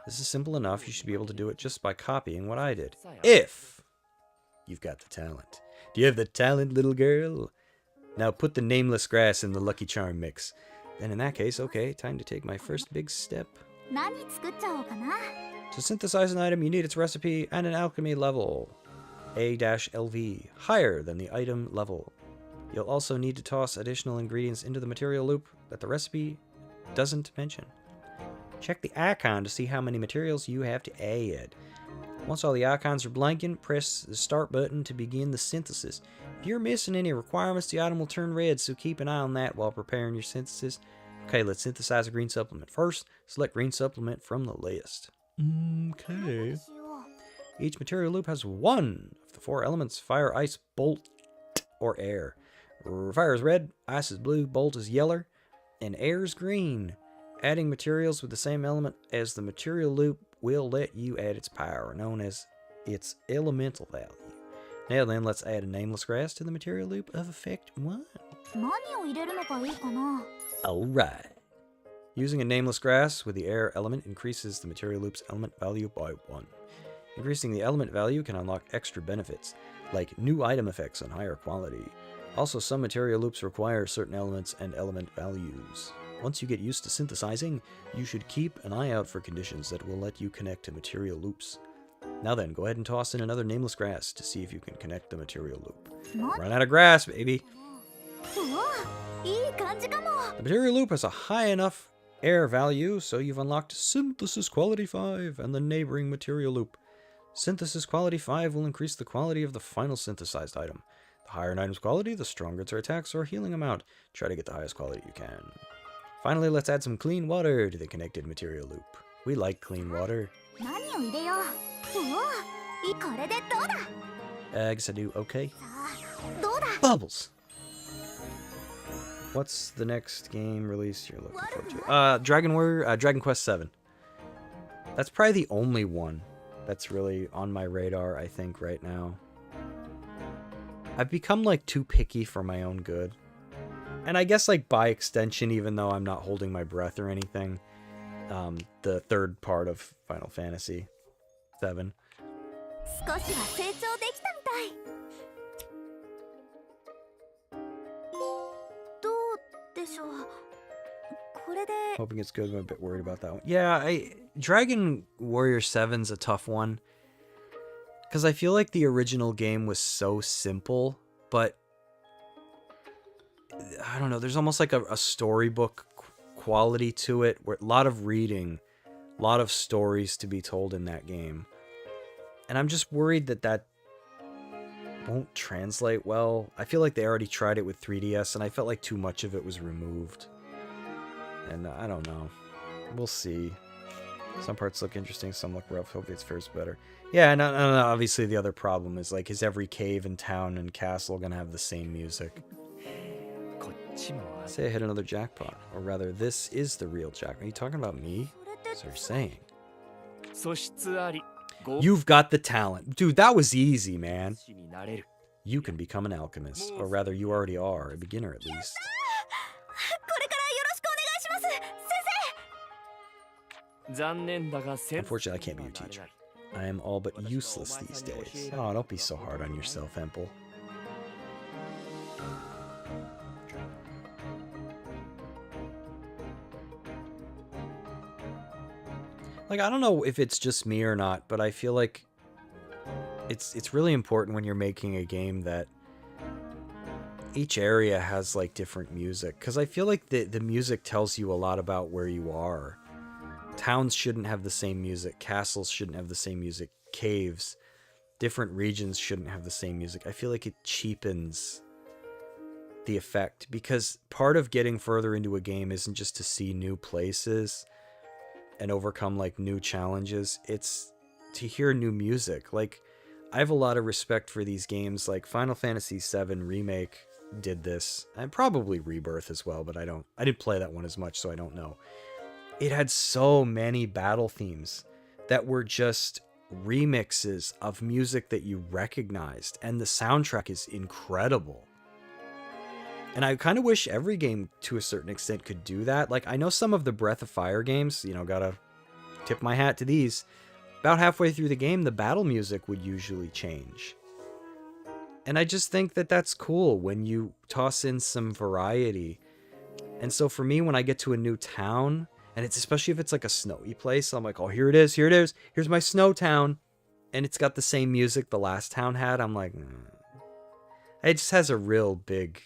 This is simple enough. You should be able to do it just by copying what I did. If you've got the talent. Do you have the talent, little girl? Now put the nameless grass in the Lucky Charm mix. Then in that case, okay, time to take my first big step. 何作っちゃおうかな To synthesize an item, you need its recipe and an alchemy level. A-LV, higher than the item level. You'll also need to toss additional ingredients into the material loop that the recipe doesn't mention. Check the icon to see how many materials you have to add. Once all the icons are blinking, press the start button to begin the synthesis. If you're missing any requirements, the item will turn red, so keep an eye on that while preparing your synthesis. Okay, let's synthesize a green supplement. First, select green supplement from the list. Okay. Each material loop has one of the 4 elements: fire, ice, bolt, or air. Fire is red, ice is blue, bolt is yellow, and air is green. Adding materials with the same element as the material loop will let you add its power, known as its elemental value. Now then, let's add a nameless grass to the material loop of effect 1. 何を入れるのがいいかな Alright. Using a nameless grass with the air element increases the material loop's element value by 1. Increasing the element value can unlock extra benefits, like new item effects on higher quality. Also, some material loops require certain elements and element values. Once you get used to synthesizing, you should keep an eye out for conditions that will let you connect to material loops. Now then, go ahead and toss in another nameless grass to see if you can connect the material loop. Run out of grass, baby! うわいい感じかも The material loop has a high enough air value, so you've unlocked Synthesis Quality 5 and the neighboring material loop. Synthesis Quality 5 will increase the quality of the final synthesized item. The higher an item's quality, the stronger its attacks or healing amount. Try to get the highest quality you can. Finally, let's add some clean water to the connected material loop. We like clean water. 何を入れよううわいいこれでどうだ I guess I do okay. さあどうだ Bubbles! What's the next game release you're looking forward to? Dragon Quest 7. That's probably the only one that's really on my radar, I think, right now. I've become, like, too picky for my own good. And I guess, like, by extension, even though I'm not holding my breath or anything, the third part of Final Fantasy VII. 少しは成長できたみたい。どうでしょう。これで Hoping it's good, but I'm a bit worried about that one. Yeah, Dragon Warrior 7's a tough one. Because I feel like the original game was so simple, but I don't know, there's almost like a storybook quality to it, where a lot of reading, a lot of stories to be told in that game. And I'm just worried that that won't translate well. I feel like they already tried it with 3DS, and I felt like too much of it was removed. And I don't know. We'll see. Some parts look interesting, some look rough. Hopefully it fares better. Yeah, and obviously the other problem is, like, is every cave and town and castle gonna have the same music? Say I hit another jackpot. Or rather, this is the real jackpot. Are you talking about me? That's what you're saying. You've got the talent. Dude, that was easy, man. You can become an alchemist. Or rather, you already are. A beginner, at least. これからよろしくお願いします先生。 Unfortunately, I can't be your teacher. I am all but useless these days. Oh, don't be so hard on yourself, Empel. Like, I don't know if it's just me or not, but I feel like it's really important when you're making a game that each area has, like, different music. Because I feel like the music tells you a lot about where you are. Towns shouldn't have the same music. Castles shouldn't have the same music. Caves. Different regions shouldn't have the same music. I feel like it cheapens the effect. Because part of getting further into a game isn't just to see new places and overcome, like, new challenges. It's to hear new music. Like, I have a lot of respect for these games. Like, Final Fantasy VII Remake did this. And probably Rebirth as well, but I didn't play that one as much, so I don't know. It had so many battle themes that were just remixes of music that you recognized, and the soundtrack is incredible. And I kind of wish every game, to a certain extent, could do that. Like, I know some of the Breath of Fire games, you know, gotta tip my hat to these. About halfway through the game, the battle music would usually change. And I just think that that's cool when you toss in some variety. And so for me, when I get to a new town, and it's especially if it's like a snowy place, I'm like, oh, here it is, here's my snow town. And it's got the same music the last town had. I'm like, it just has a real big...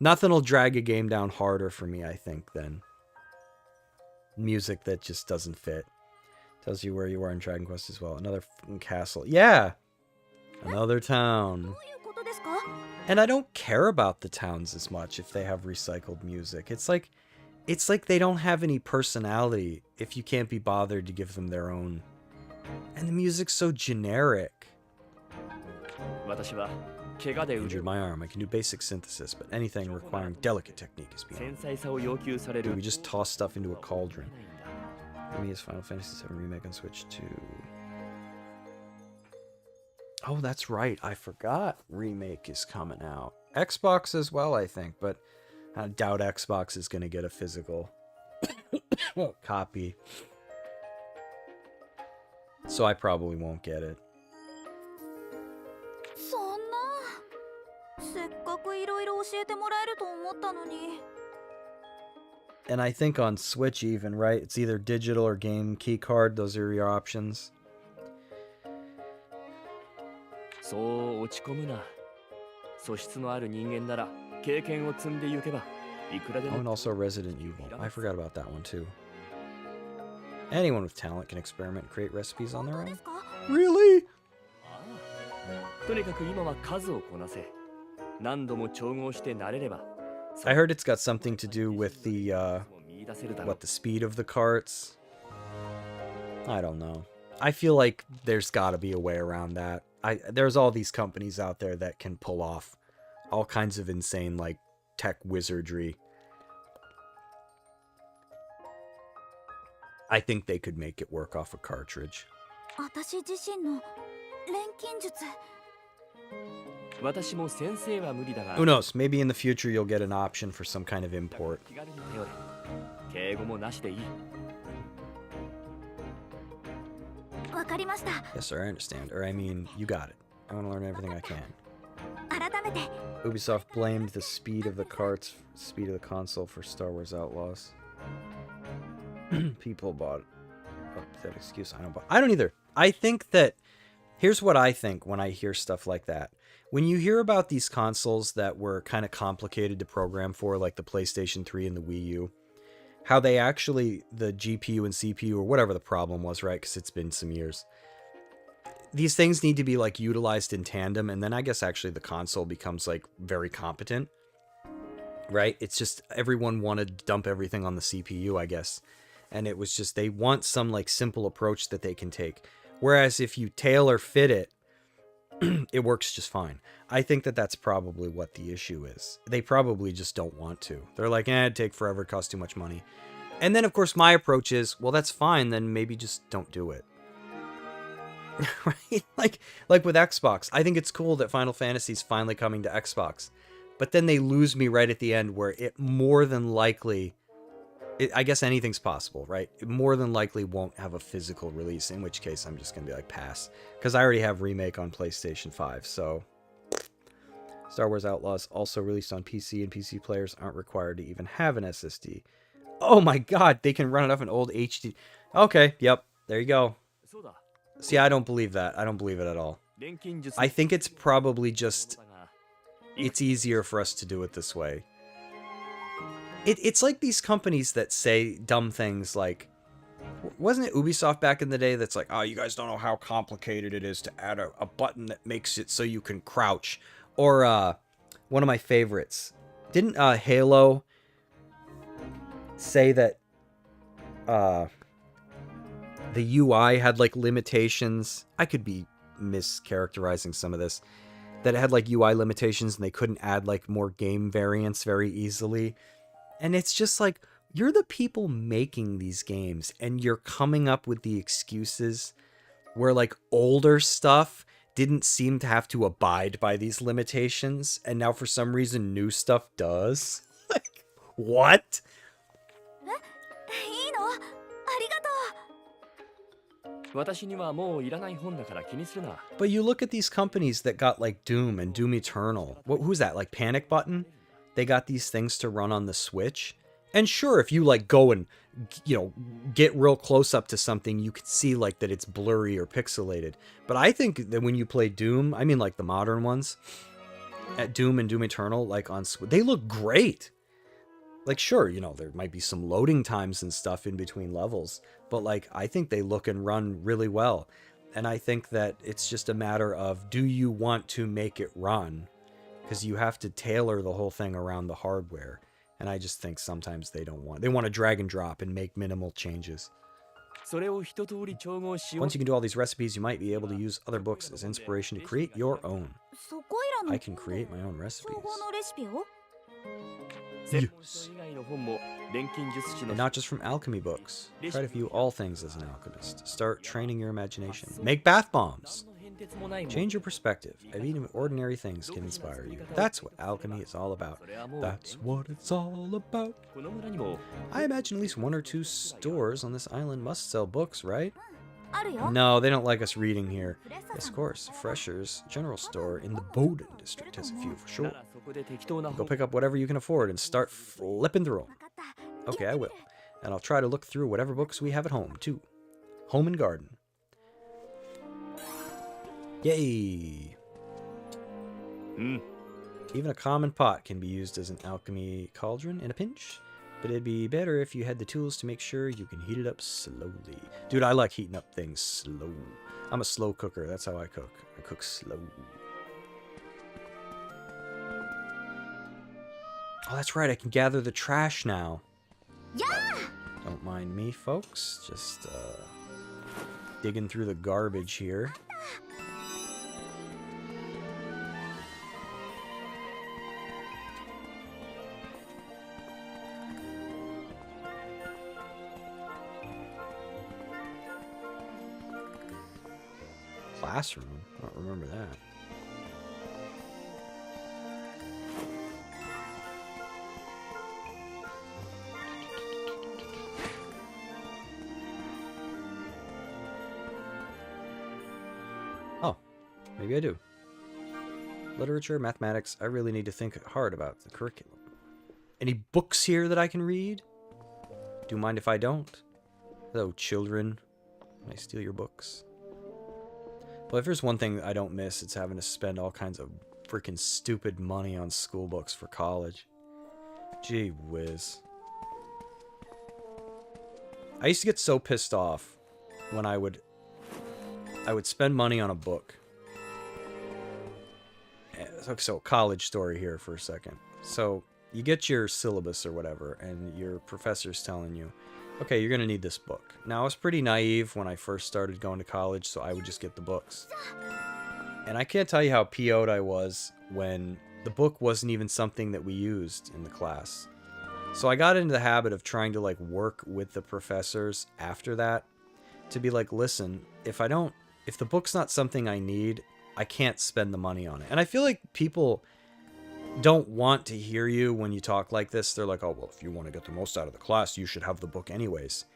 Nothing will drag a game down harder for me, I think, than music that just doesn't fit. Tells you where you are in Dragon Quest as well. Another castle. Yeah! Another town. And I don't care about the towns as much if they have recycled music. It's like they don't have any personality if you can't be bothered to give them their own. And the music's so generic. Injured my arm. I can do basic synthesis, but anything requiring delicate technique is beyond. Dude, we just toss stuff into a cauldron. For me, is Final Fantasy VII Remake on Switch 2. Oh, that's right. I forgot Remake is coming out. Xbox as well, I think, but I doubt Xbox is going to get a physical copy. So I probably won't get it. そんなせっかくいろいろ教えてもらえると思ったのに And I think on Switch even, right? It's either digital or game key card. Those are your options. そう落ち込むな。素質のある人間なら経験を積んでゆけばいくらで Oh, も。 and also Resident Evil. I forgot about that one too. Anyone with talent can experiment and create recipes on their own. Really? とにかく今は数をこなせ。何度も調合して慣れれば。 I heard it's got something to do with the, the speed of the carts. I don't know. I feel like there's gotta be a way around that. There's all these companies out there that can pull off all kinds of insane, like, tech wizardry. I think they could make it work off a cartridge. 私自身の錬金術。私も先生は無理だが Who knows? Maybe in the future you'll get an option for some kind of import. 気軽に頼れ敬語もなしでいいわかりました。 Yes, sir, I understand. Or, I mean, you got it. I want to learn everything I can. 改めて Ubisoft blamed the speed of the carts, speed of the console for Star Wars Outlaws. People bought that excuse. I don't either. I think that, here's what I think when I hear stuff like that. When you hear about these consoles that were kind of complicated to program for, like the PlayStation 3 and the Wii U, how they actually, the GPU and CPU, or whatever the problem was, right? Because it's been some years. These things need to be like utilized in tandem, and then I guess actually the console becomes like very competent, right? It's just everyone wanted to dump everything on the CPU, I guess. And it was just, they want some like simple approach that they can take. Whereas if you tailor fit it, it works just fine. I think that that's probably what the issue is. They probably just don't want to. They're like, it'd take forever, it costs too much money. And then, of course, my approach is, well, that's fine, then maybe just don't do it. Right? Like with Xbox. I think it's cool that Final Fantasy's finally coming to Xbox. But then they lose me right at the end where it more than likely... I guess anything's possible, right? It more than likely won't have a physical release, in which case I'm just going to be like, pass. Because I already have Remake on PlayStation 5, so... Star Wars Outlaws also released on PC, and PC players aren't required to even have an SSD. Oh my god, they can run it off an old HD... Okay, yep, there you go. See, I don't believe that. I don't believe it at all. I think it's probably just... It's easier for us to do it this way. It's like these companies that say dumb things like... Wasn't it Ubisoft back in the day that's like, oh, you guys don't know how complicated it is to add a button that makes it so you can crouch. Or one of my favorites. Didn't Halo say that the UI had like limitations? I could be mischaracterizing some of this. That it had like UI limitations and they couldn't add like more game variants very easily. And it's just like, you're the people making these games and you're coming up with the excuses where like older stuff didn't seem to have to abide by these limitations. And now for some reason new stuff does. Like, what? いいの？ありがとう。私にはもういらない本だから気にするな But you look at these companies that got like Doom and Doom Eternal. Who's that? Like Panic Button? They got these things to run on the Switch. And sure, if you like go and, you know, get real close up to something, you could see like that it's blurry or pixelated. But I think that when you play Doom, I mean like the modern ones, at Doom and Doom Eternal, like on Switch, they look great. Like sure, you know, there might be some loading times and stuff in between levels, but like I think they look and run really well. And I think that it's just a matter of, do you want to make it run? Because you have to tailor the whole thing around the hardware. And I just think sometimes they don't want... They want to drag and drop and make minimal changes. Once you can do all these recipes, you might be able to use other books as inspiration to create your own. I can create my own recipes. Yes. And not just from alchemy books. Try to view all things as an alchemist. Start training your imagination. Make bath bombs! Change your perspective. Even ordinary things can inspire you. That's what alchemy is all about. That's what it's all about. I imagine at least 1 or 2 stores on this island must sell books, right? No, they don't like us reading here. Yes, of course. Fresher's general store in the Bowden district has a few for sure. Go pick up whatever you can afford and start flipping through them. Okay, I will. And I'll try to look through whatever books we have at home, too. Home and garden. Yay! Even a common pot can be used as an alchemy cauldron in a pinch, but it'd be better if you had the tools to make sure you can heat it up slowly. Dude, I like heating up things slow. I'm a slow cooker, that's how I cook. I cook slow. Oh, that's right, I can gather the trash now. Yeah! Don't mind me, folks. Just, digging through the garbage here. classroom. I don't remember that. Oh, maybe I do. Literature, mathematics, I really need to think hard about the curriculum. Any books here that I can read? Do you mind if I don't? Hello, children. Can I steal your books? Well, if there's one thing I don't miss, it's having to spend all kinds of freaking stupid money on school books for college. Gee whiz. I used to get so pissed off when I would spend money on a book. So college story here for a second. So you get your syllabus or whatever, and your professor's telling you, okay, you're going to need this book. Now, I was pretty naive when I first started going to college, so I would just get the books. And I can't tell you how PO'd I was when the book wasn't even something that we used in the class. So I got into the habit of trying to, like, work with the professors after that to be like, listen, if the book's not something I need, I can't spend the money on it. And I feel like people don't want to hear you when you talk like this. They're like, oh, well, if you want to get the most out of the class, you should have the book anyways.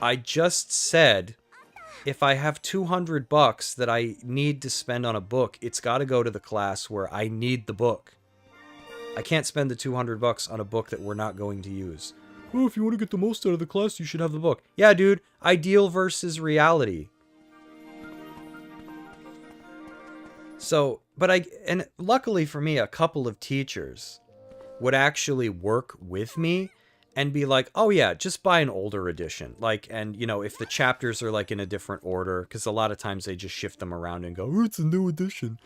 I just said, if I have $200 that I need to spend on a book, it's got to go to the class where I need the book. I can't spend the $200 on a book that we're not going to use. Oh, if you want to get the most out of the class, you should have the book. Yeah, dude, ideal versus reality. So, and luckily for me, a couple of teachers would actually work with me and be like, oh yeah, just buy an older edition. Like, and you know, if the chapters are like in a different order, because a lot of times they just shift them around and go, oh, it's a new edition.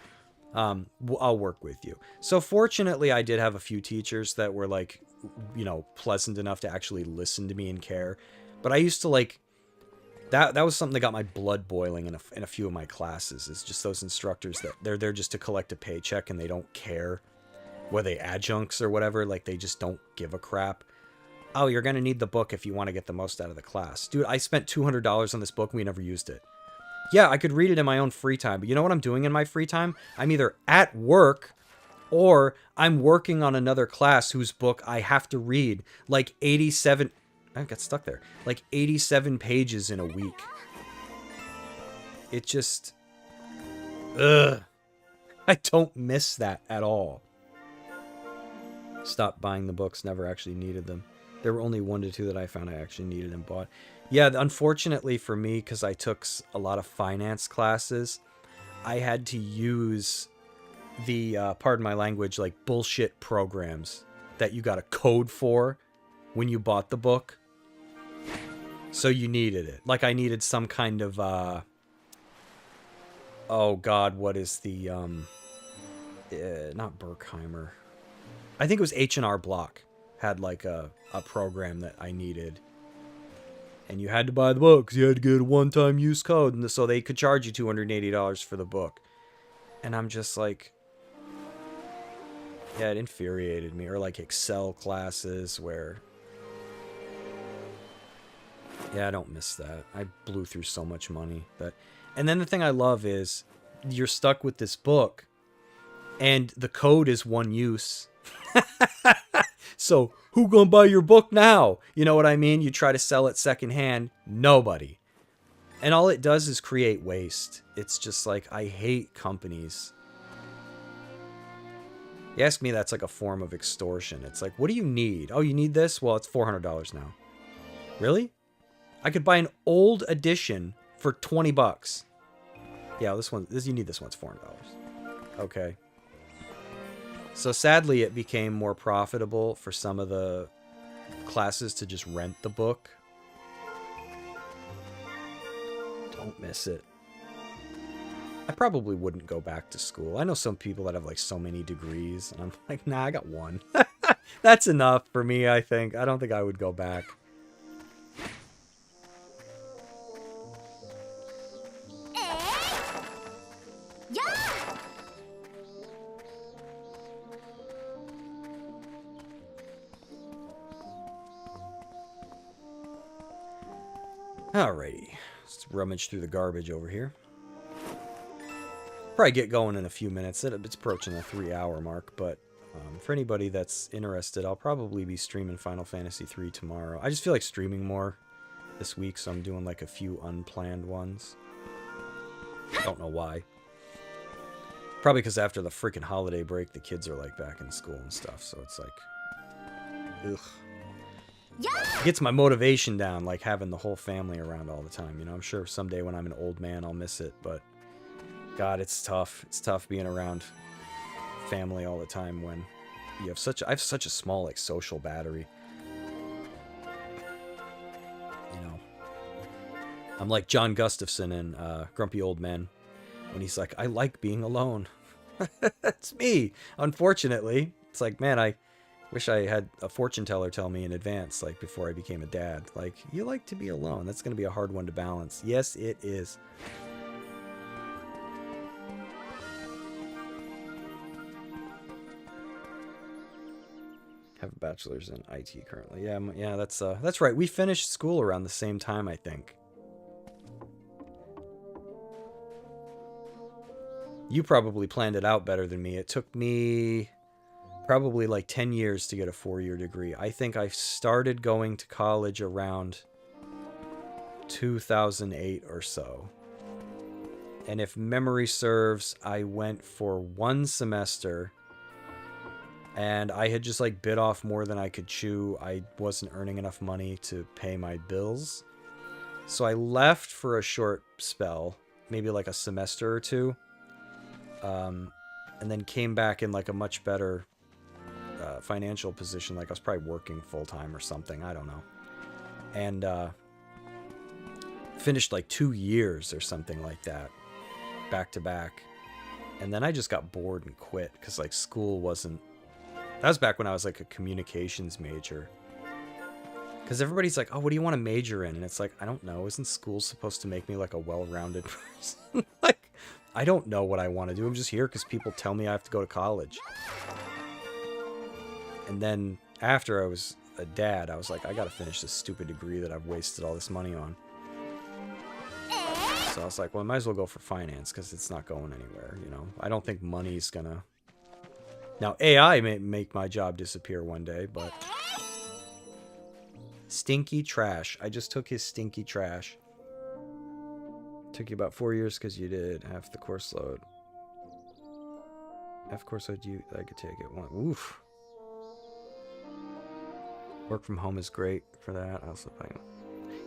I'll work with you. So fortunately, I did have a few teachers that were like, you know, pleasant enough to actually listen to me and care. But I used to like, that was something that got my blood boiling in a few of my classes, is just those instructors that they're there just to collect a paycheck and they don't care whether they adjuncts or whatever. Like, they just don't give a crap. Oh, you're going to need the book if you want to get the most out of the class. Dude, I spent $200 on this book and we never used it. Yeah, I could read it in my own free time, but you know what I'm doing in my free time? I'm either at work or I'm working on another class whose book I have to read like 87... I got stuck there. Like 87 pages in a week. It just... Ugh. I don't miss that at all. Stopped buying the books, never actually needed them. There were only 1 to 2 that I found I actually needed and bought. Yeah, unfortunately for me, because I took a lot of finance classes, I had to use the, pardon my language, like bullshit programs that you got a code for when you bought the book. So you needed it. Like, I needed some kind of, oh god, what is the, not Berkheimer. I think it was H&R Block had like a program that I needed. And you had to buy the book because you had to get a one-time use code. And so they could charge you $280 for the book. And I'm just like, yeah, it infuriated me. Or like Excel classes where... Yeah, I don't miss that. I blew through so much money. And then the thing I love is you're stuck with this book and the code is one use. So who gonna buy your book now? You know what I mean? You try to sell it secondhand. Nobody. And all it does is create waste. It's just like, I hate companies. You ask me, that's like a form of extortion. It's like, what do you need? Oh, you need this? Well, it's $400 now. Really? I could buy an old edition for $20. Yeah, you need this one. It's $400. Okay. So sadly, it became more profitable for some of the classes to just rent the book. Don't miss it. I probably wouldn't go back to school. I know some people that have like so many degrees, and I'm like, nah, I got one. That's enough for me, I think. I don't think I would go back. Alrighty, let's rummage through the garbage over here. Probably get going in a few minutes. It's approaching the 3-hour mark, but for anybody that's interested, I'll probably be streaming Final Fantasy 3 tomorrow. I just feel like streaming more this week, so I'm doing like a few unplanned ones. I don't know why. Probably because after the freaking holiday break, the kids are like back in school and stuff, so it's like, ugh. It gets my motivation down, like having the whole family around all the time. You know, I'm sure someday when I'm an old man, I'll miss it, but God, it's tough. It's tough being around family all the time when you have I have such a small, like, social battery. You know, I'm like John Gustafson in Grumpy Old Men when he's like, I like being alone. That's me. Unfortunately, it's like, man, I wish I had a fortune teller tell me in advance, like before I became a dad, like, you like to be alone. That's going to be a hard one to balance. Yes, it is. Have a bachelor's in IT currently. Yeah, that's right. We finished school around the same time, I think. You probably planned it out better than me. It took me probably like 10 years to get a 4-year degree. I think I started going to college around 2008 or so. And if memory serves, I went for 1 semester. And I had just like bit off more than I could chew. I wasn't earning enough money to pay my bills. So I left for a short spell, maybe like a semester or two. And then came back in like a much better financial position. Like I was probably working full-time or something. I don't know. And finished like 2 years or something like that, back to back. And then I just got bored and quit because like school wasn't... That was back when I was like a communications major. Because everybody's like, oh, what do you want to major in? And it's like, I don't know. Isn't school supposed to make me like a well-rounded person? Like, I don't know what I want to do. I'm just here because people tell me I have to go to college. And then after I was a dad, I was like, I got to finish this stupid degree that I've wasted all this money on. So I was like, well, I might as well go for finance because it's not going anywhere, you know? I don't think money's gonna... Now, AI may make my job disappear one day, but... Stinky trash. I just took his stinky trash. Took you about 4 years because you did half the course load. Half course load, I could take it one. Oof. Work from home is great for that.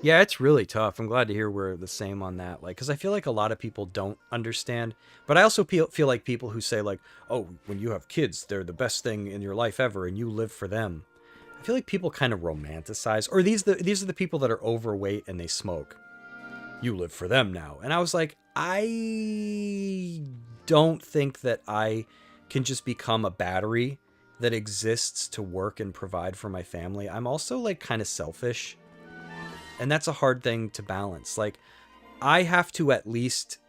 Yeah, it's really tough. I'm glad to hear we're the same on that. Like, because I feel like a lot of people don't understand. But I also feel like people who say like, oh, when you have kids, they're the best thing in your life ever, and you live for them. I feel like people kind of romanticize. Or these are the people that are overweight and they smoke. You live for them now. And I was like, I don't think that I can just become a battery that exists to work and provide for my family. I'm also like kind of selfish. And that's a hard thing to balance. Like, I have to at least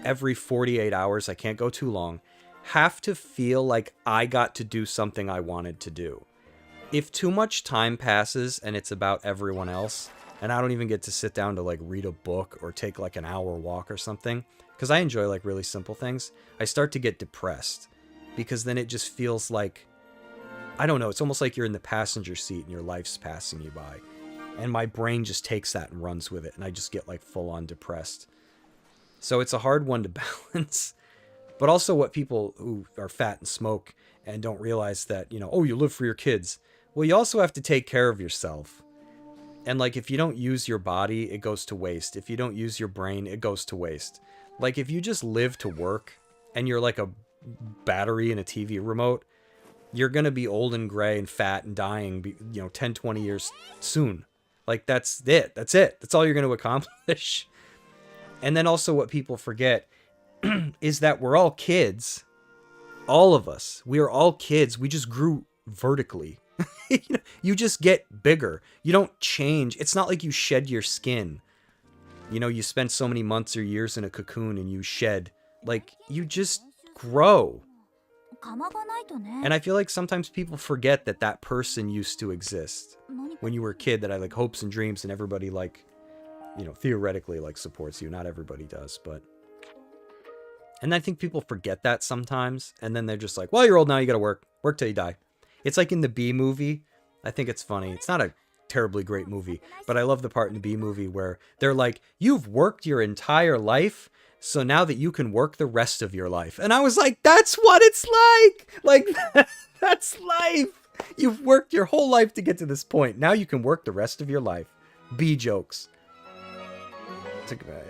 every 48 hours, I can't go too long, have to feel like I got to do something I wanted to do. If too much time passes and it's about everyone else, and I don't even get to sit down to like read a book or take like an hour walk or something, because I enjoy like really simple things, I start to get depressed because then it just feels like, I don't know, it's almost like you're in the passenger seat and your life's passing you by. And my brain just takes that and runs with it, and I just get like full on depressed. So it's a hard one to balance. But also what people who are fat and smoke and don't realize that, you know, oh, you live for your kids. Well, you also have to take care of yourself. And like, if you don't use your body, it goes to waste. If you don't use your brain, it goes to waste. Like, if you just live to work and you're like a battery in a TV remote, you're going to be old and gray and fat and dying, you know, 10, 20 years soon. Like, that's it. That's it. That's all you're going to accomplish. And then also what people forget is that we're all kids. All of us. We are all kids. We just grew vertically. You just get bigger. You don't change. It's not like you shed your skin. You know, you spend so many months or years in a cocoon and you shed. Like, you just grow. And I feel like sometimes people forget that that person used to exist. When you were a kid, that had like hopes and dreams, and everybody like, you know, theoretically like supports you. Not everybody does, but And I think people forget that sometimes, and then they're just like, well, you're old now, you gotta work till you die. It's like in the B movie. I think it's funny. It's not a terribly great movie, but I love the part in the B movie where they're like, you've worked your entire life, so now that you can work the rest of your life. And I was like, that's what it's like! Like, that's life! You've worked your whole life to get to this point. Now you can work the rest of your life. B jokes.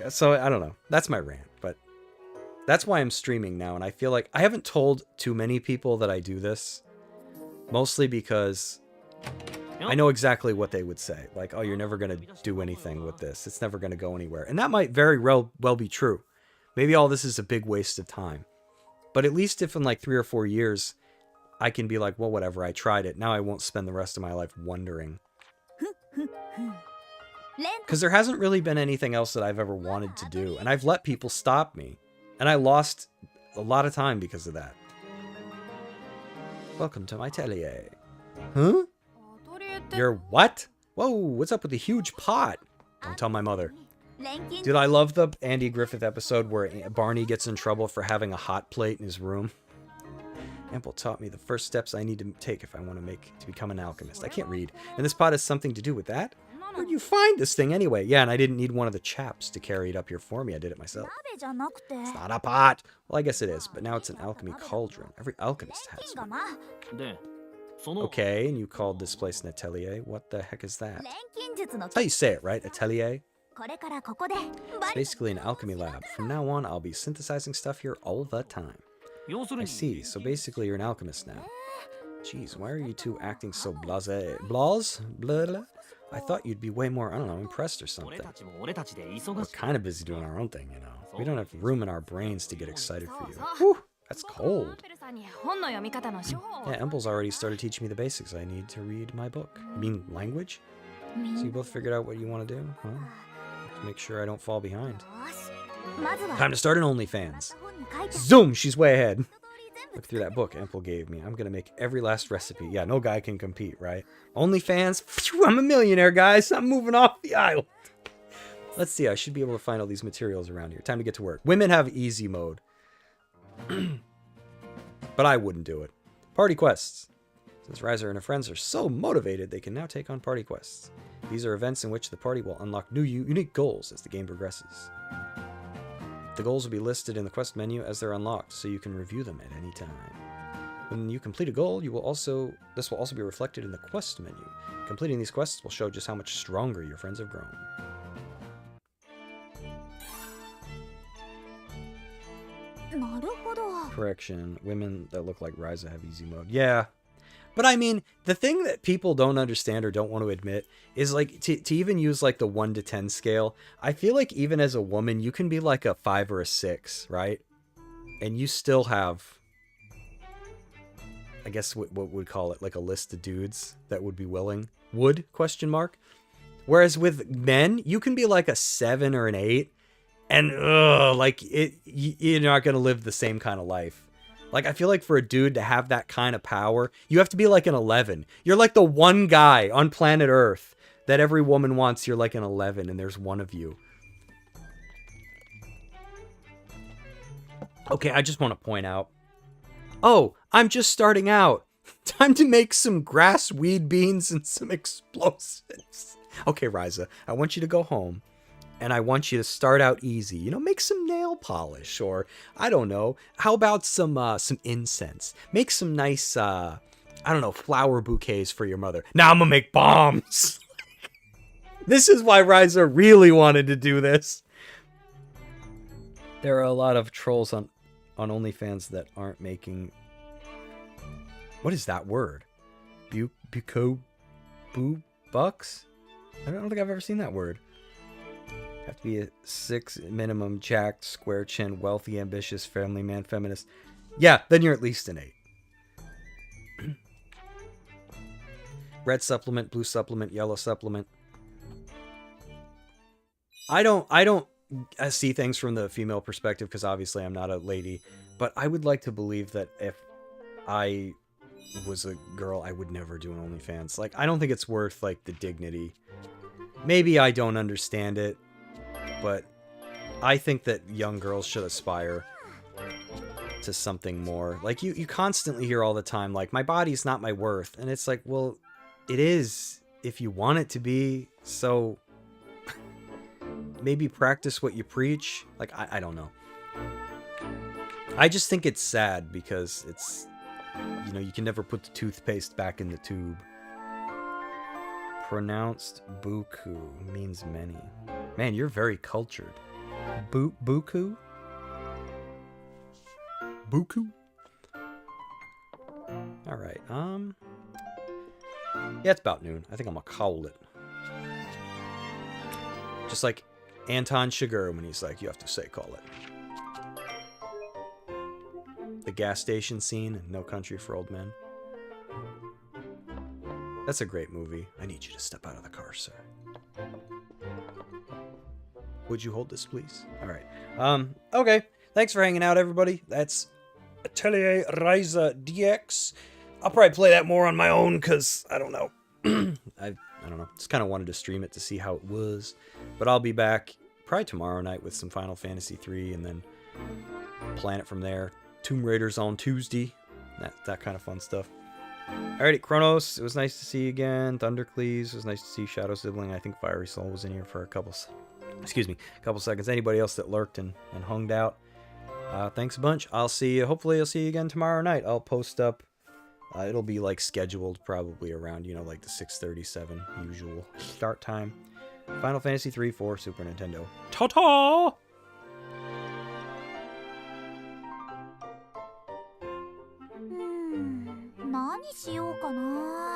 So, I don't know. That's my rant, but that's why I'm streaming now, and I feel like I haven't told too many people that I do this, mostly because I know exactly what they would say. Like, oh, you're never going to do anything with this. It's never going to go anywhere. And that might very well be true. Maybe all this is a big waste of time. But at least if in like 3 or 4 years, I can be like, well, whatever, I tried it. Now I won't spend the rest of my life wondering. Because there hasn't really been anything else that I've ever wanted to do. And I've let people stop me. And I lost a lot of time because of that. Welcome to my atelier. Huh? You're what? Whoa, what's up with the huge pot? Don't tell my mother. Dude, I love the Andy Griffith episode where Barney gets in trouble for having a hot plate in his room. Ample taught me the first steps I need to take if I want to become an alchemist. I can't read. And this pot has something to do with that? Where'd you find this thing anyway? Yeah, and I didn't need one of the chaps to carry it up here for me. I did it myself. It's not a pot. Well, I guess it is, but now it's an alchemy cauldron. Every alchemist has one. Okay, and you called this place an atelier. What the heck is that? That's how you say it, right? Atelier? It's basically an alchemy lab. From now on, I'll be synthesizing stuff here all the time. I see. So basically, you're an alchemist now. Jeez, why are you two acting so blasé? Blas? Blah, blah? I thought you'd be way more, I don't know, impressed or something. We're kind of busy doing our own thing, you know. We don't have room in our brains to get excited for you. Whew, that's cold. Yeah, Emple's already started teaching me the basics I need to read my book. You mean language? So you both figured out what you want to do? Huh? To make sure I don't fall behind. Time to start an OnlyFans. Zoom! She's way ahead. Look through that book Emple gave me. I'm gonna make every last recipe. Yeah, no guy can compete, right? OnlyFans? Phew, I'm a millionaire, guys. I'm moving off the island. Let's see. I should be able to find all these materials around here. Time to get to work. Women have easy mode. But I wouldn't do it. Party quests. Since Ryza and her friends are so motivated, they can now take on party quests. These are events in which the party will unlock new unique goals as the game progresses. The goals will be listed in the quest menu as they're unlocked, so you can review them at any time. When you complete a goal, this will also be reflected in the quest menu. Completing these quests will show just how much stronger your friends have grown. Correction, women that look like Ryza have easy mode. Yeah. But I mean, the thing that people don't understand or don't want to admit is like to even use like the 1 to 10 scale. I feel like even as a woman, you can be like a 5 or a 6, right? And you still have, I guess what would call it, like a list of dudes that would be willing. Would? Question mark. Whereas with men, you can be like a 7 or an 8, and like you're not gonna live the same kind of life. Like, I feel like for a dude to have that kind of power, you have to be like an 11. You're like the one guy on planet Earth that every woman wants. You're like an 11, and there's one of you. Okay, I just want to point out. Oh, I'm just starting out. Time to make some grass, weed beans, and some explosives. Okay, Ryza, I want you to go home. And I want you to start out easy. You know, make some nail polish, or I don't know. How about some incense? Make some nice, I don't know, flower bouquets for your mother. Now I'm gonna make bombs. This is why Ryza really wanted to do this. There are a lot of trolls on OnlyFans that aren't making. What is that word? Bucks? I don't think I've ever seen that word. Have to be a 6 minimum, jacked, square chin, wealthy, ambitious, family man, feminist. Yeah, then you're at least an 8. Red supplement, blue supplement, yellow supplement. I don't see things from the female perspective because obviously I'm not a lady, but I would like to believe that if I was a girl, I would never do an OnlyFans. Like, I don't think it's worth like the dignity. Maybe I don't understand it. But I think that young girls should aspire to something more. Like, you constantly hear all the time, like, my body's not my worth. And it's like, well, it is if you want it to be. So maybe practice what you preach. Like, I don't know. I just think it's sad because it's, you know, you can never put the toothpaste back in the tube. Pronounced buku means many. Man, you're very cultured. Buku? Buku? Alright, yeah, it's about noon. I think I'm gonna call it. Just like Anton Chigurh when he's like, you have to say call it. The gas station scene in No Country for Old Men. That's a great movie. I need you to step out of the car, sir. Would you hold this, please? All right. Okay. Thanks for hanging out, everybody. That's Atelier Ryza DX. I'll probably play that more on my own because I don't know. I don't know. Just kind of wanted to stream it to see how it was. But I'll be back probably tomorrow night with some Final Fantasy 3 and then plan it from there. Tomb Raiders on Tuesday. That kind of fun stuff. Alrighty, Kronos, it was nice to see you again. Thundercleese, it was nice to see Shadow Sibling. I think Fiery Soul was in here for a couple seconds. Anybody else that lurked and hung out, thanks a bunch. Hopefully I'll see you again tomorrow night. I'll post up, it'll be like scheduled probably around, you know, like the 6:37 usual start time. Final Fantasy 3 for Super Nintendo. Ta-ta! 何しようかな。